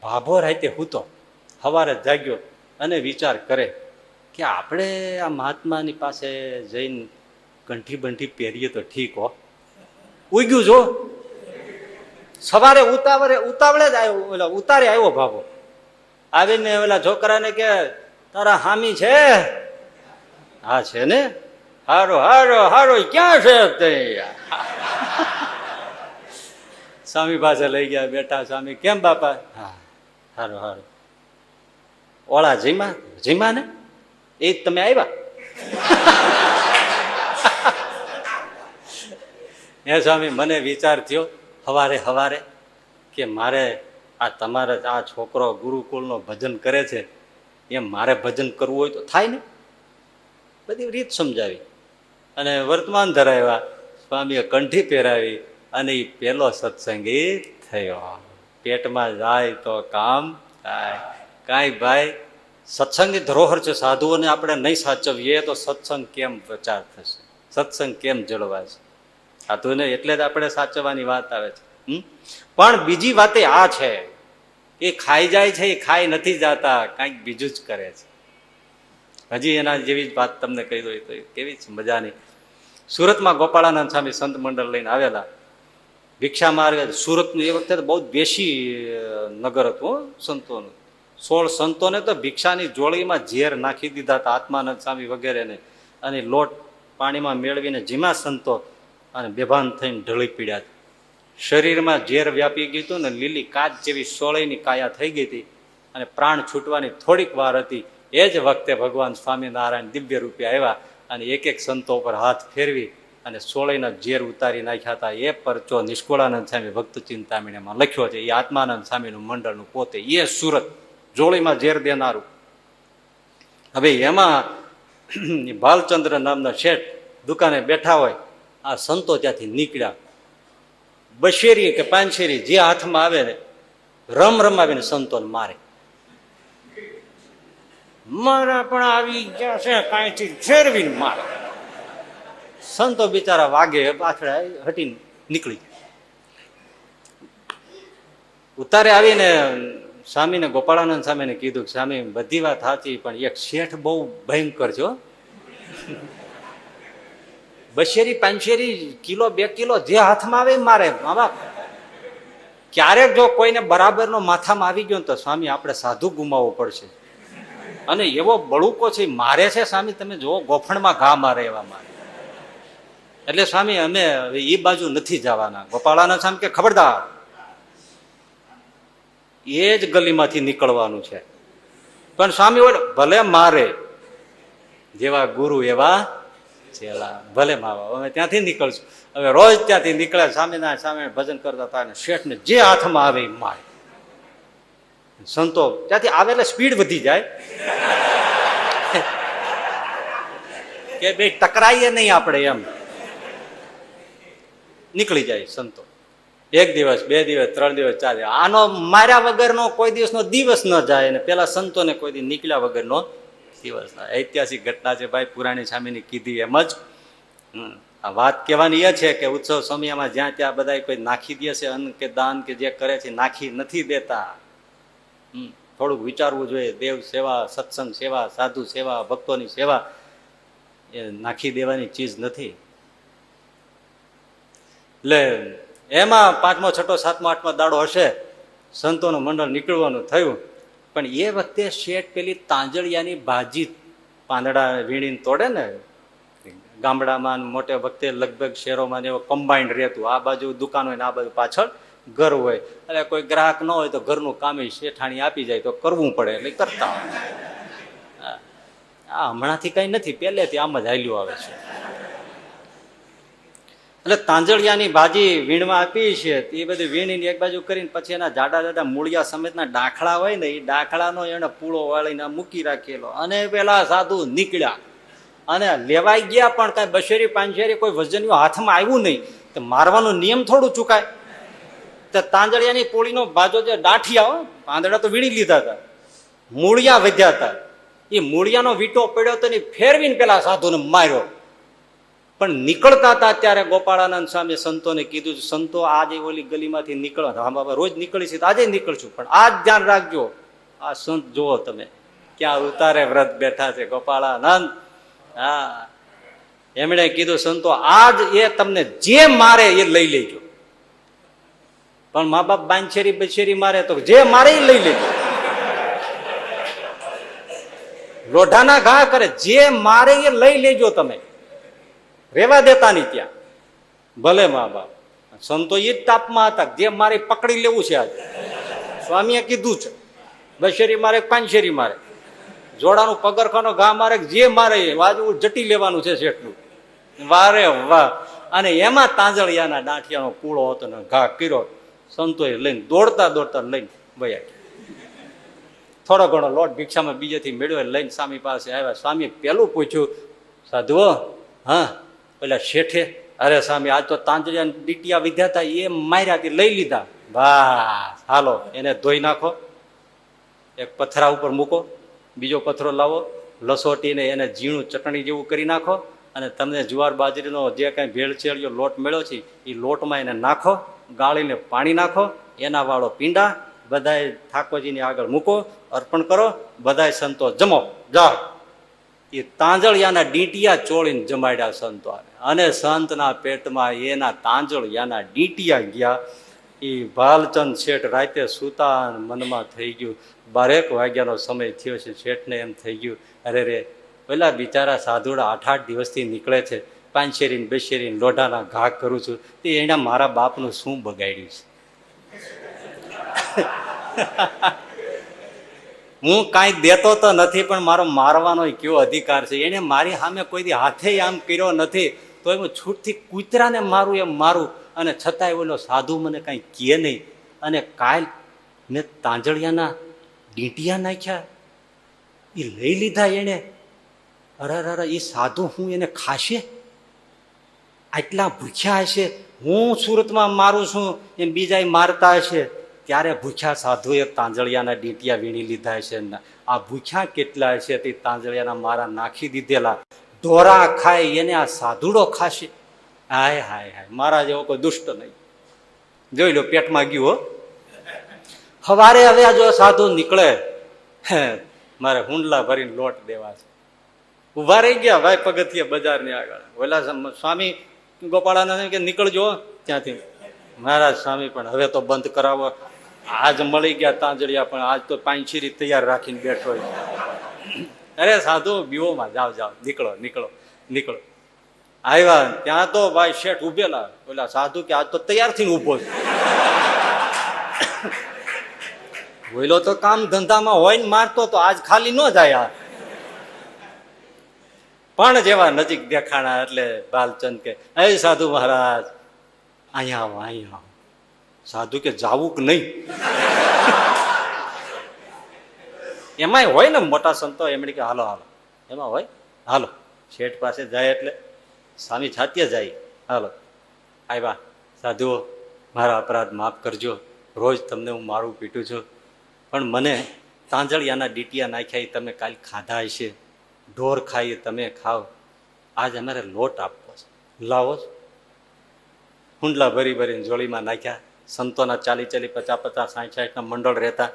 ભાભો રાતે હૂતો, સવારે જાગ્યો અને વિચાર કરે કે આપણે આ મહાત્માની પાસે જઈને કંઠી બંઠી પહેરીએ તો ઠીક હો. ઉગ્યું જો, સવારે ઉતાવળે જ આવ્યો, ઉતારે આવ્યો ભાભો. આવીને ઓલા છોકરાને કે તારા હામી છે? હા છે ને. હારો હારો હારો, ક્યાં છે તે? સ્વામી પાસે લઈ ગયા, બેઠા. સ્વામી કેમ બાપા? હા હારો હારો. ઓળા જીમા? જીમા ને એ જ તમે આવ્યા? હે સ્વામી, મને વિચાર થયો હવારે કે મારે આ તમારે આ છોકરો ગુરુકુળનો ભજન કરે છે એમ મારે ભજન કરવું હોય તો થાય ને. બધી રીત સમજાવી અને વર્તમાન ધરાવ્યા. સ્વામીએ કંઠી પહેરાવી અને એ પેલો સત્સંગી થયો. પેટમાં જાય તો કામ થાય. કાંઈ ભાઈ સત્સંગની ધરોહર છે. સાધુઓને આપણે નહીં સાચવીએ તો સત્સંગ કેમ પ્રચાર થશે, સત્સંગ કેમ જળવાશે? સાધુને એટલે જ આપણે સાચવવાની વાત આવે છે. પણ બીજી વાત આ છે કે ખાઈ જાય છે, એ ખાઈ નથી જતા, કાંઈક બીજું જ કરે છે. હજી એના જેવી જ વાત તમને કહી દો તો કેવી છે મજાની. સુરતમાં ગોપાળાનંદ સ્વામી સંત મંડળ લઈને આવેલા, ભિક્ષા માર્ગ. સુરતનું એ વખતે બહુ બેસી નગર હતું સંતોનું. 16 સંતોને તો ભિક્ષાની જોડીમાં ઝેર નાખી દીધા હતા, આત્માનંદ સ્વામી વગેરેને. અને લોટ પાણીમાં મેળવીને જીમા સંતો અને બેભાન થઈને ઢળી પીડ્યા. શરીરમાં ઝેર વ્યાપી ગયું હતું ને લીલી કાચ જેવી સોળીની કાયા થઈ ગઈ હતી અને પ્રાણ છૂટવાની થોડીક વાર હતી. એ જ વખતે ભગવાન સ્વામિનારાયણ દિવ્ય રૂપે આવ્યા અને એક એક સંતો પર હાથ ફેરવી અને સોળીના ઝેર ઉતારી નાખ્યા હતા. એ પરચો નિષ્કુળાનંદ સ્વામી ભક્ત ચિંતામણીમાં લખ્યો છે. એ આત્માનંદ સ્વામીનું મંડળનું પોતે એ સુરત જોળીમાં ઝેર દેનારું. હવે એમાં ભાલચંદ્ર નામના શેઠ દુકાને બેઠા હોય, આ સંતો ત્યાંથી નીકળ્યા. બશેરી કે પાંચેરી જે હાથમાં આવે ને રમ રમાવીને સંતોને મારે. મારા પણ આવી ગયા છે, કાંઈથી ફેરવીને મારે. સંતો બિચારા વાગે પાછળ હટીને નીકળી ગયા. ઉતારે આવીને સ્વામીને ગોપાળાનંદ સ્વામીને કીધું કે સ્વામી બધી વાત સાચી, પણ એક શેઠ બહુ ભયંકર છે. બશેરી પાંચેરી કિલો 2 કિલો જે હાથમાં આવે મારે. આમાં ક્યારેક જો કોઈને બરાબરનો માથામાં આવી ગયો તો સ્વામી આપણે સાધુ ગુમાવવો પડશે. અને એવો બળુકો છે મારે છે સ્વામી, તમે જુઓ ગોફણમાં ઘા મારે એવા મારે. એટલે સ્વામી અમે એ બાજુ નથી જવાના. ગોપાળાનંદ સ્વામી કે ખબરદાર, એ જ ગલીમાંથી નીકળવાનું છે. પણ સ્વામી ભલે મારે, જેવા ગુરુ એવા ચેલા, ભલે માવા, અમે ત્યાંથી નીકળશું. હવે રોજ ત્યાંથી નીકળે, સ્વામિનારાયણ સ્વામિનારાયણ ભજન કરતા હતા અને શેઠને જે હાથમાં આવે એ મારે. સંતો ત્યાંથી આવે એટલે સ્પીડ વધી જાય કે બે ટકરાઈએ નહીં આપણે, એમ નીકળી જાય સંતો. 1 દિવસ 2 દિવસ 3 દિવસ ચાલે. આનો માર્યા વગરનો કોઈ દિવસનો દિવસ ન જાય અને પેલા સંતોને કોઈ દી નીકળ્યા વગરનો દિવસ. ઐતિહાસિક ઘટના છે ભાઈ, પુરાણી સ્વામીની કીધી એમ જ. આ વાત કહેવાની એ છે કે ઉત્સવ સમયમાં જ્યાં ત્યાં બધા કોઈ નાખી દે છે અન્ન કે દાન કે જે કરે છે, નાખી નથી દેતા. થોડુંક વિચારવું જોઈએ. દેવ સેવા, સત્સંગ સેવા, સાધુ સેવા, ભક્તોની સેવા એ નાખી દેવાની ચીજ નથી. એટલે એમાં 5મો 6મો 7મો 8મો દાડો હશે, સંતોનું મંડળ નીકળવાનું થયું. પણ એ વખતે શેઠ પેલી તાંજળિયાની ભાજી પાંદડા વીણીને તોડે ને, ગામડામાં મોટે વખતે લગભગ શહેરોમાં એવો કમ્બાઈન્ડ રહેતું. આ બાજુ દુકાન હોય ને આ બાજુ પાછળ ઘર હોય. એટલે કોઈ ગ્રાહક ન હોય તો ઘરનું કામ શેઠાણી આપી જાય તો કરવું પડે, એટલે કરતા હોય. આ હમણાંથી કઈ નથી, પહેલેથી આમ જ હાલ્યું આવે છે. એટલે તાંજળિયાની ભાજી વીણવા આપી છે. એ બધી વીણીને એક બાજુ કરીને પછી એના જાડા જાડા મૂળિયા સમેતના ડાખડા હોય ને, એ ડાખડાનો એને પૂળો વાળીને મૂકી રાખેલો. અને પેલા સાધુ નીકળ્યા અને લેવાઈ ગયા, પણ કઈ બશેરી પાંચેરી કોઈ વજનીઓ હાથમાં આવ્યું નહીં. તો મારવાનો નિયમ થોડું ચૂકાય. તો તાંજળિયાની પોળીનો ભાજો જે ડાઠિયા, પાંદડા તો વીણી લીધા હતા, મૂળિયા વધ્યા હતા. એ મૂળિયાનો વીટો પડ્યો તો ફેરવીને પેલા સાધુને માર્યો. પણ નીકળતા હતા ત્યારે ગોપાળાનંદ સ્વામી સંતોને કીધું, સંતો આજે ઓલી ગલીમાંથી નીકળો. હા બાબા રોજ નીકળી છે, આજે નીકળશું, પણ આજ ધ્યાન રાખજો. આ સંત જુઓ તમે ક્યાં ઉતારે વ્રત બેઠા છે ગોપાળાનંદ. હા, એમણે કીધું સંતો આજ એ તમને જે મારે એ લઈ લેજો. પણ મા બાપ બાંછેરી બછેરી મારે તો જે મારે એ લઈ લેજો. લોઢાના ઘા કરે, જે મારે એ લઈ લેજો, તમે રેવા દેતા નહીં ત્યાં. ભલે મા બાપ. સંતો એ જ તાપમાં હતા, જે મારે પકડી લેવું છે આજે. સ્વામીએ કીધું છે બશેરી મારે પાંચેરી મારે, જોડાનું પગરખાનો ઘા મારે, જે મારે વાજવું જટી લેવાનું છે શેઠનું. વારે વાહ. અને એમાં તાંજળિયાના ડાંઠિયાનો પૂળો હતો ને ઘા કર્યો. સંતોએ લઈને દોડતા દોડતા લઈને વયા. થોડો ઘણો લોટ ભિક્ષામાં બીજેથી મેળવે લઈને સ્વામી પાસે આવ્યા. સ્વામીએ પેલું પૂછ્યું, સાધુઓ હા પેલા શેઠે અરે સ્વામી આજ તો તાંજળિયા ડીટિયા વિધ્યા હતા એ માર્યા લઈ લીધા. બસ હાલો એને ધોઈ નાખો, એક પથરા ઉપર મૂકો, બીજો પથરો લાવો, લસોટીને એને ઝીણું ચટણી જેવું કરી નાખો, અને તમને જુવાર બાજરીનો જે કાંઈ ભેળસેળિયો લોટ મળ્યો છે એ લોટમાં એને નાખો, ગાળીને પાણી નાખો, એના વાળો પીંડા બધાય ઠાકોરજીની આગળ મૂકો, અર્પણ કરો, બધાય સંતો જમો જાઓ. એ તાંજળિયાના ડીટિયા ચોળીને જમાડ્યા સંતો આવે, અને સંતના પેટમાં એના તાંજળિયાના ડીટિયા ગયા. એ ભાલચંદ શેઠ રાતે સૂતા મનમાં થઈ ગયું, 12 વાગ્યાનો સમય થયો છે. શેઠને એમ થઈ ગયું, અરે રે પેલા બિચારા સાધુડા 8-8 દિવસથી નીકળે છે, પાંચેરીને બેશેરીને લોઢાના ઘા કરું છું, તે એના મારા બાપનું શું બગાડ્યું છે. હું કાંઈ દેતો તો નથી, પણ મારો મારવાનો કેવો અધિકાર છે. એને મારી સામે કોઈ હાથે આમ કર્યો નથી, તો હું છૂટથી કૂતરાને મારું એમ મારું, અને છતાંય ઓલો સાધુ મને કાંઈ કહે નહીં. અને કાલ મેં તાંજળિયાના ડીંટિયા નાખ્યા, એ લઈ લીધા એને. અરે એ સાધુ હું એને ખાશે? આટલા ભૂખ્યા હશે, હું સુરતમાં મારું છું એમ બીજા મારતા હશે, ત્યારે ભૂખ્યા સાધુએ તાંજળિયાના ડીંટિયા વીણી લીધા હશે. આ ભૂખ્યા કેટલા હશે તે તાંજળિયાના મારા નાખી દીધેલા, ઢોરા ખાય એને આ સાધુડો ખાશે. હાય હાય હાય, મારા જેવો કોઈ દુષ્ટ નહીં. જોઈ લો પેટમાં ગયું હો. સવારે હવે જો સાધુ નીકળે, મારે હુંડલા ભરીને લોટ દેવા છે. ઉભા રહી ગયા ભાઈ પગથિયે બજારની આગળ. ઓલા સ્વામી ગોપાળાનંદ કે નીકળજો ત્યાંથી. મહારાજ સ્વામી પણ હવે તો બંધ કરાવો, આજ મળી ગયા તાંજળિયા, પણ આજ તો પાંચીરી તૈયાર રાખીને બેઠો. અરે સાધુ બીઓમાં જાઓ જાઓ, નીકળો નીકળો નીકળો. આવ્યા ત્યાં તો ભાઈ શેઠ ઉભેલા. ઓલા સાધુ કે આજ તો તૈયાર થઈને ઉભો છે. બોલો તો કામ ધંધામાં હોય ને મારતો તો આજ ખાલી ન જાય. પણ જેવા નજીક દેખાણા એટલે બાલચંદ કે એ સાધુ મહારાજ અહીંયા આવો અહીંયા આવો. સાધુ કે જાવું કે નહીં? એમાંય હોય ને મોટા સંતો, એમણે કે હાલો હાલો, એમાં હોય હાલો. શેઠ પાસે જાય એટલે સ્વામી છાત્ય જાય. હાલો આવ્યા સાધુઓ, મારા અપરાધ માફ કરજો, રોજ તમને હું મારું પીટું છું, પણ મને તાંજળિયાના ડીટિયા નાખ્યા એ તમે કાલ ખાધા હશે, ઢોર ખાઈએ તમે ખાઓ, આજ અમારે લોટ આપવો છે, લાવો. હુંડલા ભરી ભરીને જોડીમાં નાખ્યા. સંતોના 40-40, 50-50, 60-60 મંડળ રહેતા.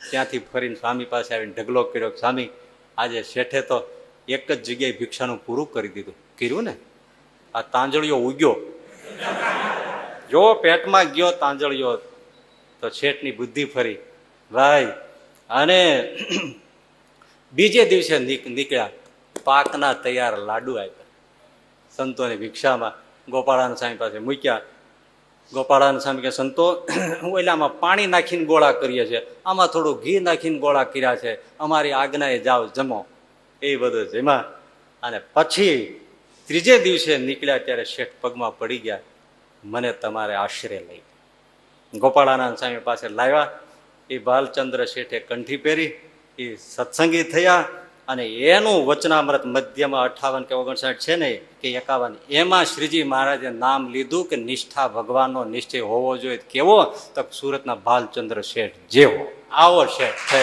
ત્યાંથી ફરીને સ્વામી પાસે આવીને ઢગલો કર્યો, સ્વામી આજે શેઠે તો એક જ જગ્યાએ ભિક્ષાનું પૂરું કરી દીધું. કર્યું ને, આ તાંજળિયો ઉગ્યો, જો પેટમાં ગયો તાંજળિયો તો શેઠની બુદ્ધિ ફરી ભાઈ. અને બીજે દિવસે નીકળ્યા, પાકના તૈયાર લાડુ આપ્યા સંતોની ભિક્ષામાં. ગોપાળાનંદ સ્વામી પાસે મૂક્યા. ગોપાળાનંદ સ્વામી કે સંતો ઓલામાં પાણી નાખીને ગોળા કરીએ છીએ, આમાં થોડું ઘી નાખીને ગોળા કર્યા છે, અમારી આજ્ઞાએ જાઓ જમો. એ બધું જમ્યા. અને પછી ત્રીજે દિવસે નીકળ્યા ત્યારે શેઠ પગમાં પડી ગયા, મને તમારે આશરે લઈ. ગોપાળાનંદ સ્વામી પાસે લાવ્યા. એ બાલચંદ્ર શેઠે કંઠી પહેરી, એ સત્સંગી થયા. અને એનું વચનામૃત મધ્યમાં 58 કે 59 છે ને કે 51, એમાં શ્રીજી મહારાજે નામ લીધું કે નિષ્ઠા ભગવાનનો નિશ્ચય હોવો જોઈએ. કેવો? તો સુરતના બાલચંદ્ર શેઠ જેવો, આવો શેઠ છે.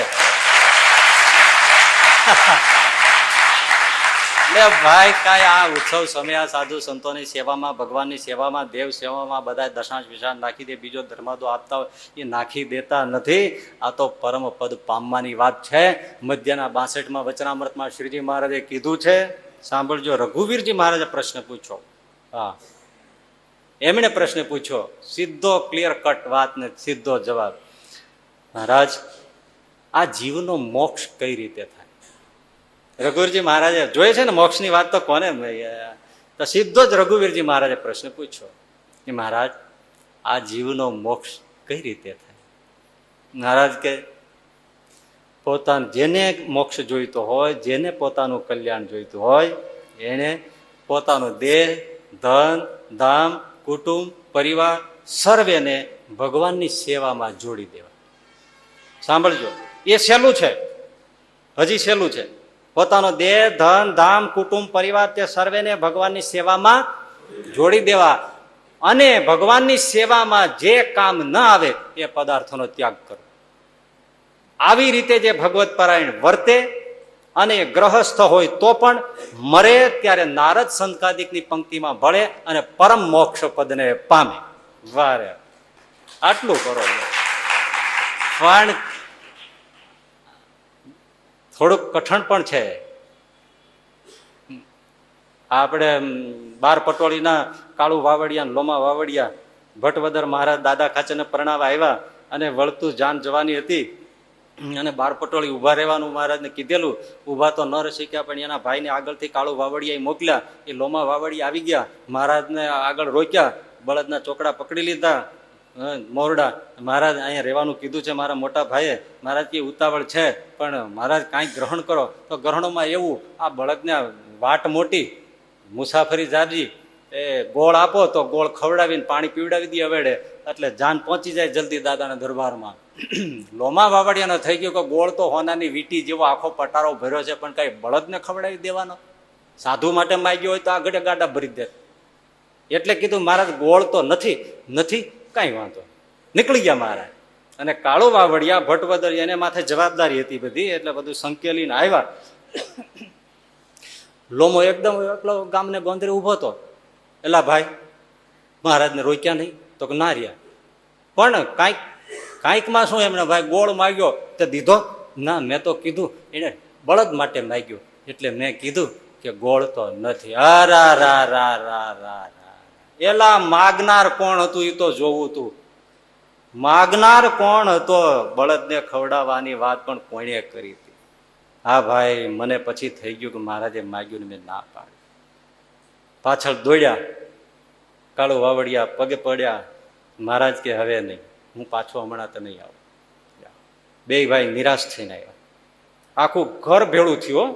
એટલે ભાઈ કાંઈ આ ઉત્સવ સમય સાધુ સંતોની સેવામાં, ભગવાનની સેવામાં, દેવ સેવામાં બધા દશાંશ વિશાંશ નાખી દે, બીજો ધર્માદો આપતા હોય એ નાખી દેતા નથી. આ તો પરમ પદ પામવાની વાત છે. મધ્યના 62માં વચનામૃતમાં શ્રીજી મહારાજે કીધું છે, સાંભળજો. રઘુવીરજી મહારાજે પ્રશ્ન પૂછ્યો. હા, એમણે પ્રશ્ન પૂછ્યો, સીધો ક્લિયર કટ વાત ને સીધો જવાબ. મહારાજ આ જીવનો મોક્ષ કઈ રીતે થાય? રઘુવીરજી મહારાજે જોઈએ છે ને મોક્ષની વાત તો કોને, તો સીધો જ રઘુવીરજી મહારાજે પ્રશ્ન પૂછ્યો કે મહારાજ આ જીવનો મોક્ષ કઈ રીતે થાય? મહારાજ કે પોતાનું જેને મોક્ષ જોઈતો હોય, જેને પોતાનું કલ્યાણ જોઈતું હોય, એને પોતાનું દેહ, ધન, ધામ, કુટુંબ, પરિવાર સર્વેને ભગવાનની સેવામાં જોડી દેવા. સાંભળજો, એ સહેલું છે, હજી સહેલું છે. પોતાનો દેહ, ધન, ધામ, કુટુંબ, પરિવાર તે સર્વેને ભગવાનની સેવામાં જોડી દેવા અને ભગવાનની સેવામાં જે કામ ન આવે એ પદાર્થોનો ત્યાગ કરો. આવી રીતે જે ભગવત પરાયણ વર્તે અને ગ્રહસ્થ હોય તો પણ મરે ત્યારે નારદ સંકાદિકની પંક્તિમાં ભળે અને પરમ મોક્ષ પદને પામે. વારે આટલું કરો. પણ થોડુંક કઠણ પણ છે. આપણે 12 પટોળીના કાળુ વાવડિયા, લોમા વાવડિયા ભટ્ટવદર મહારાજ દાદા ખાચરને પરણાવા આવ્યા અને વળતું જાન જવાની હતી અને 12 પટોળી ઉભા રહેવાનું મહારાજને કીધેલું. ઉભા તો ન રહી શક્યા, પણ એના ભાઈને આગળથી કાળુ વાવડિયા મોકલ્યા. એ લોમા વાવડિયા આવી ગયા, મહારાજને આગળ રોક્યા, બળદના ચોકડા પકડી લીધા, મોરડા. મહારાજ અહીંયા રહેવાનું કીધું છે મારા મોટા ભાઈએ. મહારાજ કે ઉતાવળ છે પણ મહારાજ કાંઈક ગ્રહણ કરો. તો ગ્રહણોમાં એવું, આ બળદને વાટ મોટી, મુસાફરી જાજી, એ ગોળ આપો તો ગોળ ખવડાવીને પાણી પીવડાવી દે અવેડે, એટલે જાન પહોંચી જાય જલ્દી દાદાના દરબારમાં. લોમા વાવડિયાનો થઈ ગયો કે ગોળ તો હોનાની વીટી જેવો આખો પટારો ભર્યો છે, પણ કઈ બળદને ખવડાવી દેવાનો? સાધુ માટે માગ્યો હોય તો આ ગડે ગાડા ભરી દે. એટલે કીધું મહારાજ ગોળ તો નથી, કઈ વાંધો. નીકળી ગયા મહારાજ. અને કાળુ વાવડિયા ભટ્ટવદર એને માથે જવાબદારી હતી બધી, એટલે બધું સંકેલીને આવ્યા. લોમો એકદમ એટલો ગામને ગોંદરે ઉભો હતો. એલા ભાઈ, મહારાજને રોક્યા નહીં? તો કે ના રહ્યા. પણ કાંઈકમાં શું એમને ભાઈ ગોળ માગ્યો તે દીધો? ના, મેં તો કીધું એને બળદ માટે માગ્યો એટલે મેં કીધું કે ગોળ તો નથી. અરા રા રા રા રા રા. એલા માગનાર કોણ હતું એ તો જોવું તું. માગનાર કોણ હતો? બળદને ખવડાવવાની વાત પણ કોણે કરી હતી? હા ભાઈ, મને પછી થઈ ગયું કે મહારાજે માગ્યું ને મેં ના પાડી. પાછળ દોડ્યા, કાળુ વાવડિયા પગે પડ્યા. મહારાજ કે હવે નહીં, હું પાછો હમણાં તો નહીં આવું. બે ભાઈ નિરાશ થઈને આવ્યા. આખું ઘર ભેળું થયું.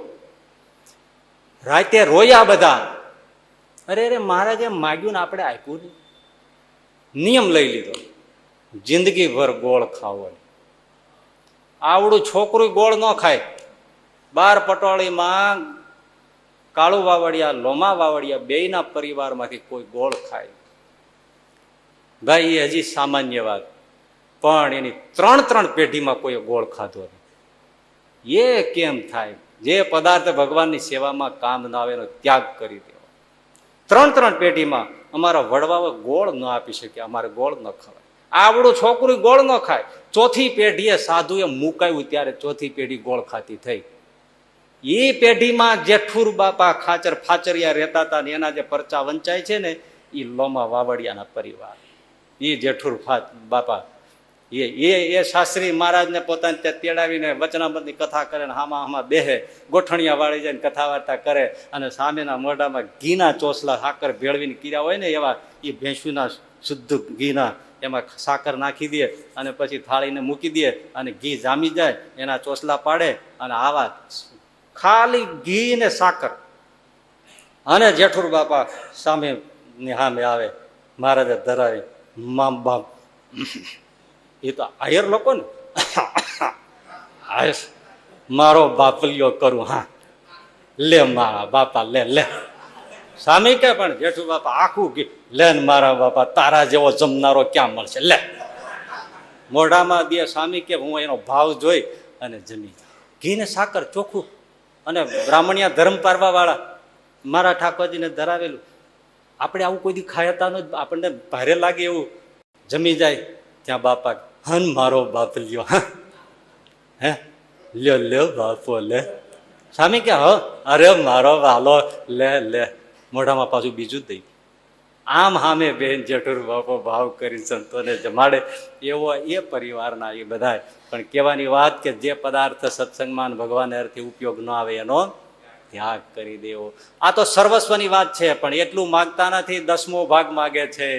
રાતે રોયા બધા. અરે મહારાજે માગ્યું ને આપણે આપ્યું નહીં. નિયમ લઈ લીધો, જિંદગી ભર ગોળ ખાવો. આવડું છોકરું ગોળ ન ખાય. 12 પટોળીમાં કાળુ વાવડિયા, લોમા વાવડિયા બેયના પરિવારમાંથી કોઈ ગોળ ખાય. ભાઈ એ હજી સામાન્ય વાત, પણ એની 3 પેઢીમાં કોઈ ગોળ ખાધો નહીં. એ કેમ થાય? જે પદાર્થ ભગવાનની સેવામાં કામ ના આવે એનો ત્યાગ કરી દેવો. 3 પેઢીમાં અમારા વડવાઓ ગોળ ન આપી શકે, અમારે ગોળ ન ખવાય. આવડું છોકરું ગોળ ન ખાય. 4થી પેઢીએ સાધુએ મુકાયું ત્યારે 4થી પેઢી ગોળ ખાતી થઈ. એ પેઢીમાં જેઠુર બાપા ખાચર ફાચરિયા રહેતા હતા ને એના જે પરચા વંચાય છે ને, એ લોમા વાવડિયાના પરિવાર. એ જેઠુર બાપા એ શાસ્ત્રી મહારાજને પોતાને ત્યાં તેડાવીને વચનામૃતની કથા કરે ને હામાં બેહે, ગોઠણિયા વાળી જાય કથા વાર્તા કરે અને સામેના મોઢામાં ઘીના ચોસલા સાકર ભેળવીને કીર્યા હોય ને એવા એ ભેંસુના શુદ્ધ ઘીના એમાં સાકર નાખી દે અને પછી થાળીને મૂકી દે અને ઘી જામી જાય, એના ચોસલા પાડે અને આવા ખાલી ઘી ને સાકર. અને જેઠુર બાપા સામે આવે, મહારાજે ધરાવે, મામ બાપ. એ તો આયર લોકો ને, મારો બાપલિયો કરું, હા લે મારા બાપા લે. સામે કે પણ જેઠુ બાપા આખું ઘી લે ને મારા બાપા, તારા જેવો જમનારો ક્યાં મળશે, લે. મોઢામાં દે. સામે કે હું એનો ભાવ જોઈ અને જમી. ઘી ને સાકર ચોખ્ખું. અને બ્રાહ્મણિયા ધર્મ પારવા વાળા મારા ઠાકોરજીને ધરાવેલું. આપણે આવું કોઈ દી ખાયતા ન, આપણને ભારે લાગે એવું. જમી જાય ત્યાં બાપા, હન મારો બાપ લ્યો, હે લ્યો બાપો લે. સામે કે હ અરે મારો વાલો લે. મોઢામાં પાછું બીજું જ દઈ. આમ સામે બેન જેઠુર બાપો ભાવ કરી સંતોને જમાડે. એવો એ પરિવારના એ બધા. પણ કહેવાની વાત કે જે પદાર્થ સત્સંગમાં ભગવાન અર્થે ઉપયોગ ન આવે એનો ત્યાગ કરી દેવો. આ તો સર્વસ્વની વાત છે, પણ એટલું માગતા નથી. 10મો ભાગ માગે છે.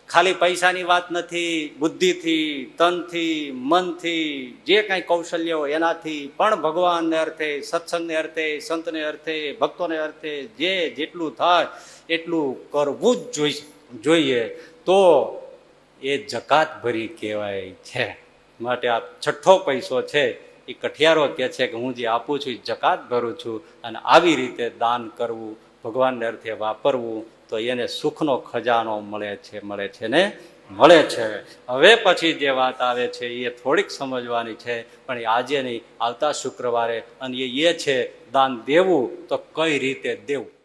ખાલી પૈસાની વાત નથી. બુદ્ધિથી, તનથી, મનથી, જે કાંઈ કૌશલ્ય હોય એનાથી પણ ભગવાનને અર્થે, સત્સંગને અર્થે, સંતને અર્થે, ભક્તોને અર્થે જેટલું થાય એટલું કરવું જ જોઈએ. તો એ જકાત ભરી કહેવાય છે. માટે આ 6થો પૈસો છે એ કઠિયારો કહે છે કે હું જે આપું છું એ જકાત ભરું છું. અને આવી રીતે દાન કરવું, ભગવાનને અર્થે વાપરવું, તો એને સુખનો ખજાનો મળે છે ને મળે છે. હવે પછી જે વાત આવે છે એ થોડીક સમજવાની છે, પણ આજે નહીં, આવતા શુક્રવારે. અને એ છે દાન દેવું તો કઈ રીતે દેવું.